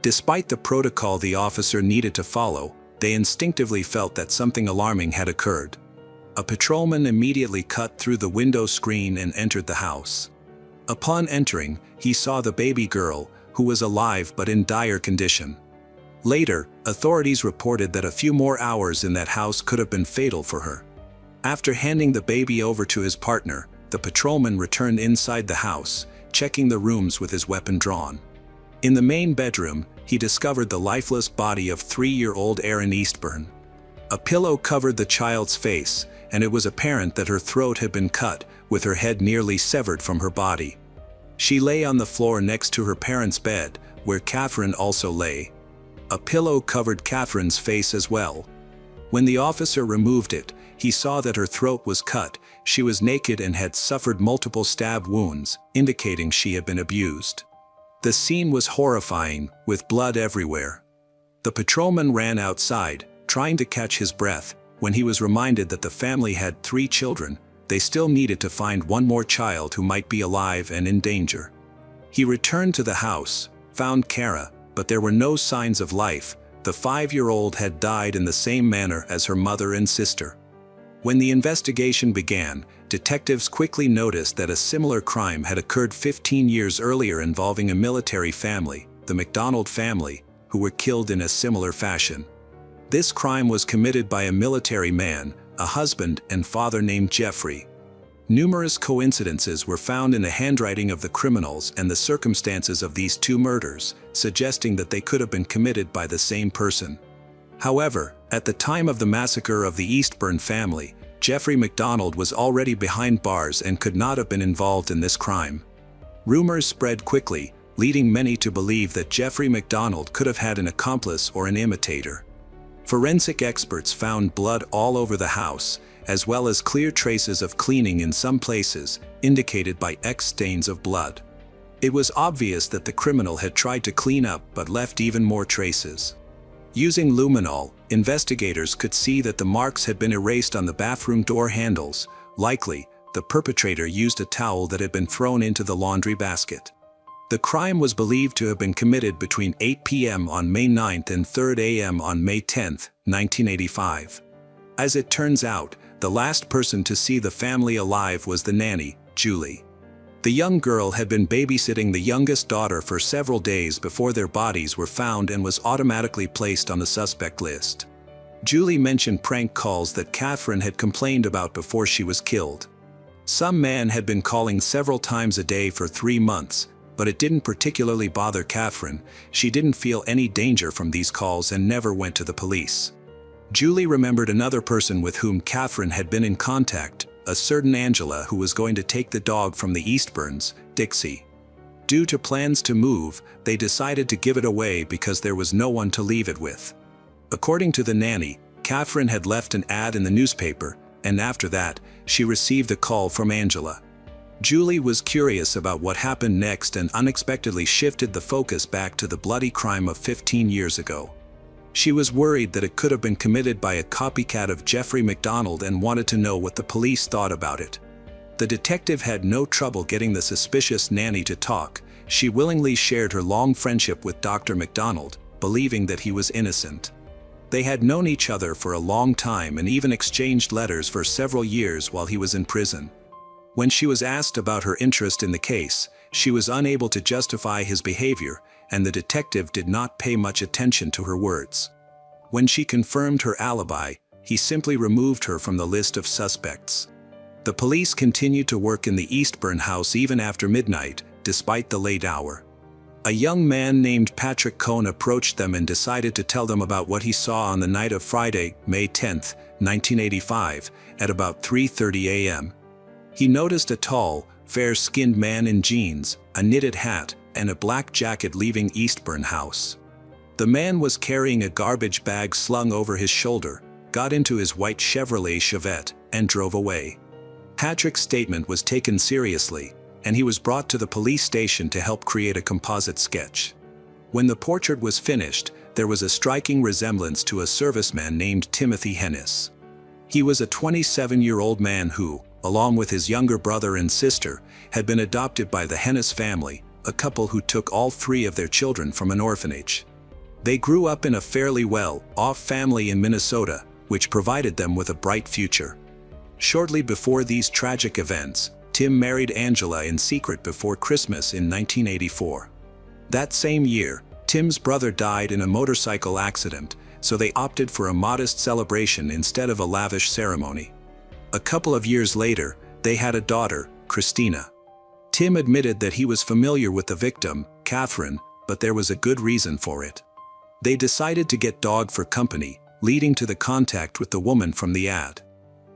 Despite the protocol the officer needed to follow, they instinctively felt that something alarming had occurred. A patrolman immediately cut through the window screen and entered the house. Upon entering, he saw the baby girl, who was alive but in dire condition. Later, authorities reported that a few more hours in that house could have been fatal for her. After handing the baby over to his partner, the patrolman returned inside the house, checking the rooms with his weapon drawn. In the main bedroom, he discovered the lifeless body of 3-year-old Erin Eastburn. A pillow covered the child's face, and it was apparent that her throat had been cut, with her head nearly severed from her body. She lay on the floor next to her parents' bed, where Catherine also lay. A pillow covered Catherine's face as well. When the officer removed it, he saw that her throat was cut, she was naked and had suffered multiple stab wounds, indicating she had been abused. The scene was horrifying, with blood everywhere. The patrolman ran outside, trying to catch his breath. When he was reminded that the family had 3 children, they still needed to find one more child who might be alive and in danger. He returned to the house, found Kara, but there were no signs of life. The 5-year-old had died in the same manner as her mother and sister. When the investigation began, detectives quickly noticed that a similar crime had occurred 15 years earlier involving a military family, the MacDonald family, who were killed in a similar fashion. This crime was committed by a military man, a husband and father named Jeffrey. Numerous coincidences were found in the handwriting of the criminals and the circumstances of these 2 murders, suggesting that they could have been committed by the same person. However, at the time of the massacre of the Eastburn family, Jeffrey MacDonald was already behind bars and could not have been involved in this crime. Rumors spread quickly, leading many to believe that Jeffrey MacDonald could have had an accomplice or an imitator. Forensic experts found blood all over the house, as well as clear traces of cleaning in some places, indicated by X stains of blood. It was obvious that the criminal had tried to clean up but left even more traces. Using luminol, investigators could see that the marks had been erased on the bathroom door handles. Likely, the perpetrator used a towel that had been thrown into the laundry basket. The crime was believed to have been committed between 8 p.m. on May 9 and 3 a.m. on May 10, 1985. As it turns out, the last person to see the family alive was the nanny, Julie. The young girl had been babysitting the youngest daughter for several days before their bodies were found and was automatically placed on the suspect list. Julie mentioned prank calls that Catherine had complained about before she was killed. Some man had been calling several times a day for 3 months, but it didn't particularly bother Catherine. She didn't feel any danger from these calls and never went to the police. Julie remembered another person with whom Catherine had been in contact, a certain Angela who was going to take the dog from the Eastburns, Dixie. Due to plans to move, they decided to give it away because there was no one to leave it with. According to the nanny, Catherine had left an ad in the newspaper, and after that, she received a call from Angela. Julie was curious about what happened next and unexpectedly shifted the focus back to the bloody crime of 15 years ago. She was worried that it could have been committed by a copycat of Jeffrey MacDonald and wanted to know what the police thought about it. The detective had no trouble getting the suspicious nanny to talk. She willingly shared her long friendship with Dr. MacDonald, believing that he was innocent. They had known each other for a long time and even exchanged letters for several years while he was in prison. When she was asked about her interest in the case, she was unable to justify his behavior, and the detective did not pay much attention to her words. When she confirmed her alibi, he simply removed her from the list of suspects. The police continued to work in the Eastburn house even after midnight, despite the late hour. A young man named Patrick Cohn approached them and decided to tell them about what he saw on the night of Friday, May 10, 1985, at about 3:30 a.m. He noticed a tall, fair-skinned man in jeans, a knitted hat, and a black jacket leaving Eastburn house. The man was carrying a garbage bag slung over his shoulder, got into his white Chevrolet Chevette, and drove away. Patrick's statement was taken seriously, and he was brought to the police station to help create a composite sketch. When the portrait was finished, there was a striking resemblance to a serviceman named Timothy Hennis. He was a 27-year-old man who, along with his younger brother and sister, had been adopted by the Hennis family, a couple who took all 3 of their children from an orphanage. They grew up in a fairly well-off family in Minnesota, which provided them with a bright future. Shortly before these tragic events, Tim married Angela in secret before Christmas in 1984. That same year, Tim's brother died in a motorcycle accident, so they opted for a modest celebration instead of a lavish ceremony. A couple of years later, they had a daughter, Christina. Tim admitted that he was familiar with the victim, Catherine, but there was a good reason for it. They decided to get dog for company, leading to the contact with the woman from the ad.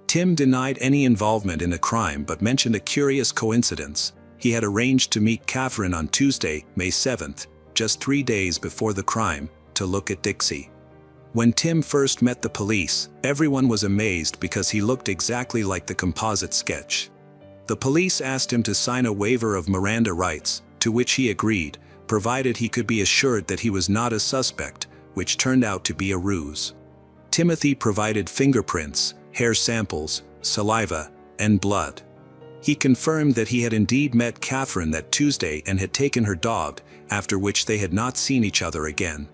Tim denied any involvement in the crime but mentioned a curious coincidence. He had arranged to meet Catherine on Tuesday, May 7th, just 3 days before the crime, to look at Dixie. When Tim first met the police, everyone was amazed because he looked exactly like the composite sketch. The police asked him to sign a waiver of Miranda rights, to which he agreed, provided he could be assured that he was not a suspect, which turned out to be a ruse. Timothy provided fingerprints, hair samples, saliva, and blood. He confirmed that he had indeed met Catherine that Tuesday and had taken her dog, after which they had not seen each other again.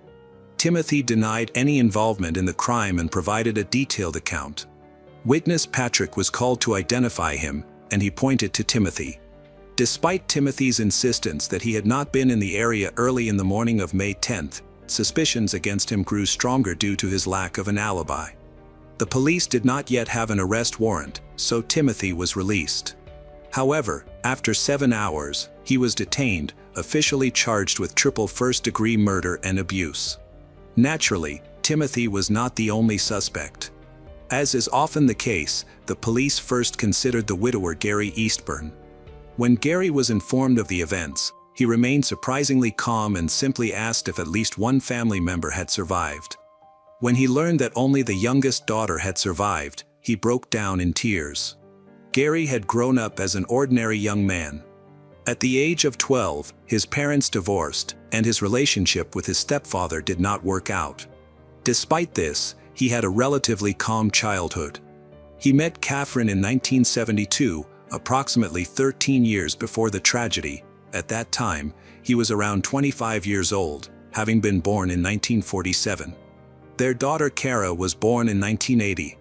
Timothy denied any involvement in the crime and provided a detailed account. Witness Patrick was called to identify him, and he pointed to Timothy. Despite Timothy's insistence that he had not been in the area early in the morning of May 10th, suspicions against him grew stronger due to his lack of an alibi. The police did not yet have an arrest warrant, so Timothy was released. However, after 7 hours, he was detained, officially charged with triple first-degree murder and abuse. Naturally, Timothy was not the only suspect. As is often the case, the police first considered the widower Gary Eastburn. When Gary was informed of the events, he remained surprisingly calm and simply asked if at least one family member had survived. When he learned that only the youngest daughter had survived, he broke down in tears. Gary had grown up as an ordinary young man. At the age of 12, his parents divorced, and his relationship with his stepfather did not work out. Despite this, he had a relatively calm childhood. He met Catherine in 1972, approximately 13 years before the tragedy. At that time, he was around 25 years old, having been born in 1947. Their daughter Kara was born in 1980.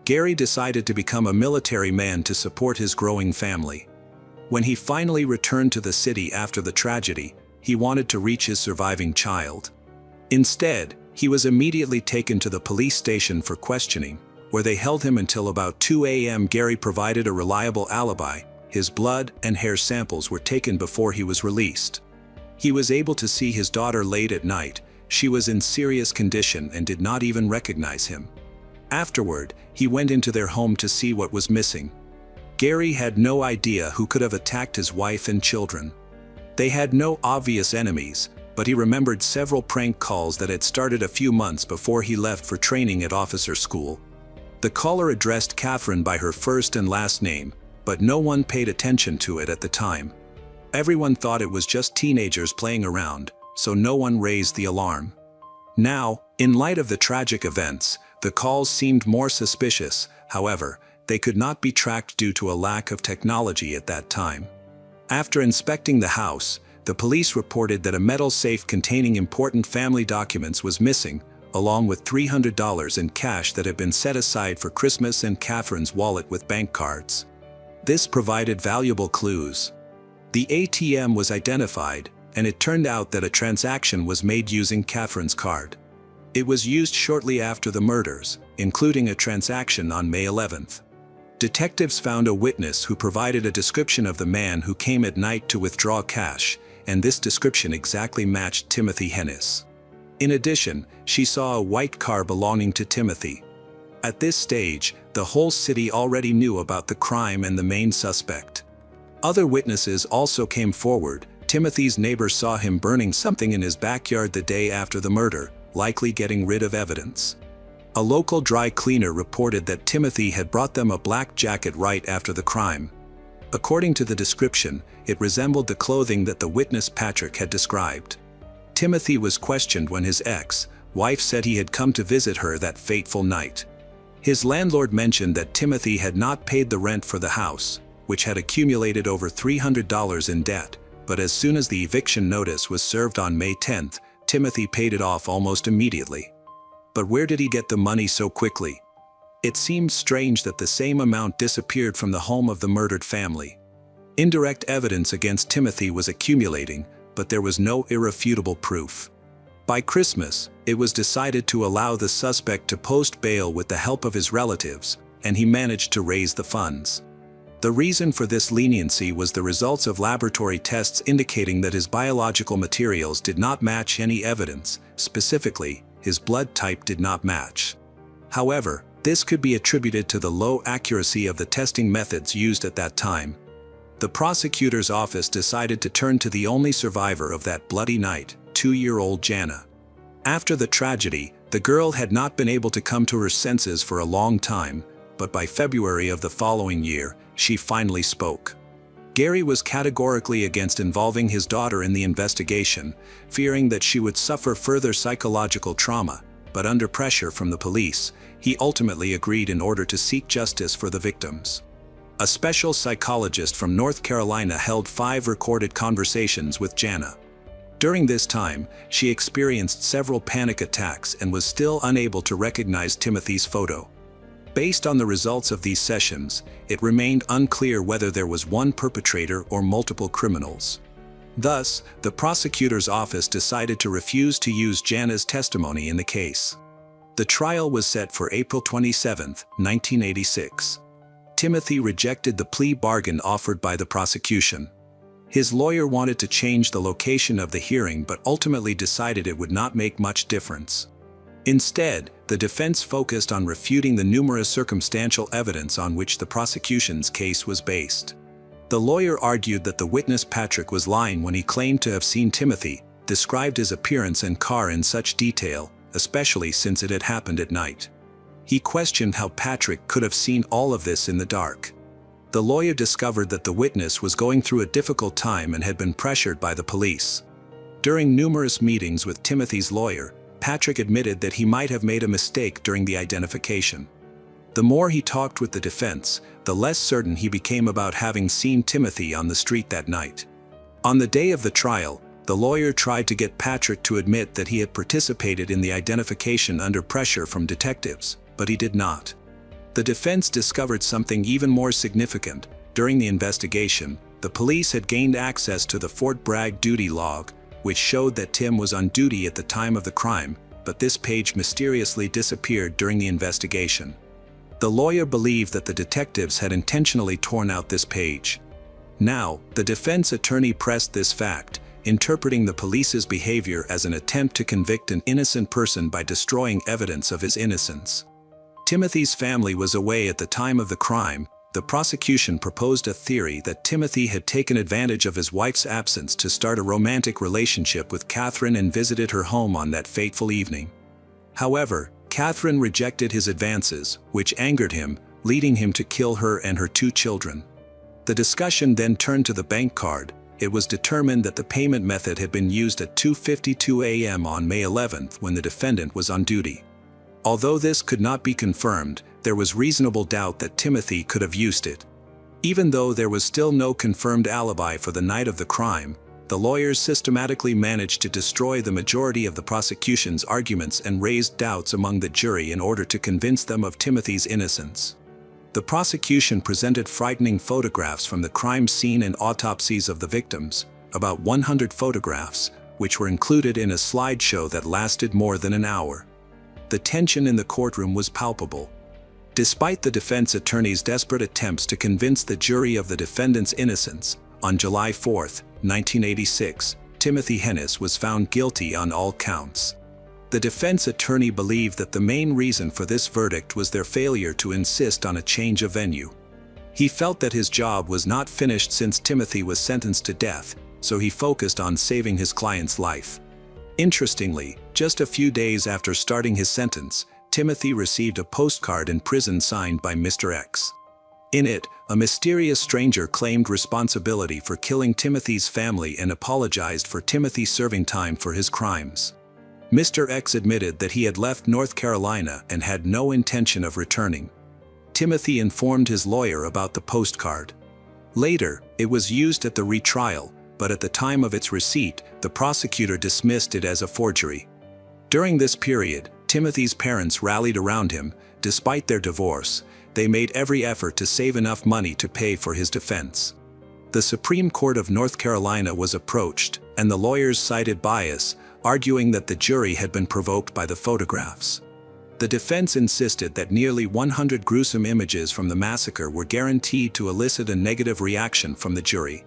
Gary decided to become a military man to support his growing family. When he finally returned to the city after the tragedy, he wanted to reach his surviving child. Instead, he was immediately taken to the police station for questioning, where they held him until about 2 a.m. Gary provided a reliable alibi. His blood and hair samples were taken before he was released. He was able to see his daughter late at night. She was in serious condition and did not even recognize him. Afterward, he went into their home to see what was missing. Gary had no idea who could have attacked his wife and children. They had no obvious enemies, but he remembered several prank calls that had started a few months before he left for training at officer school. The caller addressed Catherine by her first and last name, but no one paid attention to it at the time. Everyone thought it was just teenagers playing around, so no one raised the alarm. Now, in light of the tragic events, the calls seemed more suspicious. However, they could not be tracked due to a lack of technology at that time. After inspecting the house, the police reported that a metal safe containing important family documents was missing, along with $300 in cash that had been set aside for Christmas and Catherine's wallet with bank cards. This provided valuable clues. The ATM was identified, and it turned out that a transaction was made using Catherine's card. It was used shortly after the murders, including a transaction on May 11th. Detectives found a witness who provided a description of the man who came at night to withdraw cash, and this description exactly matched Timothy Hennis. In addition, she saw a white car belonging to Timothy. At this stage, the whole city already knew about the crime and the main suspect. Other witnesses also came forward. Timothy's neighbor saw him burning something in his backyard the day after the murder, likely getting rid of evidence. A local dry cleaner reported that Timothy had brought them a black jacket right after the crime. According to the description, it resembled the clothing that the witness Patrick had described. Timothy was questioned when his ex-wife said he had come to visit her that fateful night. His landlord mentioned that Timothy had not paid the rent for the house, which had accumulated over $300 in debt, but as soon as the eviction notice was served on May 10th, Timothy paid it off almost immediately. But where did he get the money so quickly? It seemed strange that the same amount disappeared from the home of the murdered family. Indirect evidence against Timothy was accumulating, but there was no irrefutable proof. By Christmas, it was decided to allow the suspect to post bail with the help of his relatives, and he managed to raise the funds. The reason for this leniency was the results of laboratory tests indicating that his biological materials did not match any evidence, specifically, his blood type did not match. However, this could be attributed to the low accuracy of the testing methods used at that time. The prosecutor's office decided to turn to the only survivor of that bloody night, 2-year-old Jana. After the tragedy, the girl had not been able to come to her senses for a long time, but by February of the following year, she finally spoke. Gary was categorically against involving his daughter in the investigation, fearing that she would suffer further psychological trauma, but under pressure from the police, he ultimately agreed in order to seek justice for the victims. A special psychologist from North Carolina held 5 recorded conversations with Jana. During this time, she experienced several panic attacks and was still unable to recognize Timothy's photo. Based on the results of these sessions, it remained unclear whether there was one perpetrator or multiple criminals. Thus, the prosecutor's office decided to refuse to use Jana's testimony in the case. The trial was set for April 27, 1986. Timothy rejected the plea bargain offered by the prosecution. His lawyer wanted to change the location of the hearing but ultimately decided it would not make much difference. Instead, the defense focused on refuting the numerous circumstantial evidence on which the prosecution's case was based. The lawyer argued that the witness Patrick was lying when he claimed to have seen Timothy, described his appearance and car in such detail, especially since it had happened at night. He questioned how Patrick could have seen all of this in the dark. The lawyer discovered that the witness was going through a difficult time and had been pressured by the police. During numerous meetings with Timothy's lawyer, Patrick admitted that he might have made a mistake during the identification. The more he talked with the defense, the less certain he became about having seen Timothy on the street that night. On the day of the trial, the lawyer tried to get Patrick to admit that he had participated in the identification under pressure from detectives, but he did not. The defense discovered something even more significant. During the investigation, the police had gained access to the Fort Bragg duty log, which showed that Tim was on duty at the time of the crime, but this page mysteriously disappeared during the investigation. The lawyer believed that the detectives had intentionally torn out this page. Now, the defense attorney pressed this fact, interpreting the police's behavior as an attempt to convict an innocent person by destroying evidence of his innocence. Timothy's family was away at the time of the crime. The prosecution proposed a theory that Timothy had taken advantage of his wife's absence to start a romantic relationship with Catherine and visited her home on that fateful evening. However, Catherine rejected his advances, which angered him, leading him to kill her and her 2 children. The discussion then turned to the bank card. It was determined that the payment method had been used at 2:52 a.m. on May 11th when the defendant was on duty. Although this could not be confirmed, there was reasonable doubt that Timothy could have used it. Even though there was still no confirmed alibi for the night of the crime, the lawyers systematically managed to destroy the majority of the prosecution's arguments and raised doubts among the jury in order to convince them of Timothy's innocence. The prosecution presented frightening photographs from the crime scene and autopsies of the victims, about 100 photographs, which were included in a slideshow that lasted more than an hour. The tension in the courtroom was palpable. Despite the defense attorney's desperate attempts to convince the jury of the defendant's innocence, on July 4, 1986, Timothy Hennis was found guilty on all counts. The defense attorney believed that the main reason for this verdict was their failure to insist on a change of venue. He felt that his job was not finished since Timothy was sentenced to death, so he focused on saving his client's life. Interestingly, just a few days after starting his sentence, Timothy received a postcard in prison signed by Mr. X. In it, a mysterious stranger claimed responsibility for killing Timothy's family and apologized for Timothy serving time for his crimes. Mr. X admitted that he had left North Carolina and had no intention of returning. Timothy informed his lawyer about the postcard. Later, it was used at the retrial, but at the time of its receipt, the prosecutor dismissed it as a forgery. During this period, Timothy's parents rallied around him. Despite their divorce, they made every effort to save enough money to pay for his defense. The Supreme Court of North Carolina was approached, and the lawyers cited bias, arguing that the jury had been provoked by the photographs. The defense insisted that nearly 100 gruesome images from the massacre were guaranteed to elicit a negative reaction from the jury.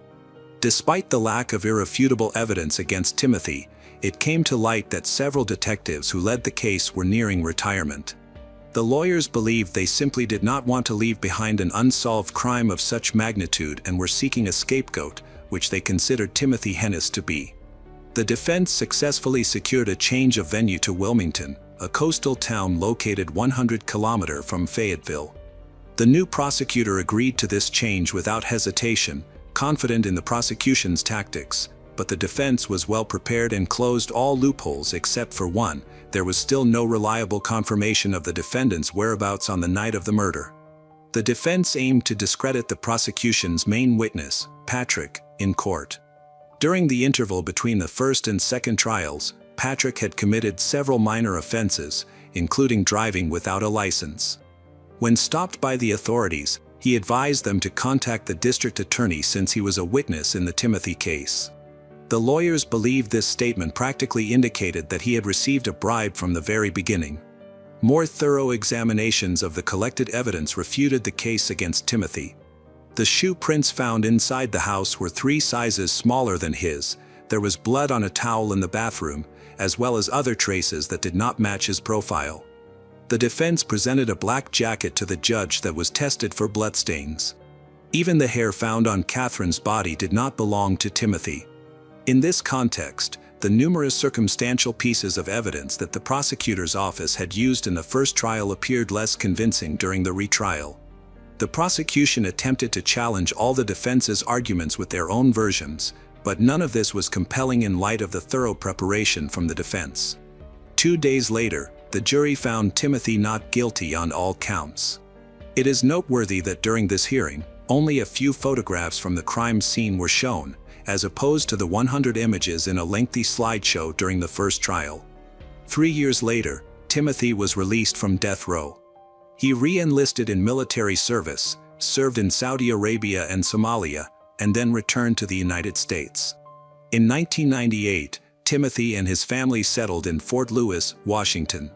Despite the lack of irrefutable evidence against Timothy, it came to light that several detectives who led the case were nearing retirement. The lawyers believed they simply did not want to leave behind an unsolved crime of such magnitude and were seeking a scapegoat, which they considered Timothy Hennis to be. The defense successfully secured a change of venue to Wilmington, a coastal town located 100 kilometers from Fayetteville. The new prosecutor agreed to this change without hesitation, confident in the prosecution's tactics, but the defense was well prepared and closed all loopholes except for one. There was still no reliable confirmation of the defendant's whereabouts on the night of the murder. The defense aimed to discredit the prosecution's main witness, Patrick, in court. During the interval between the first and second trials, Patrick had committed several minor offenses, including driving without a license. When stopped by the authorities, he advised them to contact the district attorney since he was a witness in the Timothy case. The lawyers believed this statement practically indicated that he had received a bribe from the very beginning. More thorough examinations of the collected evidence refuted the case against Timothy. The shoe prints found inside the house were 3 sizes smaller than his. There was blood on a towel in the bathroom, as well as other traces that did not match his profile. The defense presented a black jacket to the judge that was tested for bloodstains. Even the hair found on Catherine's body did not belong to Timothy. In this context, the numerous circumstantial pieces of evidence that the prosecutor's office had used in the first trial appeared less convincing during the retrial. The prosecution attempted to challenge all the defense's arguments with their own versions, but none of this was compelling in light of the thorough preparation from the defense. 2 days later, the jury found Timothy not guilty on all counts. It is noteworthy that during this hearing, only a few photographs from the crime scene were shown, as opposed to the 100 images in a lengthy slideshow during the first trial. 3 years later, Timothy was released from death row. He re-enlisted in military service, served in Saudi Arabia and Somalia, and then returned to the United States. In 1998, Timothy and his family settled in Fort Lewis, Washington.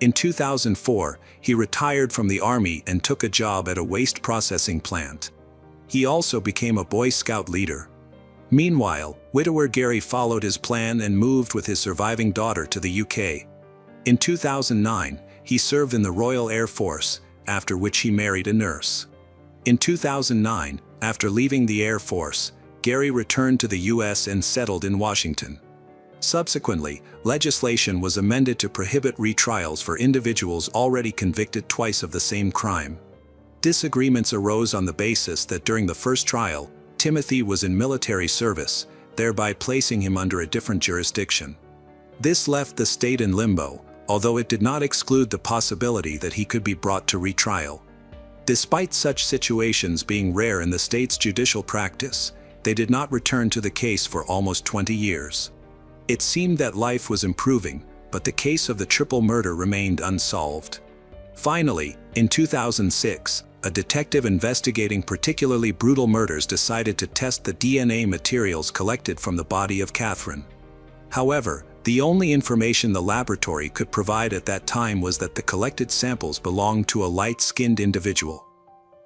In 2004, he retired from the Army and took a job at a waste processing plant. He also became a Boy Scout leader. Meanwhile, widower Gary followed his plan and moved with his surviving daughter to the UK. In 2009, he served in the Royal Air Force, after which he married a nurse. In 2009, after leaving the Air Force, Gary returned to the U.S. and settled in Washington. Subsequently, legislation was amended to prohibit retrials for individuals already convicted twice of the same crime. Disagreements arose on the basis that during the first trial, Timothy was in military service, thereby placing him under a different jurisdiction. This left the state in limbo, although it did not exclude the possibility that he could be brought to retrial. Despite such situations being rare in the state's judicial practice, they did not return to the case for almost 20 years. It seemed that life was improving, but the case of the triple murder remained unsolved. Finally, in 2006, a detective investigating particularly brutal murders decided to test the DNA materials collected from the body of Catherine. However, the only information the laboratory could provide at that time was that the collected samples belonged to a light-skinned individual.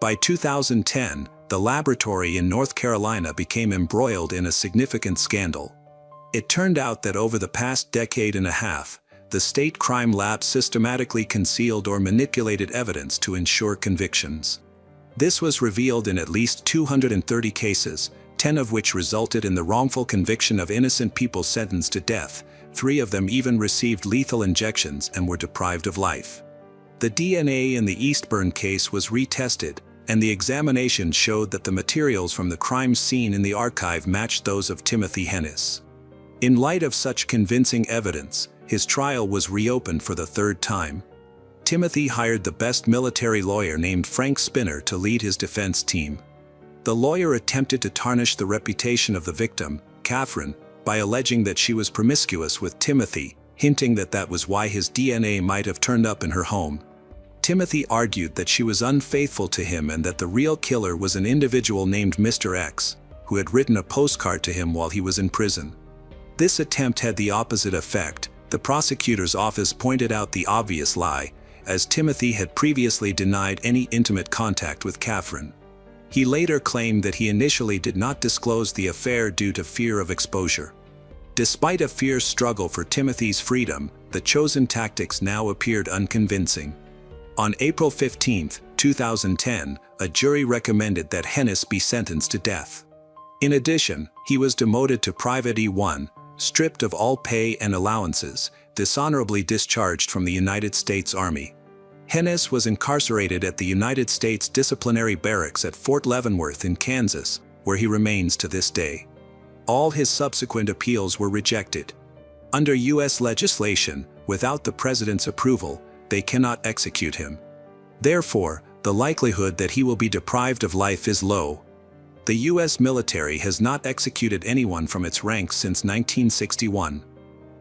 By 2010, the laboratory in North Carolina became embroiled in a significant scandal. It turned out that over the past decade and a half, the state crime lab systematically concealed or manipulated evidence to ensure convictions. This was revealed in at least 230 cases, 10 of which resulted in the wrongful conviction of innocent people sentenced to death. 3 of them even received lethal injections and were deprived of life. The DNA in the Eastburn case was retested, and the examination showed that the materials from the crime scene in the archive matched those of Timothy Hennis. In light of such convincing evidence, his trial was reopened for the 3rd time. Timothy hired the best military lawyer named Frank Spinner to lead his defense team. The lawyer attempted to tarnish the reputation of the victim, Catherine, by alleging that she was promiscuous with Timothy, hinting that that was why his DNA might have turned up in her home. Timothy argued that she was unfaithful to him and that the real killer was an individual named Mr. X, who had written a postcard to him while he was in prison. This attempt had the opposite effect. The prosecutor's office pointed out the obvious lie, as Timothy had previously denied any intimate contact with Catherine. He later claimed that he initially did not disclose the affair due to fear of exposure. Despite a fierce struggle for Timothy's freedom, the chosen tactics now appeared unconvincing. On April 15, 2010, a jury recommended that Hennis be sentenced to death. In addition, he was demoted to Private E1, stripped of all pay and allowances, dishonorably discharged from the United States Army. Hennis was incarcerated at the United States Disciplinary Barracks at Fort Leavenworth in Kansas, where he remains to this day. All his subsequent appeals were rejected. Under U.S. legislation, without the president's approval, they cannot execute him. Therefore, the likelihood that he will be deprived of life is low. The U.S. military has not executed anyone from its ranks since 1961.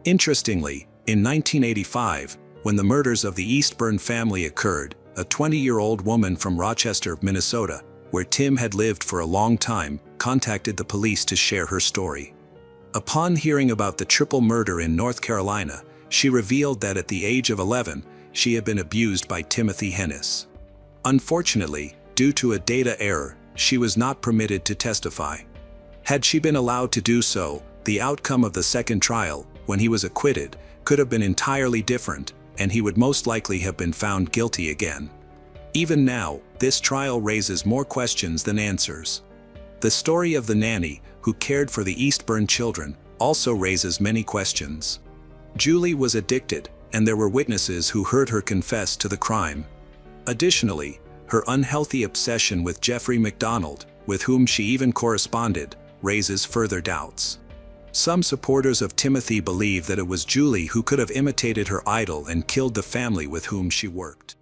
Interestingly, in 1985, when the murders of the Eastburn family occurred, a 20-year-old woman from Rochester, Minnesota, where Tim had lived for a long time, contacted the police to share her story. Upon hearing about the triple murder in North Carolina, she revealed that at the age of 11, she had been abused by Timothy Hennis. Unfortunately, due to a data error, she was not permitted to testify. Had she been allowed to do so, the outcome of the second trial, when he was acquitted, could have been entirely different, and he would most likely have been found guilty again. Even now, this trial raises more questions than answers. The story of the nanny, who cared for the Eastburn children, also raises many questions. Julie was addicted, and there were witnesses who heard her confess to the crime. Additionally, her unhealthy obsession with Jeffrey MacDonald, with whom she even corresponded, raises further doubts. Some supporters of Timothy believe that it was Julie who could have imitated her idol and killed the family with whom she worked.